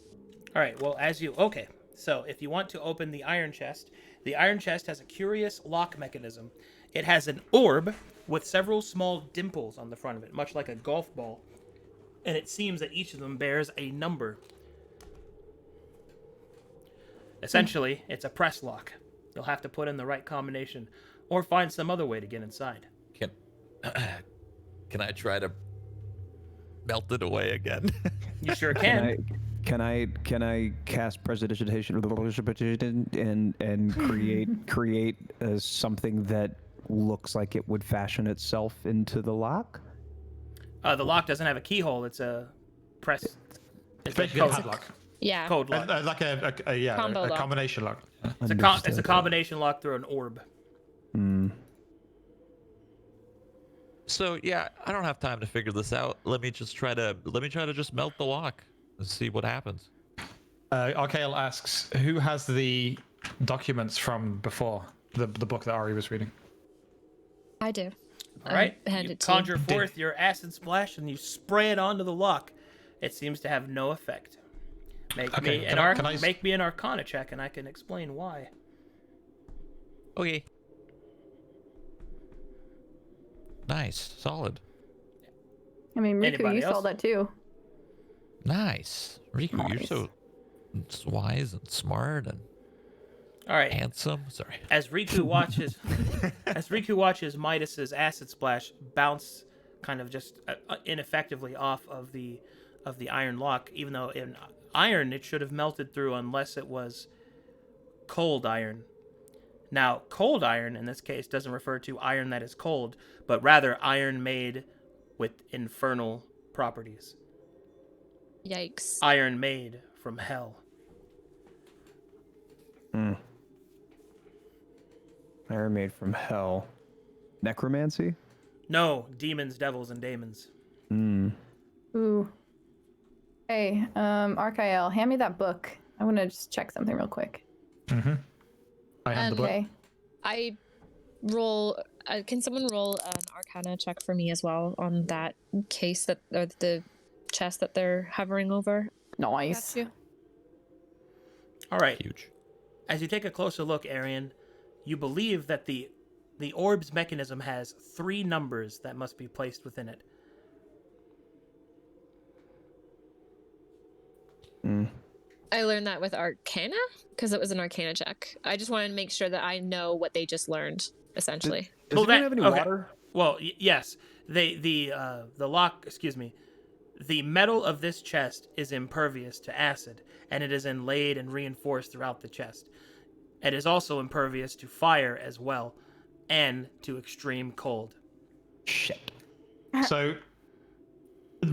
All right, well, okay. So if you want to open the iron chest has a curious lock mechanism. It has an orb with several small dimples on the front of it, much like a golf ball. And it seems that each of them bears a number. Essentially, it's a press lock. You'll have to put in the right combination or find some other way to get inside. Can I try to melt it away again? You sure can. Can I cast prestidigitation and create something that looks like it would fashion itself into the lock? The lock doesn't have a keyhole. It's a press. It's a Basically a code, padlock. Yeah. code lock. Like a Combo lock. combination lock. It's a combination lock through an orb. So yeah, I don't have time to figure this out. Let me try to just melt the lock and see what happens. Arcale asks, who has the documents from before the book that Ari was reading? I do. All right, hand you it to you. conjure forth your acid splash and you spray it onto the lock. It seems to have no effect. Make me an Arcana check, and I can explain why. Okay. Nice, solid. I mean, Riku, Anybody you saw else? that too. Nice, Riku, you're so wise and smart and All right. handsome. Sorry. As Riku watches Midas's acid splash bounce, kind of just ineffectively off of the iron lock, even though in iron it should have melted through unless it was cold iron. Now, cold iron in this case doesn't refer to iron that is cold, but rather iron made with infernal properties. Yikes. Iron made from hell. Iron made from hell. Necromancy? No, demons, devils, and daemons. Ooh. Hey, Arcale, hand me that book. I want to just check something real quick. Mm-hmm. I have the book. Okay. I roll. Can someone roll an Arcana check for me as well on that case or the chest that they're hovering over? Nice. Got you. All right. Huge. As you take a closer look, Arian, you believe that the orb's mechanism has 3 numbers that must be placed within it. I learned that with Arcana because it was an Arcana check. I just wanted to make sure that I know what they just learned, essentially. Does anyone have any water? Well, yes. The lock, excuse me. The metal of this chest is impervious to acid, and it is inlaid and reinforced throughout the chest. It is also impervious to fire as well, and to extreme cold. Shit. So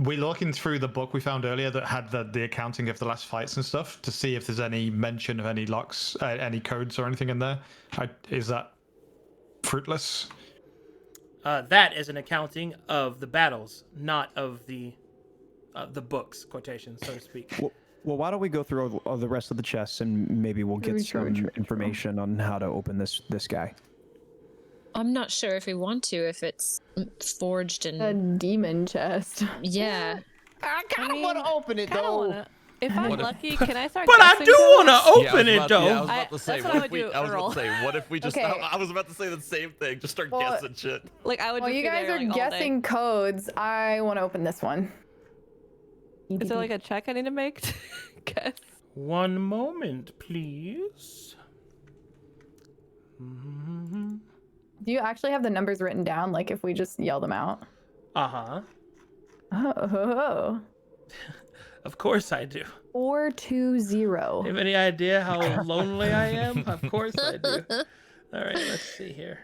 we're looking through the book we found earlier that had the accounting of the last fights and stuff to see if there's any mention of any locks, any codes or anything in there. Is that fruitless? That is an accounting of the battles, not of the books, quotation, so to speak. Well, why don't we go through all the rest of the chests and maybe we'll get some True. information on how to open this guy. I'm not sure if we want to, if it's forged A and demon chest. yeah. I kind of mean, want to open it Kinda though. wanna- If I'm What if- lucky, can I start? But I guessing do codes? want to open it, I though. was about to say, that's what I what would if we? do, I was about Earl. to say, what if we just? Okay. I was about to say the same thing. Just start Well, guessing shit. Like I would. While just you be guys there, are like, all day. guessing codes, I want to open this one. Is there like a check I need to make to guess? One moment, please. Do you actually have the numbers written down? Like if we just yell them out? Uh-huh. Oh. Of course I do. 420. Have any idea how lonely I am? Of course I do. All right, let's see here.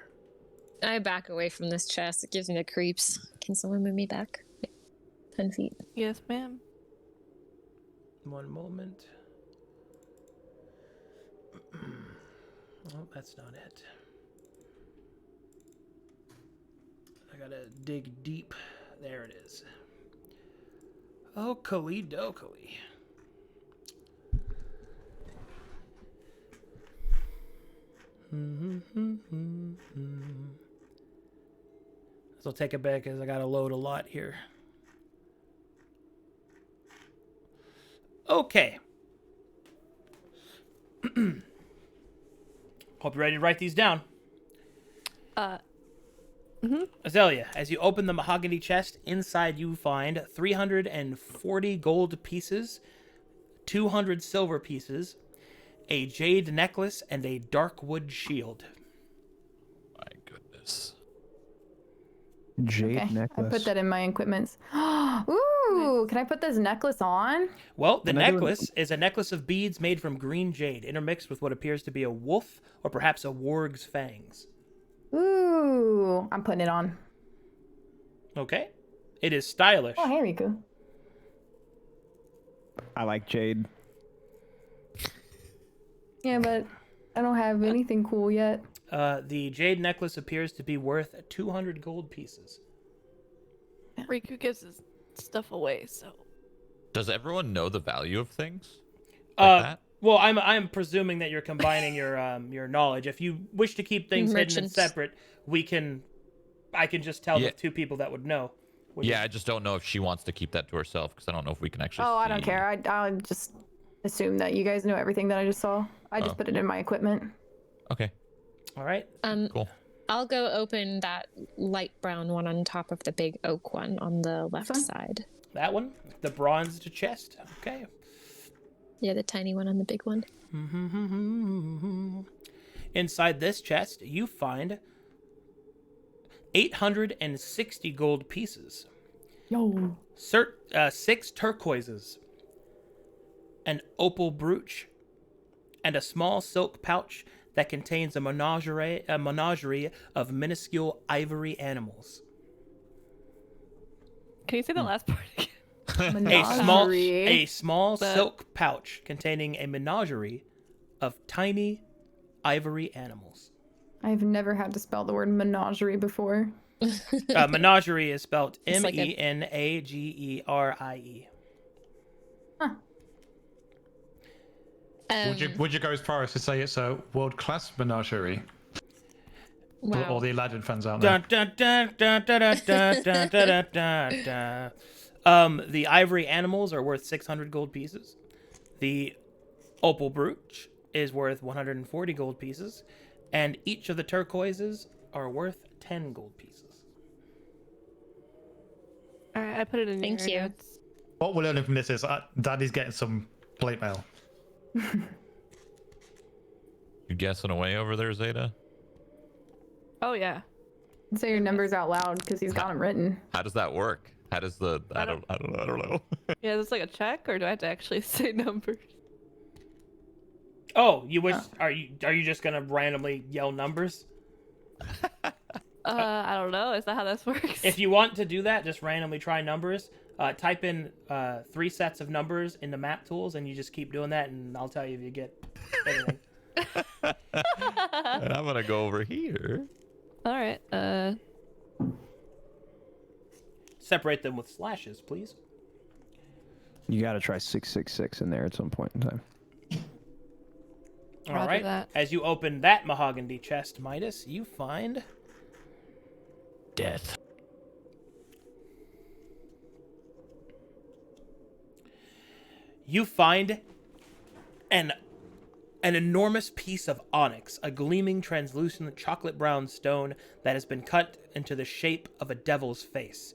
I back away from this chest. It gives me the creeps. Can someone move me back? 10 feet. Yes, ma'am. One moment. Oh, that's not it. I gotta dig deep. There it is. Oakley dokley. This will take a bit because I gotta load a lot here. Okay. Hope you're ready to write these down. Azalea, as you open the mahogany chest, inside you find 340 gold pieces, 200 silver pieces, a jade necklace, and a dark wood shield. My goodness. Jade Okay, necklace. I put that in my equipments. Ooh, can I put this necklace on? Well, the Can I do necklace is a necklace of beads made from green jade, intermixed with what appears to be a wolf or perhaps a warg's fangs. Ooh, I'm putting it on. Okay. It is stylish. Oh, hey, Riku. I like Jade. Yeah, but I don't have anything cool yet. The jade necklace appears to be worth 200 gold pieces. Riku gives his stuff away, so. Does everyone know the value of things? Like that? Well, I'm presuming that you're combining your knowledge. If you wish to keep things hidden and separate, I can just tell the two people that would know. Yeah, I just don't know if she wants to keep that to herself because I don't know if we can actually. I don't care. I'll just assume that you guys know everything that I just saw. I just put it in my equipment. Okay. All right. Cool. I'll go open that light brown one on top of the big oak one on the left side. That one, the bronzed chest. Okay. Yeah, the tiny one on the big one. Inside this chest, you find 860 gold pieces. Yo. 6 turquoises, an opal brooch, and a small silk pouch that contains a menagerie of minuscule ivory animals. Can you say the last part again? A small silk pouch containing a menagerie of tiny ivory animals. I've never had to spell the word menagerie before. Menagerie is spelled It's like Menagerie. Huh. Would you go as far as to say it's a world-class menagerie? Wow. All the Aladdin fans out there. The ivory animals are worth 600 gold pieces. The opal brooch is worth 140 gold pieces, and each of the turquoises are worth 10 gold pieces. All right, I put it in. Thank your you. notes. What we're learning from this is Daddy's getting some plate mail. You guessing away over there, Zeta? Oh yeah. Say your numbers out loud because he's got them written. How does that work? How does the I don't know. Yeah, is this like a check, or do I have to actually say numbers? Oh, you wish? Are you just gonna randomly yell numbers? I don't know. Is that how this works? If you want to do that, just randomly try numbers. Type in 3 sets of numbers in the map tools, and you just keep doing that, and I'll tell you if you get anything. And I'm gonna go over here. All right. Separate them with slashes, please. You got to try 666 in there at some point in time. All Roger right. that. As you open that mahogany chest, Midas, you find Death. an enormous piece of onyx, a gleaming, translucent, chocolate brown stone that has been cut into the shape of a devil's face.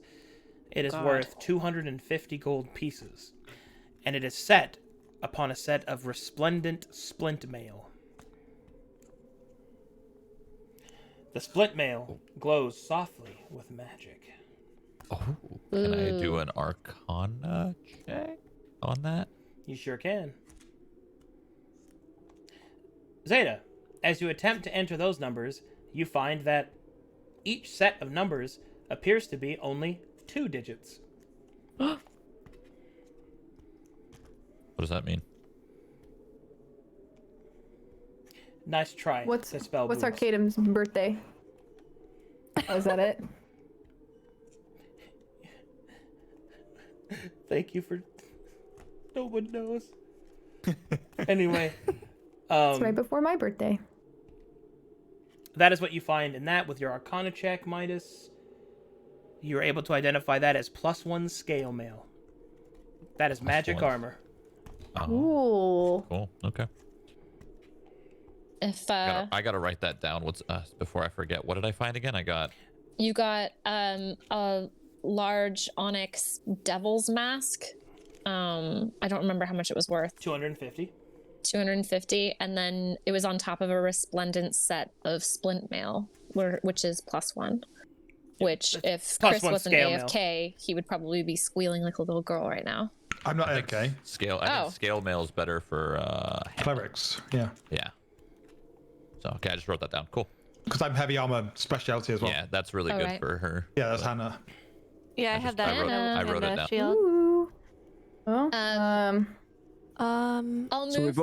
It is worth 250 gold pieces, and it is set upon a set of resplendent splint mail. The splint mail glows softly with magic. Oh, can I do an Arcana check on that? You sure can. Zeta, as you attempt to enter those numbers, you find that each set of numbers appears to be only 2 digits. What does that mean? Nice try. What's to spell boobs. Arcadum's birthday? Oh, is that it? Thank you for... No one knows. Anyway. It's right before my birthday. That is what you find in that with your Arcana check, Midas. You're able to identify that as +1 scale mail. That is magic +1. armor. Oh, Ooh. cool. Okay. If I gotta write that down. What's before I forget? What did I find again? you got a large onyx devil's mask. I don't remember how much it was worth. 250. 250, and then it was on top of a resplendent set of splint mail, which is +1. Which, if Plus Chris one wasn't scale AFK, he would probably be squealing like a little girl right now. I'm not I think okay. I think scale mail is better for Clerics, yeah. Yeah. So okay, I just wrote that down. Cool. Because I'm heavy armor specialty as well. Yeah, that's really Oh, good right. for her. Yeah, that's Hannah. Yeah, I have that. I wrote it down. Shield. Ooh. Well, I'll So move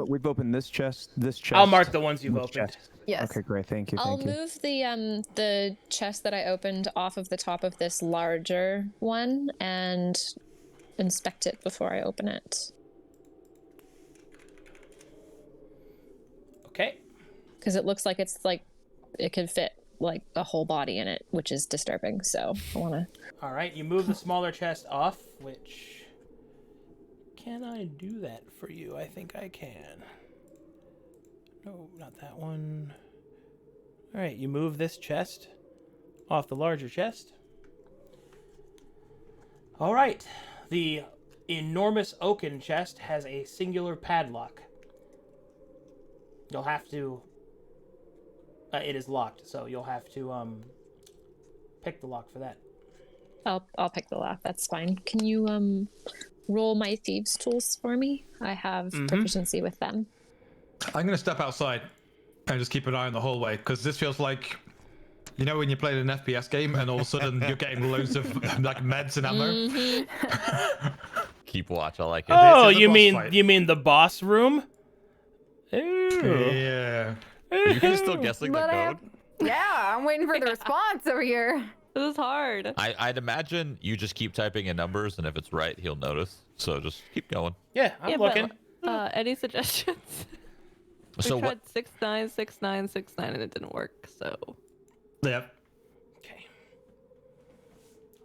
we've opened this chest. I'll mark the ones you've this opened. chest. Yes. Okay, great. Thank you. I'll Thank you. move the chest that I opened off of the top of this larger one and inspect it before I open it. Okay. Because it looks like it's like it could fit like a whole body in it, which is disturbing. So I want to. All right, you move the smaller chest off, which... Can I do that for you? I think I can. No, not that one. All right, you move this chest off the larger chest. All right, the enormous oaken chest has a singular padlock. You'll have to... it is locked, so you'll have to pick the lock for that. I'll pick the lock. That's fine. Can you roll my thieves' tools for me? I have proficiency with them. I'm going to step outside and just keep an eye on the hallway, because this feels like, you know, when you played an FPS game and all of a sudden you're getting loads of like meds and ammo. Keep watch. I like it. Oh, It's in the you boss mean fight. you mean the boss room? Ooh. Yeah. Are you guys still guessing the But I code? have- yeah, I'm waiting for the response over here. This is hard. I'd imagine you just keep typing in numbers, and if it's right, he'll notice. So just keep going. Yeah, I'm Yeah, looking. but any suggestions? We So tried what? 696969 and it didn't work. So Yeah. Okay.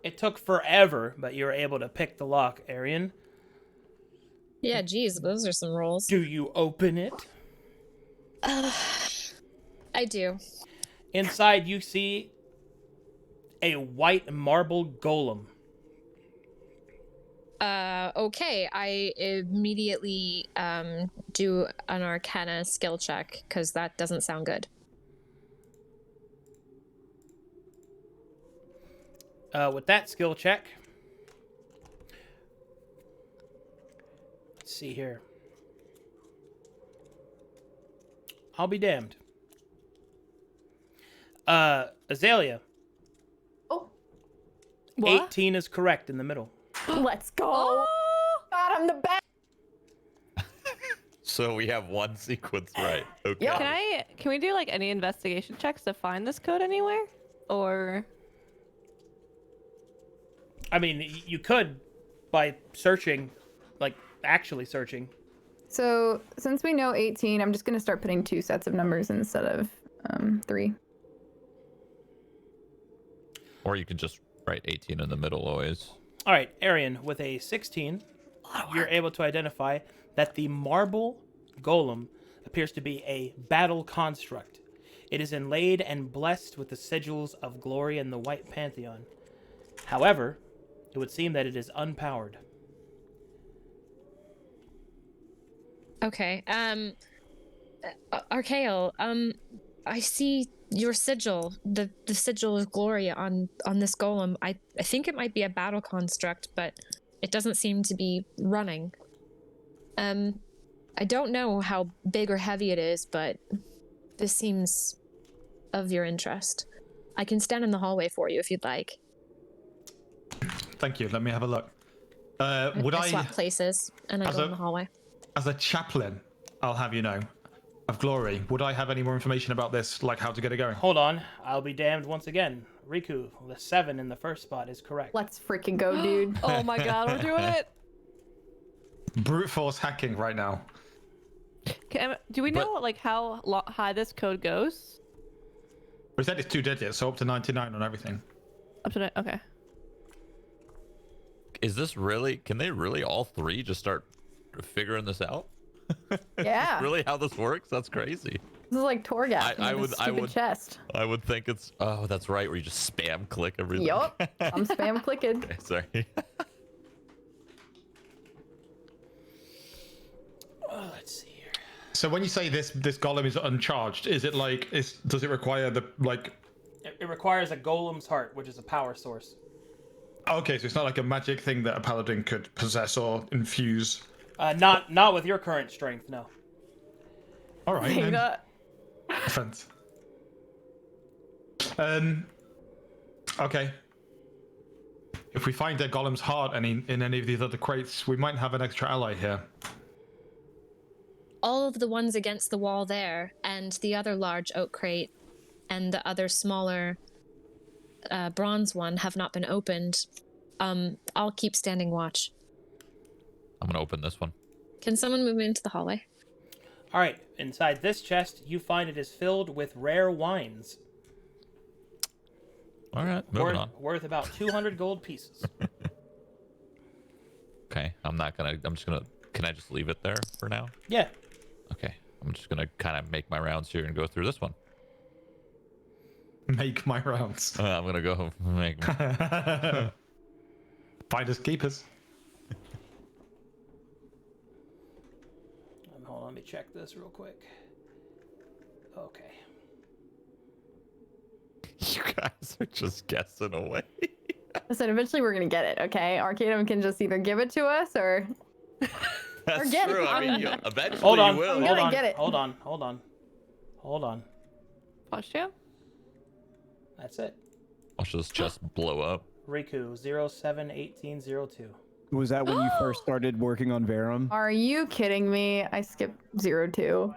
It took forever, but you were able to pick the lock, Arian. Yeah, geez, those are some rolls. Do you open it? I do. Inside, you see a white marble golem. Okay, I immediately do an Arcana skill check because that doesn't sound good. With that skill check, let's see here. I'll be damned. Azalea, Oh, 18 is correct in the middle. let's go. God, I'm the best. So we have one sequence right. Okay. Yep. can we do like any investigation checks to find this code anywhere? Or I mean, you could by searching, like actually searching. So since we know 18, I'm just gonna start putting 2 sets of numbers instead of 3. Or you could just write 18 in the middle always. All right, Arian, with a 16, you're able to identify that the marble golem appears to be a battle construct. It is inlaid and blessed with the sigils of glory and the White Pantheon. However, it would seem that it is unpowered. Okay. Archael, I see your sigil, the sigil of glory on this golem. I think it might be a battle construct, but it doesn't seem to be running. I don't know how big or heavy it is, but this seems of your interest. I can stand in the hallway for you if you'd like. Thank you. Let me have a look. Would I I, swap places and I As go a- in the hallway. as a chaplain, I'll have you know, of glory, would I have any more information about this, like how to get it going? Hold on, I'll be damned once again. Riku, the 7 in the first spot is correct. Let's freaking go, dude. oh my god, we're doing it. Brute force hacking right now. Do we know like how high this code goes? We said it's 2 digits, so up to 99 on everything. Up to okay. Is this really? Can they really all three just start figuring this out? Yeah. Really, how this works? That's crazy. This is like Torghast. I in would- his I stupid would- chest. I would think it's. Oh, that's right. Where you just spam click everything. Yup. I'm spam clicking. Okay, sorry. Oh, let's see here. So when you say this golem is uncharged, is it like does it require the like? It requires a golem's heart, which is a power source. Okay, so it's not like a magic thing that a paladin could possess or infuse. Not with your current strength, no. All right. Hang then. on. Offense. Okay. If we find a golem's heart in any of these other crates, we might have an extra ally here. all of the ones against the wall there, and the other large oak crate, and the other smaller bronze one have not been opened, I'll keep standing watch. I'm gonna open this one. Can someone move me into the hallway? All right, inside this chest, you find it is filled with rare wines. All right, moving on. Worth about 200 gold pieces. Okay, I'm just gonna. Can I just leave it there for now? Yeah. Okay, I'm just gonna kind of make my rounds here and go through this one. Make my rounds. I'm gonna go make. Finders keepers. Hold on, let me check this real quick. Okay. You guys are just guessing away. Listen, eventually we're gonna get it, okay? Arcadum can just either give it to us or That's get it. true. I mean, eventually Hold on. you will. I'm gonna get it. Hold on. Watch you. That's it. Watch this chest blow up. Riku 071802. Was that when you first started working on Verum? Are you kidding me? I skipped 02.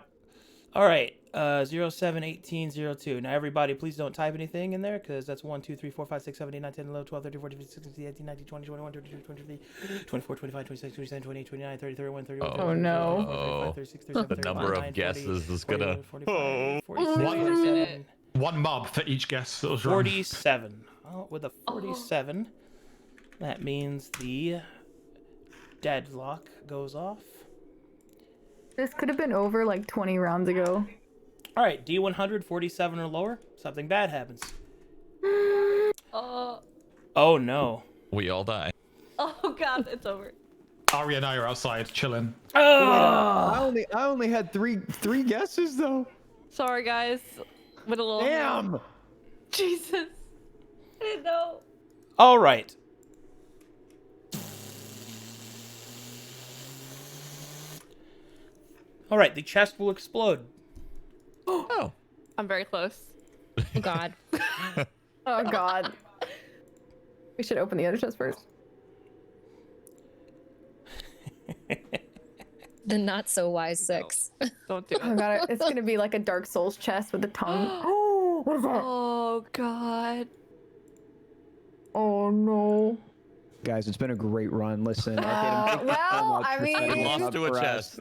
All right, 071802. Now, everybody, please don't type anything in there because that's 1, 2, 3, 4, 5, 6, 7, 8, 9, 10, 11, 12, 13, 14, 15, 16, 17, 18, 19, 20, 21, 22, 23, 24, 25, 26, 27, 28, 29, 30, 31, 32, Oh, no. 35, 36, 37, The 38, number 39, of guesses 40, is gonna. 45, 46, One- 47. One mob for each guess that was wrong. 47. Well, with a 47, that means the deadlock goes off. This could have been over like 20 rounds ago. All right, D100, 47 or lower, something bad happens. Oh no. We all die. Oh god, it's over. Ari and I are outside chilling. Oh! I only had three guesses though. Sorry guys. With a little. Damn. Jesus. I didn't know. All right. All right, the chest will explode. Oh. I'm very close. Oh God. Oh god. We should open the other chest first. The not so wise 6. Don't do Oh it. god, it's gonna be like a Dark Souls chest with a tongue. Oh, what is that? Oh god. Oh no. Guys, it's been a great run. Listen, well, I We mean, lost to a chest.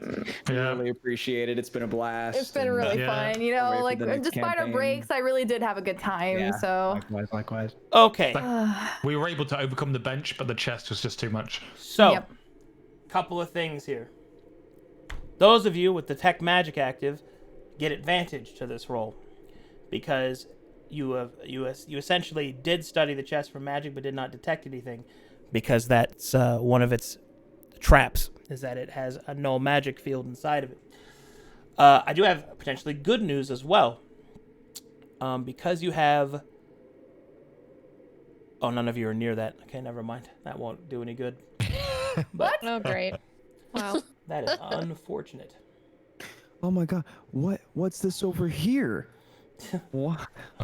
Yeah. Really appreciate it. It's been a blast. it's been really Yeah. fun. You Can't know, wait for like the next despite our campaign. breaks, I really did have a good time. Yeah, So likewise. Okay, We were able to overcome the bench, but the chest was just too much. so Yep. couple of things here. Those of you with the tech magic active get advantage to this roll because you essentially did study the chest for magic but did not detect anything because that's one of its traps is that it has a null magic field inside of it. I do have potentially good news as well because you have. Oh, none of you are near that. Okay, never mind. That won't do any good. But Oh great. Wow. that is unfortunate. Oh my god, what's this over here? Wow.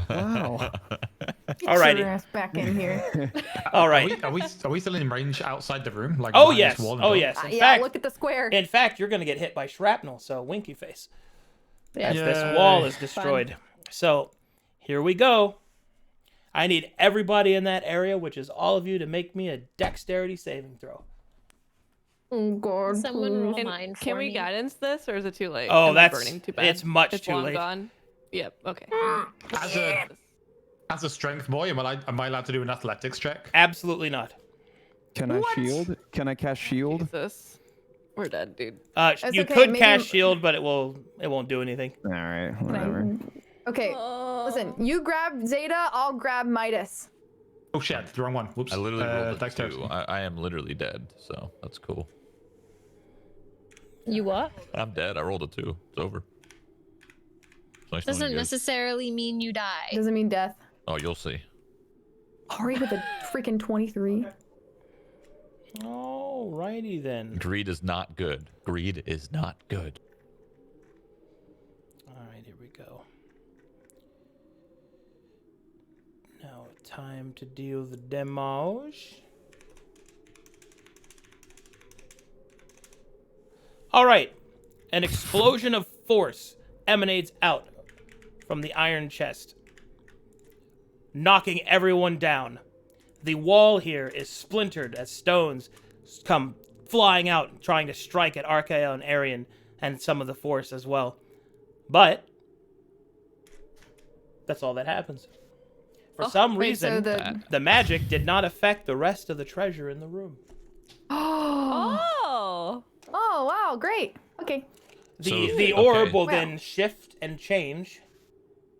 get Alrighty. your ass back in here. All right. Are we still in range outside the room? Like Oh behind yes. this wall and Oh door? yes. In Yeah, fact, look at the square. in fact, you're gonna get hit by shrapnel. So winky face. Yeah. As Yay. this wall is destroyed. So here we go. I need everybody in that area, which is all of you, to make me a dexterity saving throw. Oh god. Someone please. roll Can, mine for can we me. guidance this, or is it too late? Oh, Am I that's- burning too bad. it's much It's too long late. Gone. Yep. Okay. As a strength boy, am I allowed to do an athletics check? Absolutely not. Can I shield? Can I cast shield? Jesus. We're dead, dude. You okay, could maybe- cast shield, but it won't do anything. All right, Can I- whatever. Okay, listen. You grab Zeta, I'll grab Midas. Oh shit, the wrong one. Whoops. I literally rolled a dexterity. 2. I am literally dead, so that's cool. You what? I'm dead. I rolled a 2. It's over. It's nice knowing Doesn't you guys. necessarily mean you die. Doesn't mean death. Oh, you'll see. Ari with a freaking 23. Alrighty then. Greed is not good. Greed is not good. Alright, here we go. Now time to deal the damage. Alright. An explosion of force emanates out from the iron chest, knocking everyone down. The wall here is splintered as stones come flying out, trying to strike at Archaeo and Arian and some of the force as well. But that's all that happens. For some reason, the magic did not affect the rest of the treasure in the room. Oh! Oh, wow, great. Okay. The orb will then shift and change,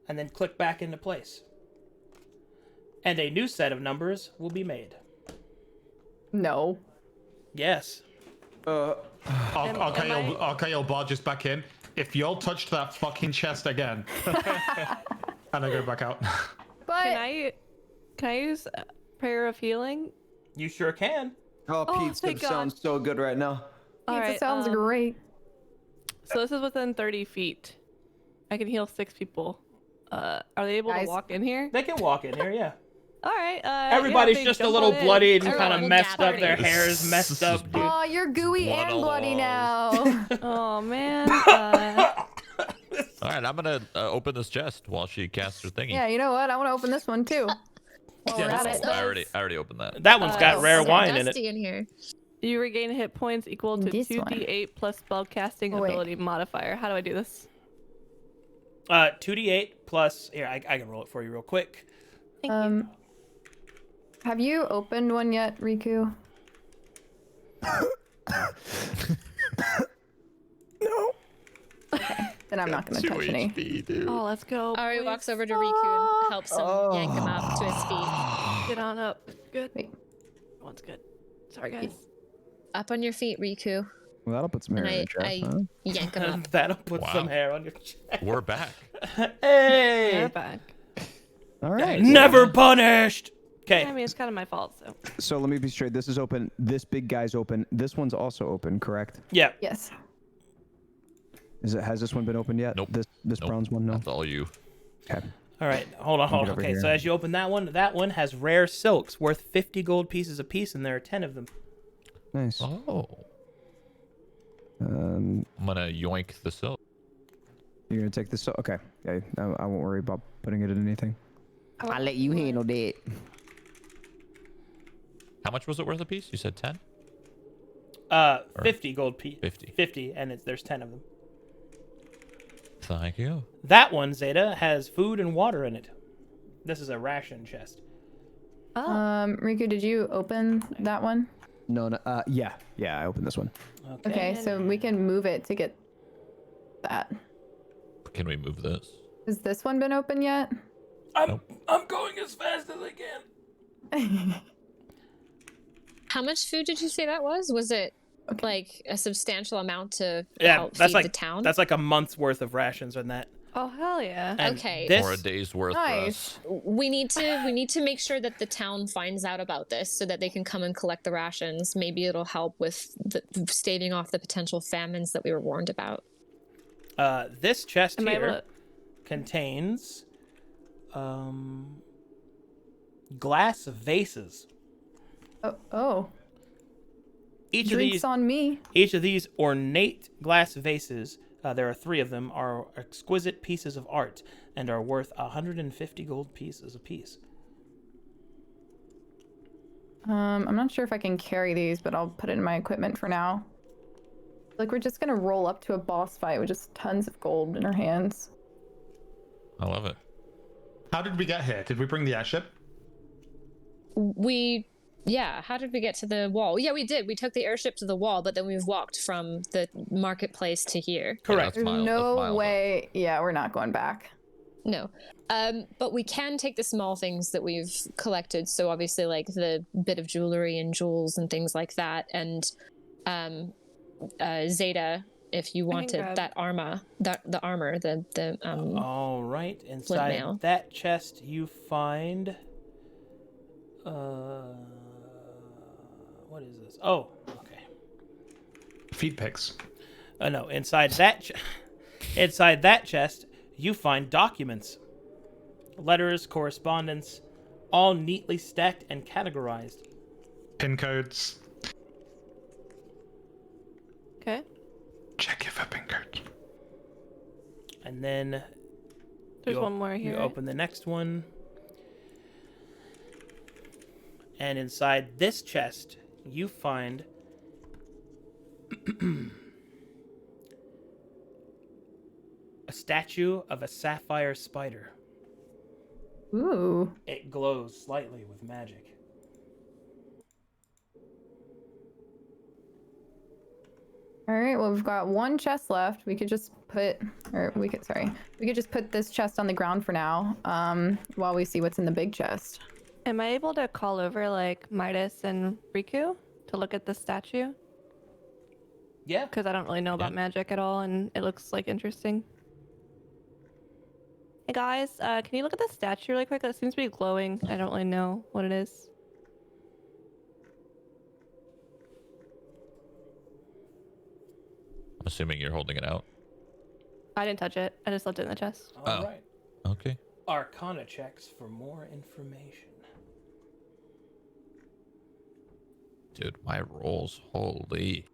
and then click back into place. And a new set of numbers will be made. No. Yes. Archaeo barges back in. If y'all touched that fucking chest again, and I go back out. But Can I use Prayer of Healing? You sure can. Oh, Pete's gonna thank God. sound so good right now. pizza sounds great. So this is within 30 feet. I can heal 6 people. Are they able to walk in here? They can walk in here, yeah. All right. Everybody's just a little bloodied and kind of Everyone messed up. gather. Their hair is messed up, dude. Oh, you're gooey One and bloody alone. now. Oh man. All right, I'm gonna open this chest while she casts her thingy. Yeah, you know what? I want to open this one too. While we're Yeah, at it. I already opened that. That one's got rare So wine in it. dusty in here. You regain hit points equal to This 2d8 plus spellcasting Oh, wait. ability modifier. How do I do this? 2d8 plus... Here, I can roll it for you real quick. Thank you. Have you opened one yet, Riku? No. Then I'm not gonna touch any. dude. Oh, let's go. Ari boys. walks over to Riku and helps him yank him up to his feet. Get on up. Good. Wait. One's good. Sorry, guys. Up on your feet, Riku. Well, that'll put some hair And in your I chest, huh? yank him up. That'll put Wow. some hair on your chest. We're back. Hey! They're back. All right. Never punished! I Okay. mean, it's kind of my fault, so. So let me be straight. This is open. This big guy's open. This one's also open, correct? Yeah. Yes. Has this one been opened yet? Nope. This Nope. bronze one, no. That's all you. Okay. All right. Hold on. over Okay, here. so as you open that one has rare silks worth 50 gold pieces apiece, and there are 10 of them. Nice. Oh. Um, I'm gonna yoink the silk. you're gonna take this. Okay. Okay. I won't worry about putting it in anything. I'll let you handle that. How much was it worth a piece? You said 10? 50 gold piece. 50. 50, and there's 10 of them. Thank you. That one, Zeta, has food and water in it. This is a ration chest. Oh. Riku, did you open that one? No. Yeah. I opened this one. Okay, so we can move it to get that. Can we move this? Has this one been open yet? I'm going as fast as I can. How much food did you say that was? Was it like a substantial amount to Yeah, help that's feed like the town? that's like a month's worth of rations in that. Oh, hell yeah. And Okay. This, Or a day's worth for Nice. us. we need to make sure that the town finds out about this so that they can come and collect the rations. Maybe it'll help with staving off the potential famines that we were warned about. this chest Am I able here contains glass vases. Oh. Each Drinks on me. Each of these ornate glass vases, there are 3 of them, are exquisite pieces of art and are worth 150 gold pieces apiece. I'm not sure if I can carry these, but I'll put it in my equipment for now. Like, we're just gonna roll up to a boss fight with just tons of gold in our hands. I love it. How did we get here? Did we bring the airship? Yeah, how did we get to the wall? Yeah, we did. We took the airship to the wall, but then we've walked from the marketplace to here. Correct. That's There's miles no up. way. Yeah, we're not going back. No. But we can take the small things that we've collected. So obviously like the bit of jewelry and jewels and things like that. And Zeta, if you wanted grab- that armor, the armor, All right. Inside mail. that chest, you find. What is this? Oh, okay. Feed pics. No, inside that chest, you find documents, letters, correspondence, all neatly stacked and categorized. Pin codes. Okay. Check it for pin codes. And then There's one more here. You right? open the next one. And inside this chest, you find a statue of a sapphire spider. Ooh. It glows slightly with magic. All right, well, we've got one chest left. We could just put, we could just put this chest on the ground for now, while we see what's in the big chest. Am I able to call over like Midas and Riku to look at the statue? Yeah. Because I don't really know about magic at all, and it looks like interesting. Hey guys, can you look at the statue really quick? It seems to be glowing. I don't really know what it is. I'm assuming you're holding it out. I didn't touch it. I just left it in the chest. All right. Okay. Arcana checks for more information. Dude, my rolls, holy.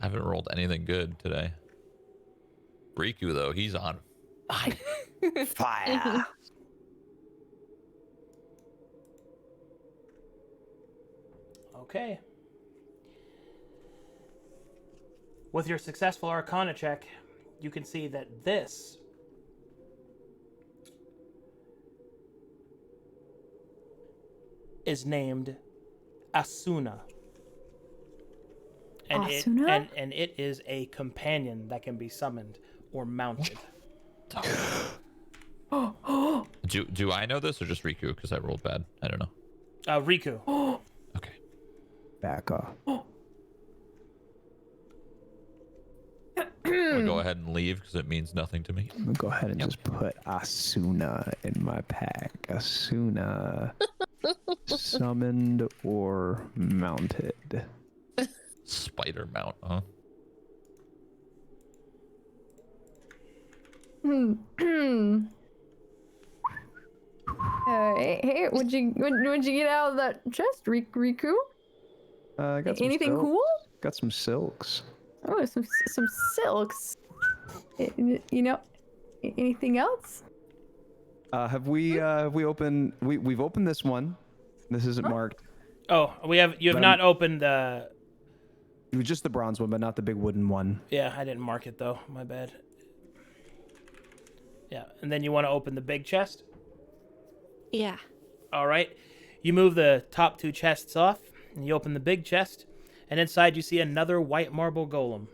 I haven't rolled anything good today. Riku, though, he's on fire. Fire. Okay. With your successful Arcana check, you can see that this is named Asuna. And Asuna? and it is a companion that can be summoned or mounted. Do I know this or just Riku? Because I rolled bad. I don't know. Riku. Okay. Back off. I'll go ahead and leave because it means nothing to me. I'm gonna go ahead and just put Asuna in my pack. Asuna. Summoned or mounted. Spider mount, huh? Hey, what'd you get out of that chest, Riku? I got some Anything silks. cool? Got some silks. Oh, some silks. You know, anything else? Have we opened? We've opened this one. This isn't marked. Oh, you have not opened the. It was just the bronze one, but not the big wooden one. Yeah, I didn't mark it though. My bad. Yeah, and then you want to open the big chest? Yeah. All right. You move the top two chests off, and you open the big chest, and inside you see another white marble golem.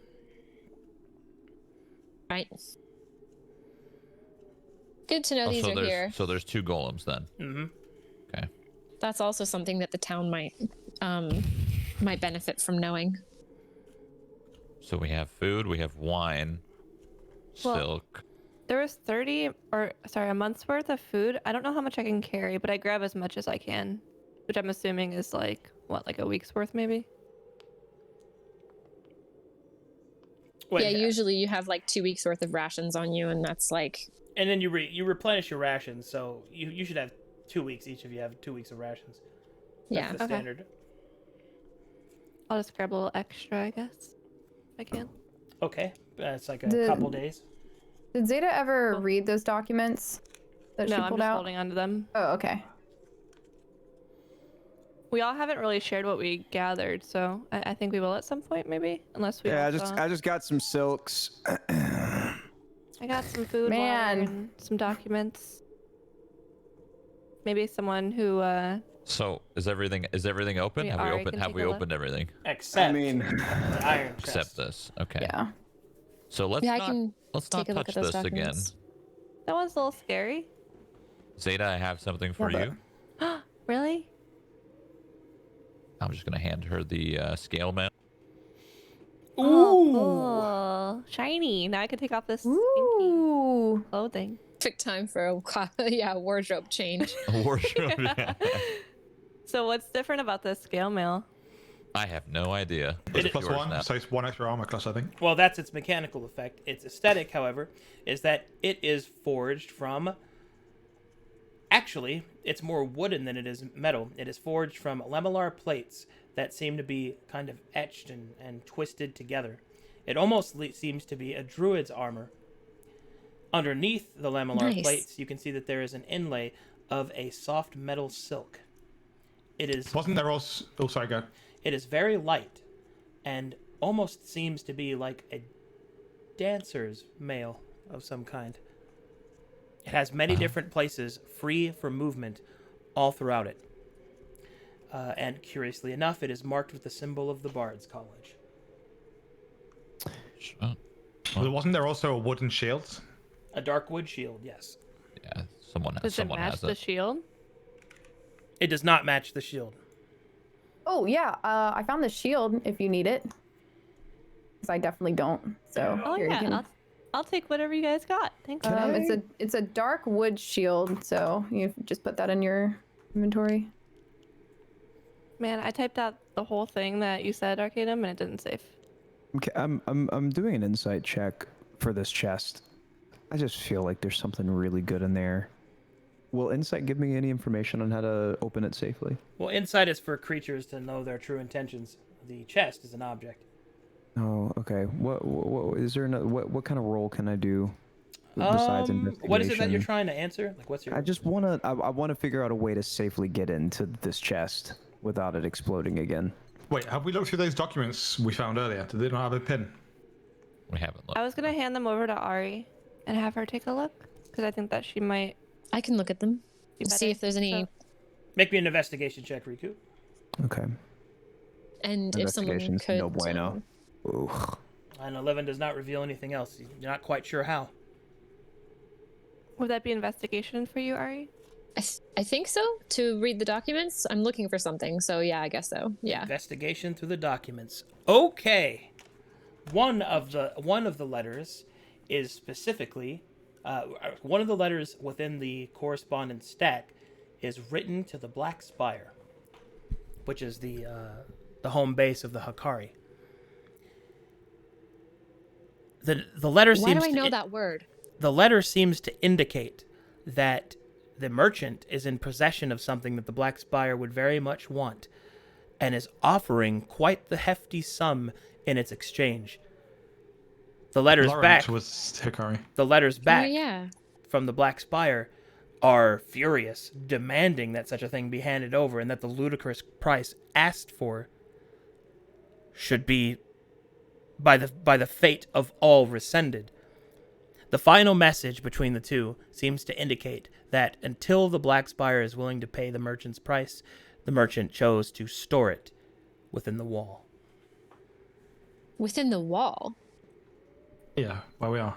Right. Good to know these are here. So there's two golems then. Mm-hmm. Okay. That's also something that the town might benefit from knowing. So we have food, we have wine, Well, silk. There was a month's worth of food. I don't know how much I can carry, but I grab as much as I can, which I'm assuming is like a week's worth maybe. Wait, yeah, usually you have like 2 weeks worth of rations on you, and that's like. And then you replenish your rations, so you should have 2 weeks. Each of you have 2 weeks of rations. That's Yeah. the Okay. standard. I'll just grab a little extra, I guess. If I can. Okay, it's like a The- couple days. Did Zeta ever read those documents that No, she I'm pulled just out? holding onto them. Oh, okay. We all haven't really shared what we gathered, so I think we will at some point, maybe, unless we. Yeah, also... I just got some silks. I got some food, Man. water, and some documents. Maybe someone who. So is everything open? Wait, Ari can Have take we a look. opened everything? Except I mean, the iron chest. Except this. Okay. Yeah. So let's Yeah, I not can let's take not a look touch at those this again. documents. That one's a little scary. Zeta, I have something for Yeah, you. Really? I'm just gonna hand her the scale mail. Oh, cool. Shiny. Now I can take off this stinky Ooh. clothing. Took time for a wardrobe change. A wardrobe. Yeah. So what's different about this scale mail? I have no idea. It's It's plus yours one, now. so it's one extra armor class, I think. Well, that's its mechanical effect. Its aesthetic, however, is that it is forged from. Actually, it's more wooden than it is metal. It is forged from lamellar plates that seem to be kind of etched and twisted together. It almost seems to be a druid's armor. Underneath the lamellar plates, you can see that there is an inlay of a soft metal silk. It is. Wasn't there also? Oh, sorry, go. It is very light, and almost seems to be like a dancer's mail of some kind. It has many different places free for movement all throughout it. And curiously enough, it is marked with the symbol of the Bard's College. Well, wasn't there also a wooden shield? A dark wood shield, yes. Yeah, someone Does it match has the it. shield? It does not match the shield. Oh yeah, I found the shield if you need it. Because I definitely don't. So Oh here you yeah, can. I'll take whatever you guys got. Thanks. It's a dark wood shield, so you just put that in your inventory. Man, I typed out the whole thing that you said, Arcadum, and it didn't save. Okay, I'm doing an insight check for this chest. I just feel like there's something really good in there. Will insight give me any information on how to open it safely? Well, insight is for creatures to know their true intentions. The chest is an object. Oh, okay. What is there? What kind of roll can I do besides investigation? What is it that you're trying to answer? Like, what's your? I just wanna. I want to figure out a way to safely get into this chest without it exploding again. Wait, have we looked through those documents we found earlier? Did they not have a pin? We haven't looked. I was gonna hand them over to Ari and have her take a look because I think that she might I can look at them be and better. see if there's any. So- Make me an investigation check, Riku. Okay. And if someone Investigation's could. no bueno. Ooh. And 11 does not reveal anything else. You're not quite sure how. Would that be investigation for you, Ari? I think so. To read the documents, I'm looking for something. So yeah, I guess so. Yeah. Investigation through the documents. Okay. One of the letters is specifically one of the letters within the correspondence stack is written to the Black Spire, which is the home base of the Hakari. The letter Why seems do I know that word? The letter seems to indicate that the merchant is in possession of something that the Black Spire would very much want, and is offering quite the hefty sum in its exchange. The letters Lawrence back. was Hikari. The letters back Oh, yeah. from the Black Spire are furious, demanding that such a thing be handed over, and that the ludicrous price asked for should be by the fate of all rescinded. The final message between the two seems to indicate that until the Black Spire is willing to pay the merchant's price, the merchant chose to store it within the wall. Within the wall. Yeah, where we are.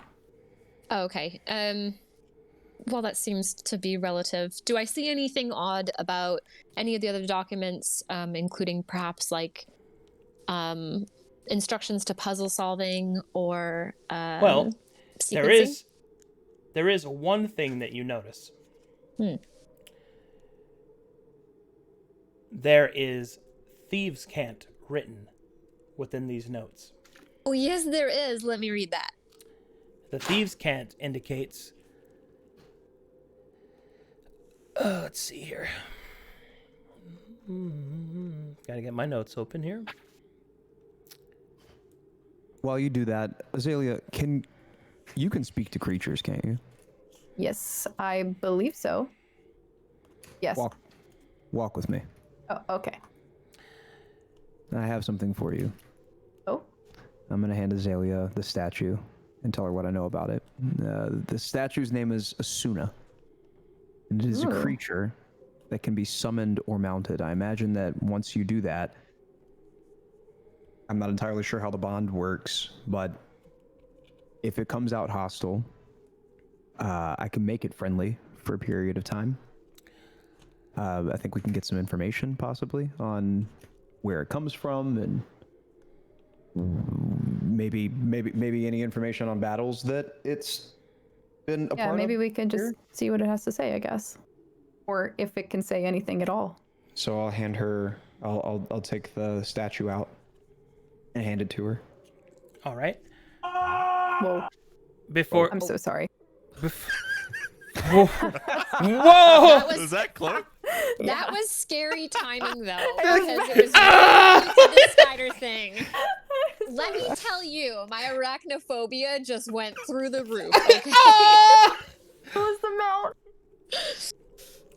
Oh, okay. Well, that seems to be relative. Do I see anything odd about any of the other documents, including perhaps like instructions to puzzle solving or Well, sequencing? there is one thing that you notice. There is thieves' cant written within these notes. Oh, yes, there is. Let me read that. The thieves' cant indicates. Let's see here. Gotta get my notes open here. While you do that, Azalea, you can speak to creatures, can't you? Yes, I believe so. Yes. Walk with me. Oh, okay. I have something for you. Oh. I'm gonna hand Azalea the statue and tell her what I know about it. The statue's name is Asuna, and it is a Ooh. creature that can be summoned or mounted. I imagine that once you do that, I'm not entirely sure how the bond works, but if it comes out hostile, I can make it friendly for a period of time. I think we can get some information possibly on where it comes from, and maybe any information on battles that it's been a part of. Yeah, maybe we can just here. see what it has to say, I guess. Or if it can say anything at all. So I'll hand her. I'll take the statue out and hand it to her. All right. Whoa, Before. I'm so sorry. Whoa! Was that close? That was scary timing, though, because it was related to the spider thing. Let me tell you, my arachnophobia just went through the roof. Okay. Who's the mount?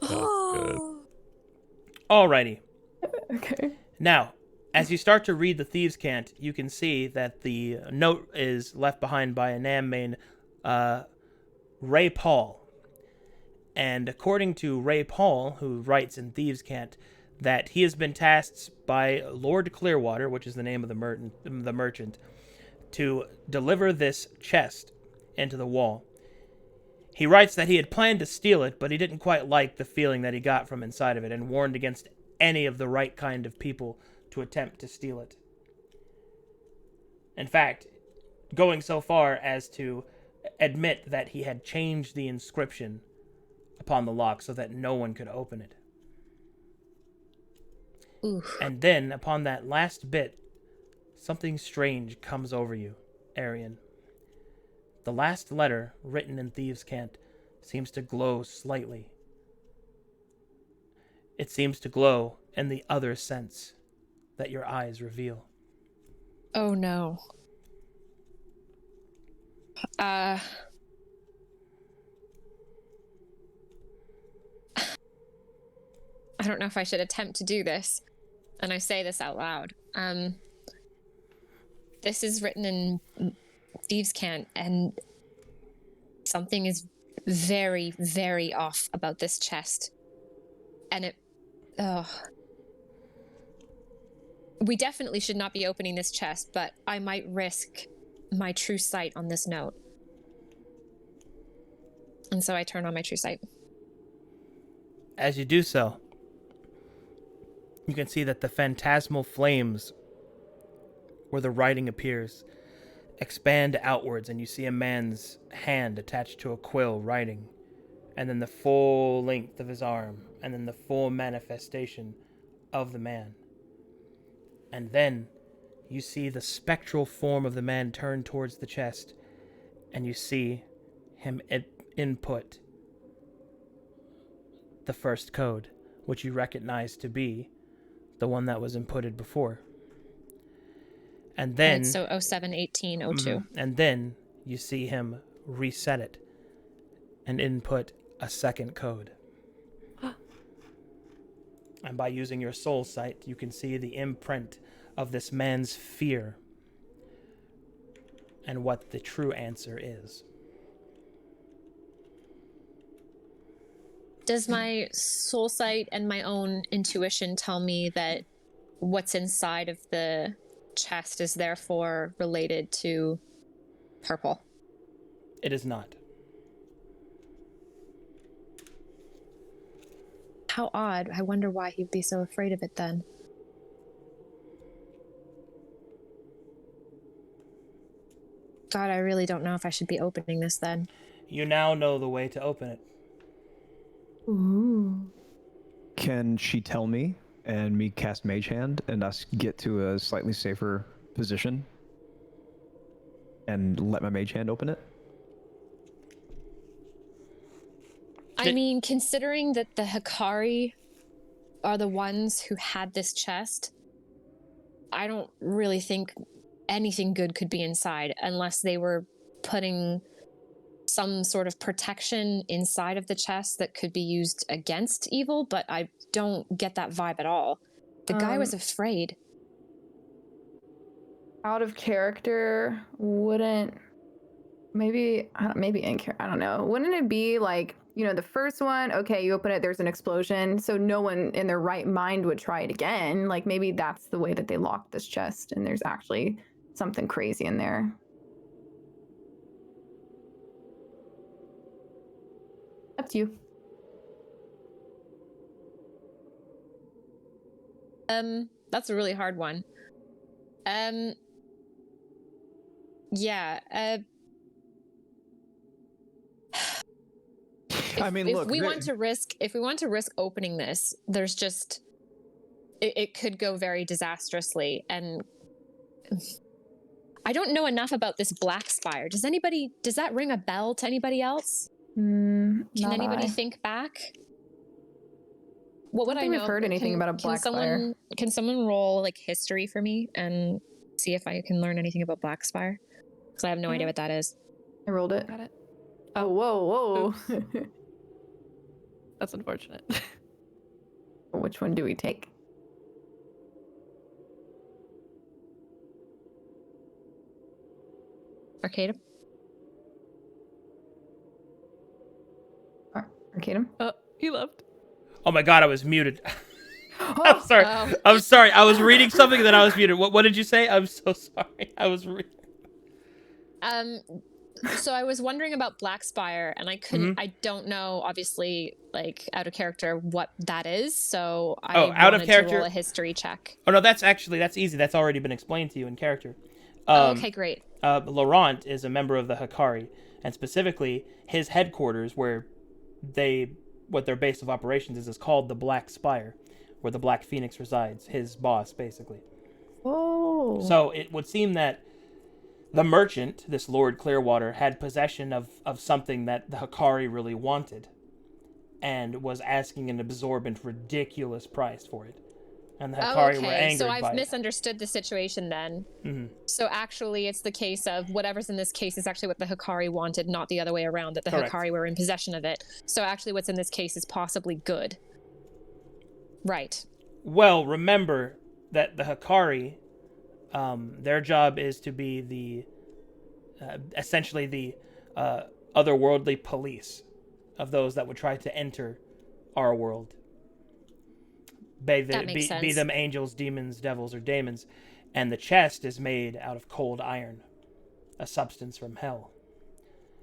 Good. Alrighty. Okay. Now, as you start to read the Thieves' Cant, you can see that the note is left behind by a man named Ray Paul. And according to Ray Paul, who writes in Thieves' Cant, that he has been tasked by Lord Clearwater, which is the name of the merchant, to deliver this chest into the wall. He writes that he had planned to steal it, but he didn't quite like the feeling that he got from inside of it, and warned against any of the right kind of people to attempt to steal it. In fact, going so far as to admit that he had changed the inscription upon the lock so that no one could open it. Oof. And then, upon that last bit, something strange comes over you, Arian. The last letter, written in Thieves' Cant, seems to glow slightly. It seems to glow in the other sense that your eyes reveal. Oh no. I don't know if I should attempt to do this, and I say this out loud. This is written in Thieves' Cant, and something is very, very off about this chest. And we definitely should not be opening this chest, but I might risk my true sight on this note. And so I turn on my true sight. As you do so, you can see that the phantasmal flames where the writing appears expand outwards, and you see a man's hand attached to a quill writing, and then the full length of his arm, and then the full manifestation of the man. And then you see the spectral form of the man turn towards the chest, and you see him input the first code, which you recognize to be the one that was inputted before. And then... So 071802. And then you see him reset it and input a second code. And by using your soul sight, you can see the imprint of this man's fear and what the true answer is. Does my soul sight and my own intuition tell me that what's inside of the chest is therefore related to purple? It is not. How odd. I wonder why he'd be so afraid of it then. God, I really don't know if I should be opening this then. You now know the way to open it. Ooh. Can she tell me and me cast Mage Hand and us get to a slightly safer position and let my Mage Hand open it? I mean, considering that the Hikari are the ones who had this chest, I don't really think anything good could be inside unless they were putting some sort of protection inside of the chest that could be used against evil, but I don't get that vibe at all. The guy was afraid. Out of character, wouldn't... Maybe in character, I don't know. Wouldn't it be like, you know, the first one, okay, you open it, there's an explosion, so no one in their right mind would try it again. Like, maybe that's the way that they locked this chest, and there's actually something crazy in there. Up to you. That's a really hard one. Yeah, if we want to risk opening this, there's just it could go very disastrously, and I don't know enough about this Black Spire. Does that ring a bell to anybody else? Can anybody think back? What would I know? We've heard anything about a Black Spire. Can someone roll like history for me and see if I can learn anything about Blackspire, because I have no idea what that is. I rolled it. Got it. Oh, whoa. That's unfortunate. Which one do we take? Arcadum? Arcadum? He left. Oh my god, I was muted. Oh, I'm sorry. Oh. I'm sorry. I was reading something and then I was muted. What did you say? I'm so sorry. I was reading. So I was wondering about Blackspire, and I couldn't. I don't know, obviously, like out of character, what that is. So I out of wanted character? to roll a history check. Oh no, that's easy. That's already been explained to you in character. Okay, great. Laurent is a member of the Hikari, and specifically his headquarters, what their base of operations is called the Black Spire, where the Black Phoenix resides. His boss, basically. Oh. So it would seem that the merchant, this Lord Clearwater, had possession of something that the Hikari really wanted, and was asking an absorbent, ridiculous price for it. And the Hikari were angered so by I've it. misunderstood the situation then. Mm-hmm. So actually, it's the case of whatever's in this case is actually what the Hikari wanted, not the other way around, that the Correct. Hikari were in possession of it. So actually, what's in this case is possibly good. Right. Well, remember that the Hikari, their job is to be the, essentially the otherworldly police of those that would try to enter our world. That makes sense. Be them angels, demons, devils, or daemons. And the chest is made out of cold iron, a substance from hell.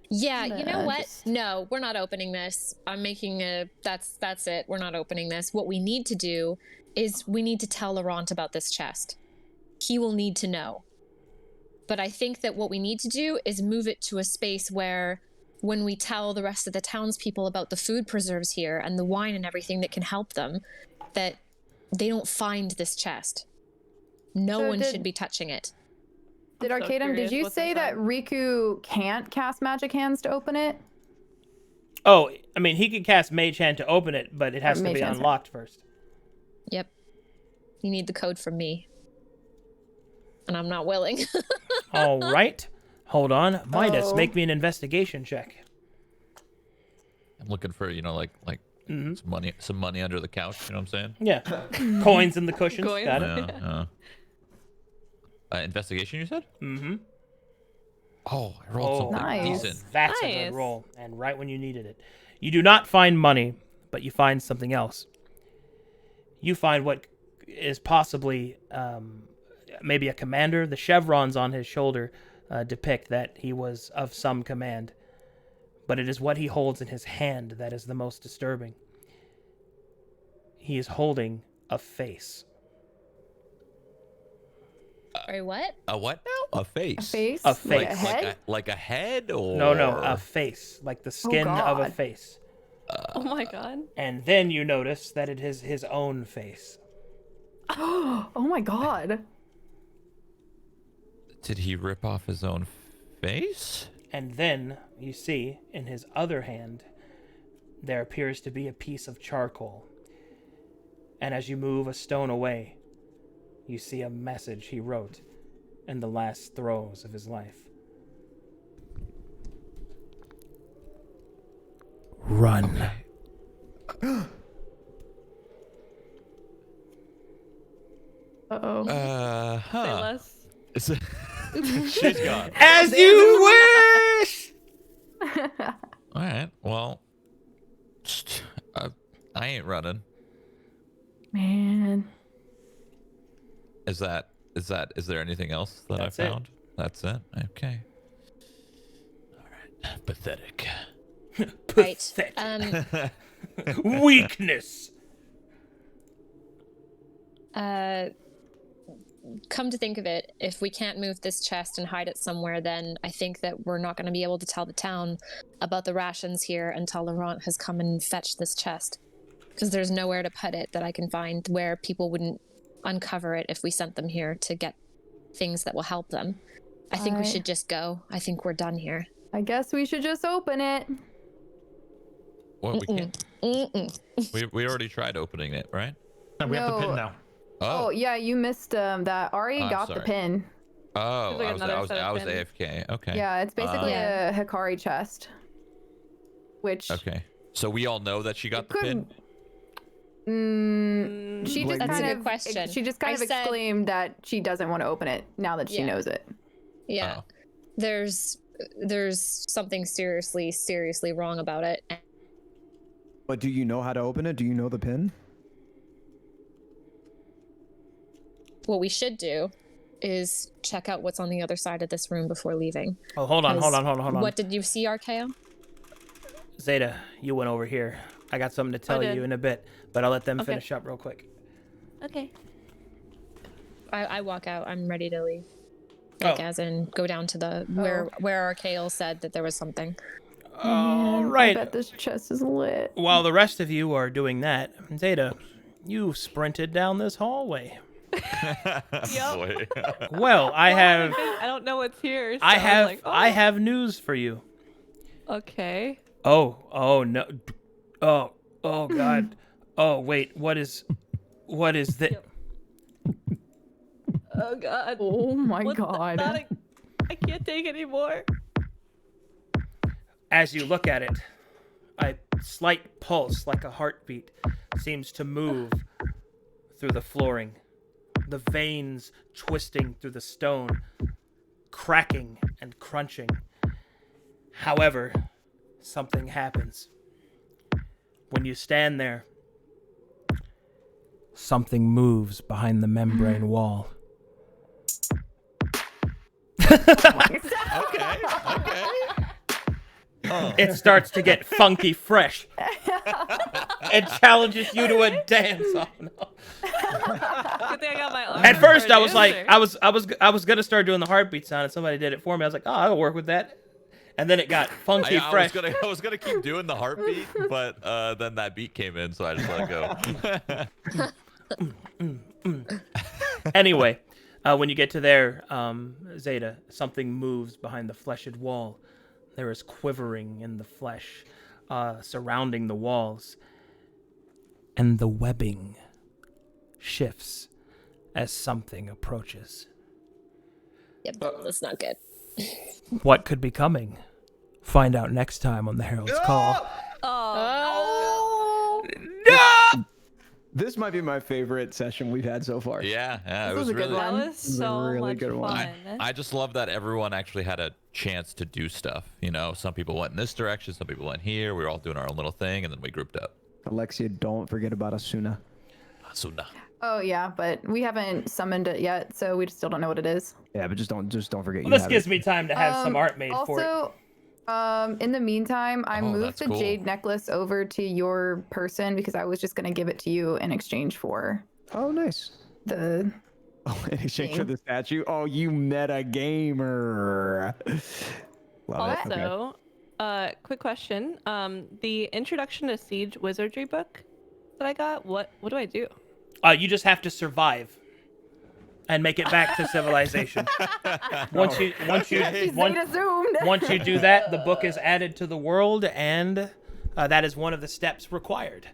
Yeah, you know what? Just- No, we're not opening this. I'm making that's it. We're not opening this. What we need to do is we need to tell Laurent about this chest. He will need to know. But I think that what we need to do is move it to a space where when we tell the rest of the townspeople about the food preserves here and the wine and everything that can help them, that they don't find this chest. No So one did- should be touching it. Did I'm so Arcadum, did curious you what's say that inside. Riku can't cast magic hands to open it? Oh, I mean, he could cast Mage Hand to open it, but it has to Mage be Hand's unlocked first. Yep. You need the code from me. And I'm not willing. All right. Hold on. Midas, Oh. make me an investigation check. I'm looking for, some money under the couch. You know what I'm saying? Yeah. Coins in the cushions. Coins. Got it. Yeah. Investigation, you said? Mm-hmm. Oh, I rolled something Nice. decent. That's a Nice. good roll. And right when you needed it. You do not find money, but you find something else. You find what is possibly maybe a commander. The chevrons on his shoulder depict that he was of some command. But it is what he holds in his hand that is the most disturbing. He is holding a face. Or what? A what now? A face. A face? A Like face. a head? Like a head or No, a face. Like the skin of a God. face. Oh my god. And then you notice that it is his own face. Oh my god. Did he rip off his own face? And then you see in his other hand there appears to be a piece of charcoal. And as you move a stone away, you see a message he wrote in the last throes of his life. Run. Uh-oh. Say less. She's gone. As you wish! All right. Well, I ain't running. Man. Is there anything else that That's I it. found? That's it. Okay. All right. Pathetic. Right. Pathetic. Weakness. Come to think of it, if we can't move this chest and hide it somewhere, then I think that we're not going to be able to tell the town about the rations here until Laurent has come and fetched this chest. Because there's nowhere to put it that I can find where people wouldn't uncover it if we sent them here to get things that will help them. I think we Alright. should just go. I think we're done here. I guess we should just open it. Well, we can't. Mm-mm. We already tried opening it, right? No, we have the No. pin now. Oh, yeah, you missed that. Ari I'm got the sorry. pin. Oh, There's like I another set of was pins. AFK. Okay. Yeah, it's basically Yeah. a Hikari chest. Which Okay. So we all know that she got the pin. She just That's kind a of good question. She just kind I of said- exclaimed that she doesn't want to open it now that she Yeah. knows it. Yeah. Oh. There's something seriously wrong about it. But do you know how to open it? Do you know the pin? What we should do is check out what's on the other side of this room before leaving. Oh, hold on. 'Cause What did you see, Arcadum? Zeta, you went over here. I got something to tell did. you in a bit, but I'll let them Okay. finish up real quick. Okay. I walk out. I'm ready to leave. Oh. Like, as in, go down to the where Arcale said that there was something. All I right. bet this chest is lit. While the rest of you are doing that, Zeta, you sprinted down this hallway. Boy. Well, I have I don't know what's here. So I have was like, oh. I have news for you. Okay. Oh no. Oh god. Oh wait, what is this? Oh God. Oh my What's god. that? I can't take anymore. As you look at it, a slight pulse like a heartbeat seems to move through the flooring. The veins twisting through the stone, cracking and crunching. However, something happens. When you stand there, something moves behind the membrane wall. Okay. It starts to get funky fresh. It challenges you to a dance. Oh, no. Good thing I got my arm At first, for I an was like, answer. I was gonna start doing the heartbeat sound, and somebody did it for me. I was like, oh, I'll work with that. And then it got funky fresh. I was gonna keep doing the heartbeat, but then that beat came in, so I just let it go. Anyway, when you get to there, Zeta, something moves behind the fleshed wall. There is quivering in the flesh surrounding the walls. And the webbing shifts as something approaches. Yep, that's not good. What could be coming? Find out next time on the Herald's Call. Oh. No! This might be my favorite session we've had so far. Yeah, it This was was a good really. That one. was This is a so really much good one. fun. I just love that everyone actually had a chance to do stuff. You know, some people went in this direction, some people went here. We were all doing our own little thing, and then we grouped up. Alexia, don't forget about Asuna. So nah. Oh yeah, but we haven't summoned it yet, so we still don't know what it is. Yeah, but just don't forget. Well, this gives me time to have some art made for it. Also, in the meantime, I Oh, moved that's the cool. Jade Necklace over to your person because I was just gonna give it to you in exchange for Oh, nice. the. Oh, in exchange for Thing. the statue. Oh, you meta gamer. Love it. Okay. Also, quick question. The Introduction to Siege Wizardry book that I got, what do I do? You just have to survive and make it back to civilization. Once you once you do that, the book is added to the world, and that is one of the steps required.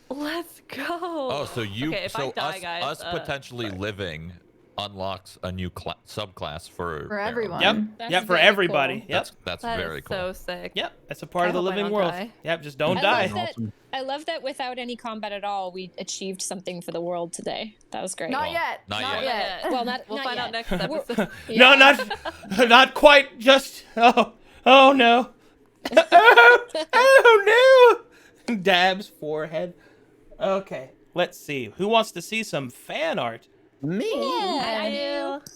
Let's go. Oh, so you, Okay, if so I die, us, guys, us potentially living unlocks a new subclass for For Herald. everyone. Yep. That's Yep. For very everybody. cool. Yep. That's That very is cool. so sick. Yep. That's a part of the hope I living don't world. die. Yep. Just don't I die. love that. I love that without any combat at all, we achieved something for the world today. That was great. Not yet. Not Not yet. yet. Well, not We'll not find yet. out next episode. No, not quite. Just oh no. Oh no. Dabs forehead. Okay. Let's see. Who wants to see some fan art? Me? Yeah, I do.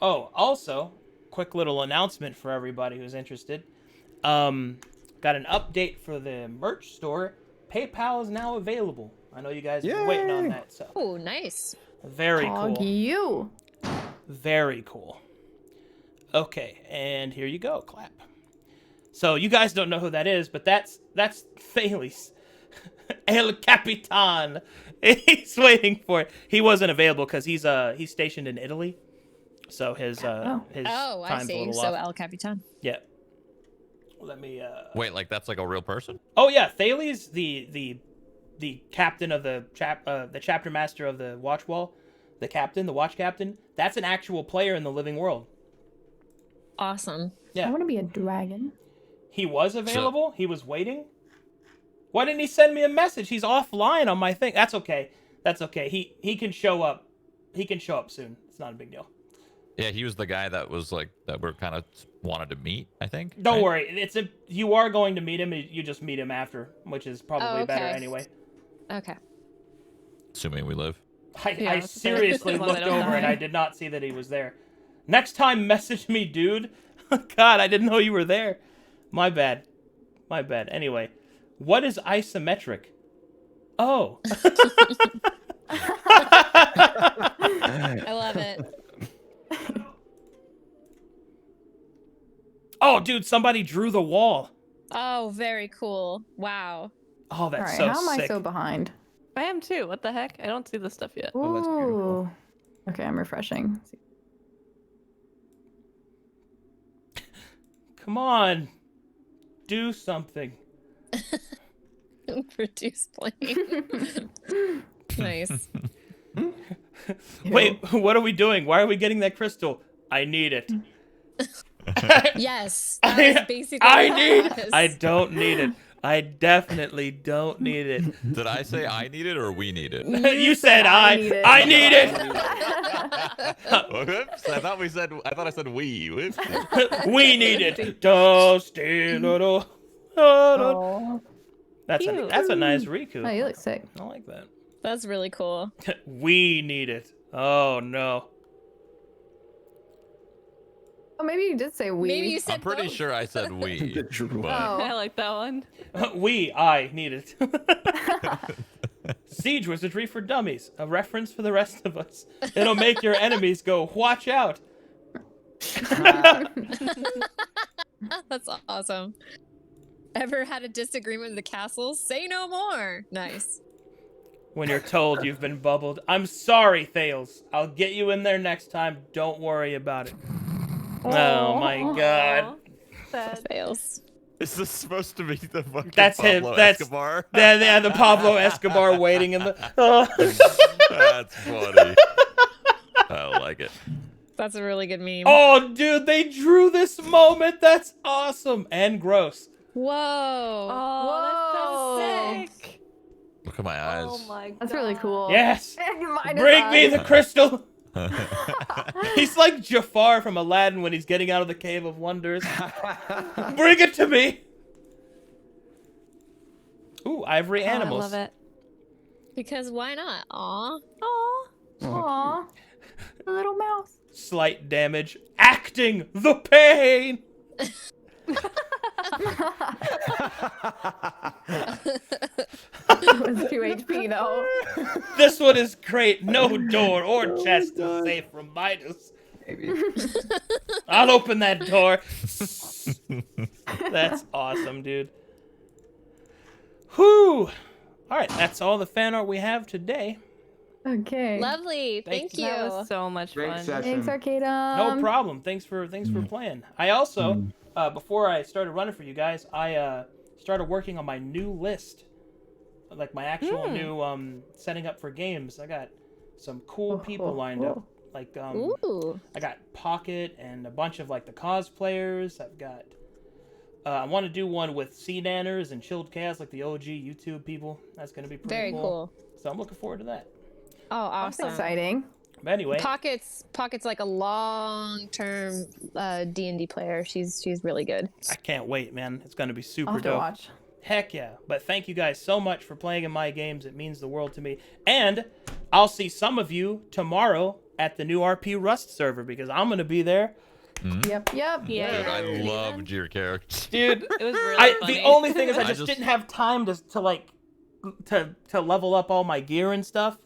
Oh, also, quick little announcement for everybody who's interested. Got an update for the merch store. PayPal is now available. I know you guys have been waiting on Yay. that, so Oh, nice. very Dog cool. you. Very cool. Okay, and here you go. Clap. So you guys don't know who that is, but that's Thales. El Capitan. He's waiting for it. He wasn't available because he's stationed in Italy. So his his Oh, I time's a see. little So off. El Capitan. Yeah. Let me Wait, like that's like a real person? Oh yeah, Thales, the captain of the chapter master of the Watch Wall, the captain, the watch captain, that's an actual player in the living world. Awesome. Yeah. I want to be a dragon. He was available. He was waiting. Why didn't he send me a message? He's offline on my thing. That's okay. That's okay. He can show up. He can show up soon. It's not a big deal. Yeah, he was the guy that was like that we're kind of wanted to meet, I think. Don't right? worry. You are going to meet him. You just meet him after, which is probably better anyway. Okay. Assuming we live. I seriously As long as looked they don't over and die. I did not see that he was there. Next time, message me, dude. God, I didn't know you were there. My bad. My bad. Anyway, what is isometric? Oh. I love it. Oh, dude, somebody drew the wall. Oh, very cool. Wow. Oh, that's All right, so how am I sick. so behind? I am too. What the heck? I don't see this stuff yet. Oh, that's beautiful. Ooh. Okay, I'm refreshing. Come on. Do something. Produce plane. Nice. Wait, what are we doing? Why are we getting that crystal? I need it. Yes. That is basically I what need. it was. I don't need it. I definitely don't need it. Did I say I need it or we need it? You said I need it. I need it. Whoops! I thought I said we. Whoops. We need it. Don't steal it all. Oh, That's Cute. a nice oh, Riku. you look sick. I like that. That's really cool. We need it. Oh no. Oh, maybe you did say we. Maybe you said I'm pretty both. sure I said we. The drool. but- I like that one. I need it. Siege Wizardry for Dummies. A reference for the rest of us. It'll make your enemies go, watch out. That's awesome. Ever had a disagreement with the castle? Say no more. Nice. When you're told you've been bubbled. I'm sorry, Thales. I'll get you in there next time. Don't worry about it. Oh my god. Sad. Fails. Is this supposed to be the fucking That's him. Pablo That's Escobar? the Pablo Escobar waiting in the. Oh. That's funny. I like it. That's a really good meme. Oh, dude, they drew this moment. That's awesome and gross. Whoa. Oh, that's so sick. Look at my eyes. Oh my god. That's really cool. Yes. Mine is Bring me eyes. the crystal. He's like Jafar from Aladdin when he's getting out of the Cave of Wonders. Bring it to me. Ooh, ivory Oh, animals. I love it. Because why not? Aw. Aw. Aw, the little mouse. Slight damage. Acting the pain. It was 2 HP though. This one is great. No door or chest is safe from Midas. Maybe. I'll open that door. That's awesome, dude. Whew. All right, that's all the fan art we have today. Okay. Lovely. Thank Thank you. you. That was so much Great fun. session. Thanks, Arcadum. No problem. Thanks for playing. I also, before I started running for you guys, I started working on my new list, like my actual new setting up for games. I got some cool people lined up. Like Ooh. I got Pocket and a bunch of like the cosplayers. I've got. I want to do one with Sea Nanners and Chilled Chaos, like the OG YouTube people. That's gonna be pretty Very cool. So I'm looking forward to that. Oh, That's awesome. exciting. But anyway, Pocket's like a long-term D&D player. She's really good. I can't wait, man. It's gonna be I'll super have to dope. watch. Heck yeah. But thank you guys so much for playing in my games. It means the world to me. And I'll see some of you tomorrow at the new RP Rust server because I'm going to be there. Yep. Yeah. Dude, I loved your character. Dude, It was really funny. the only thing is I I just just- didn't have time to level up all my gear and stuff.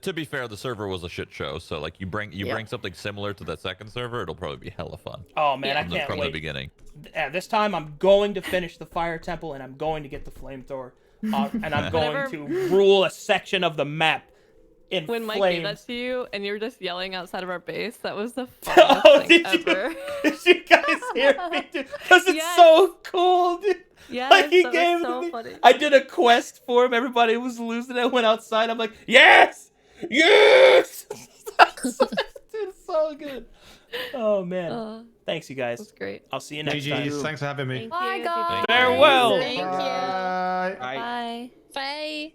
To be fair, the server was a shit show, so like you bring something similar to that second server, it'll probably be hella fun. Oh man, Yeah. I can't From the wait. beginning. This time I'm going to finish the Fire Temple and I'm going to get the Flamethrower. And I'm going Whenever- to rule a section of the map in When Mike gave that flames. to you and you were just yelling outside of our base, that was the Oh, funniest thing did ever. you? Did you guys hear me? Because it's Yes. so cool, dude. Yes, Like he that gave was it so to me. funny. I did a quest for him. Everybody was losing it. I went outside. I'm like, yes, yes. It's so good. Oh man. Thanks, you guys. That's great. I'll see you next time. GG's, thanks for having me. Thank Bye, you. guys. Farewell. Thank you. Bye. Bye. Bye.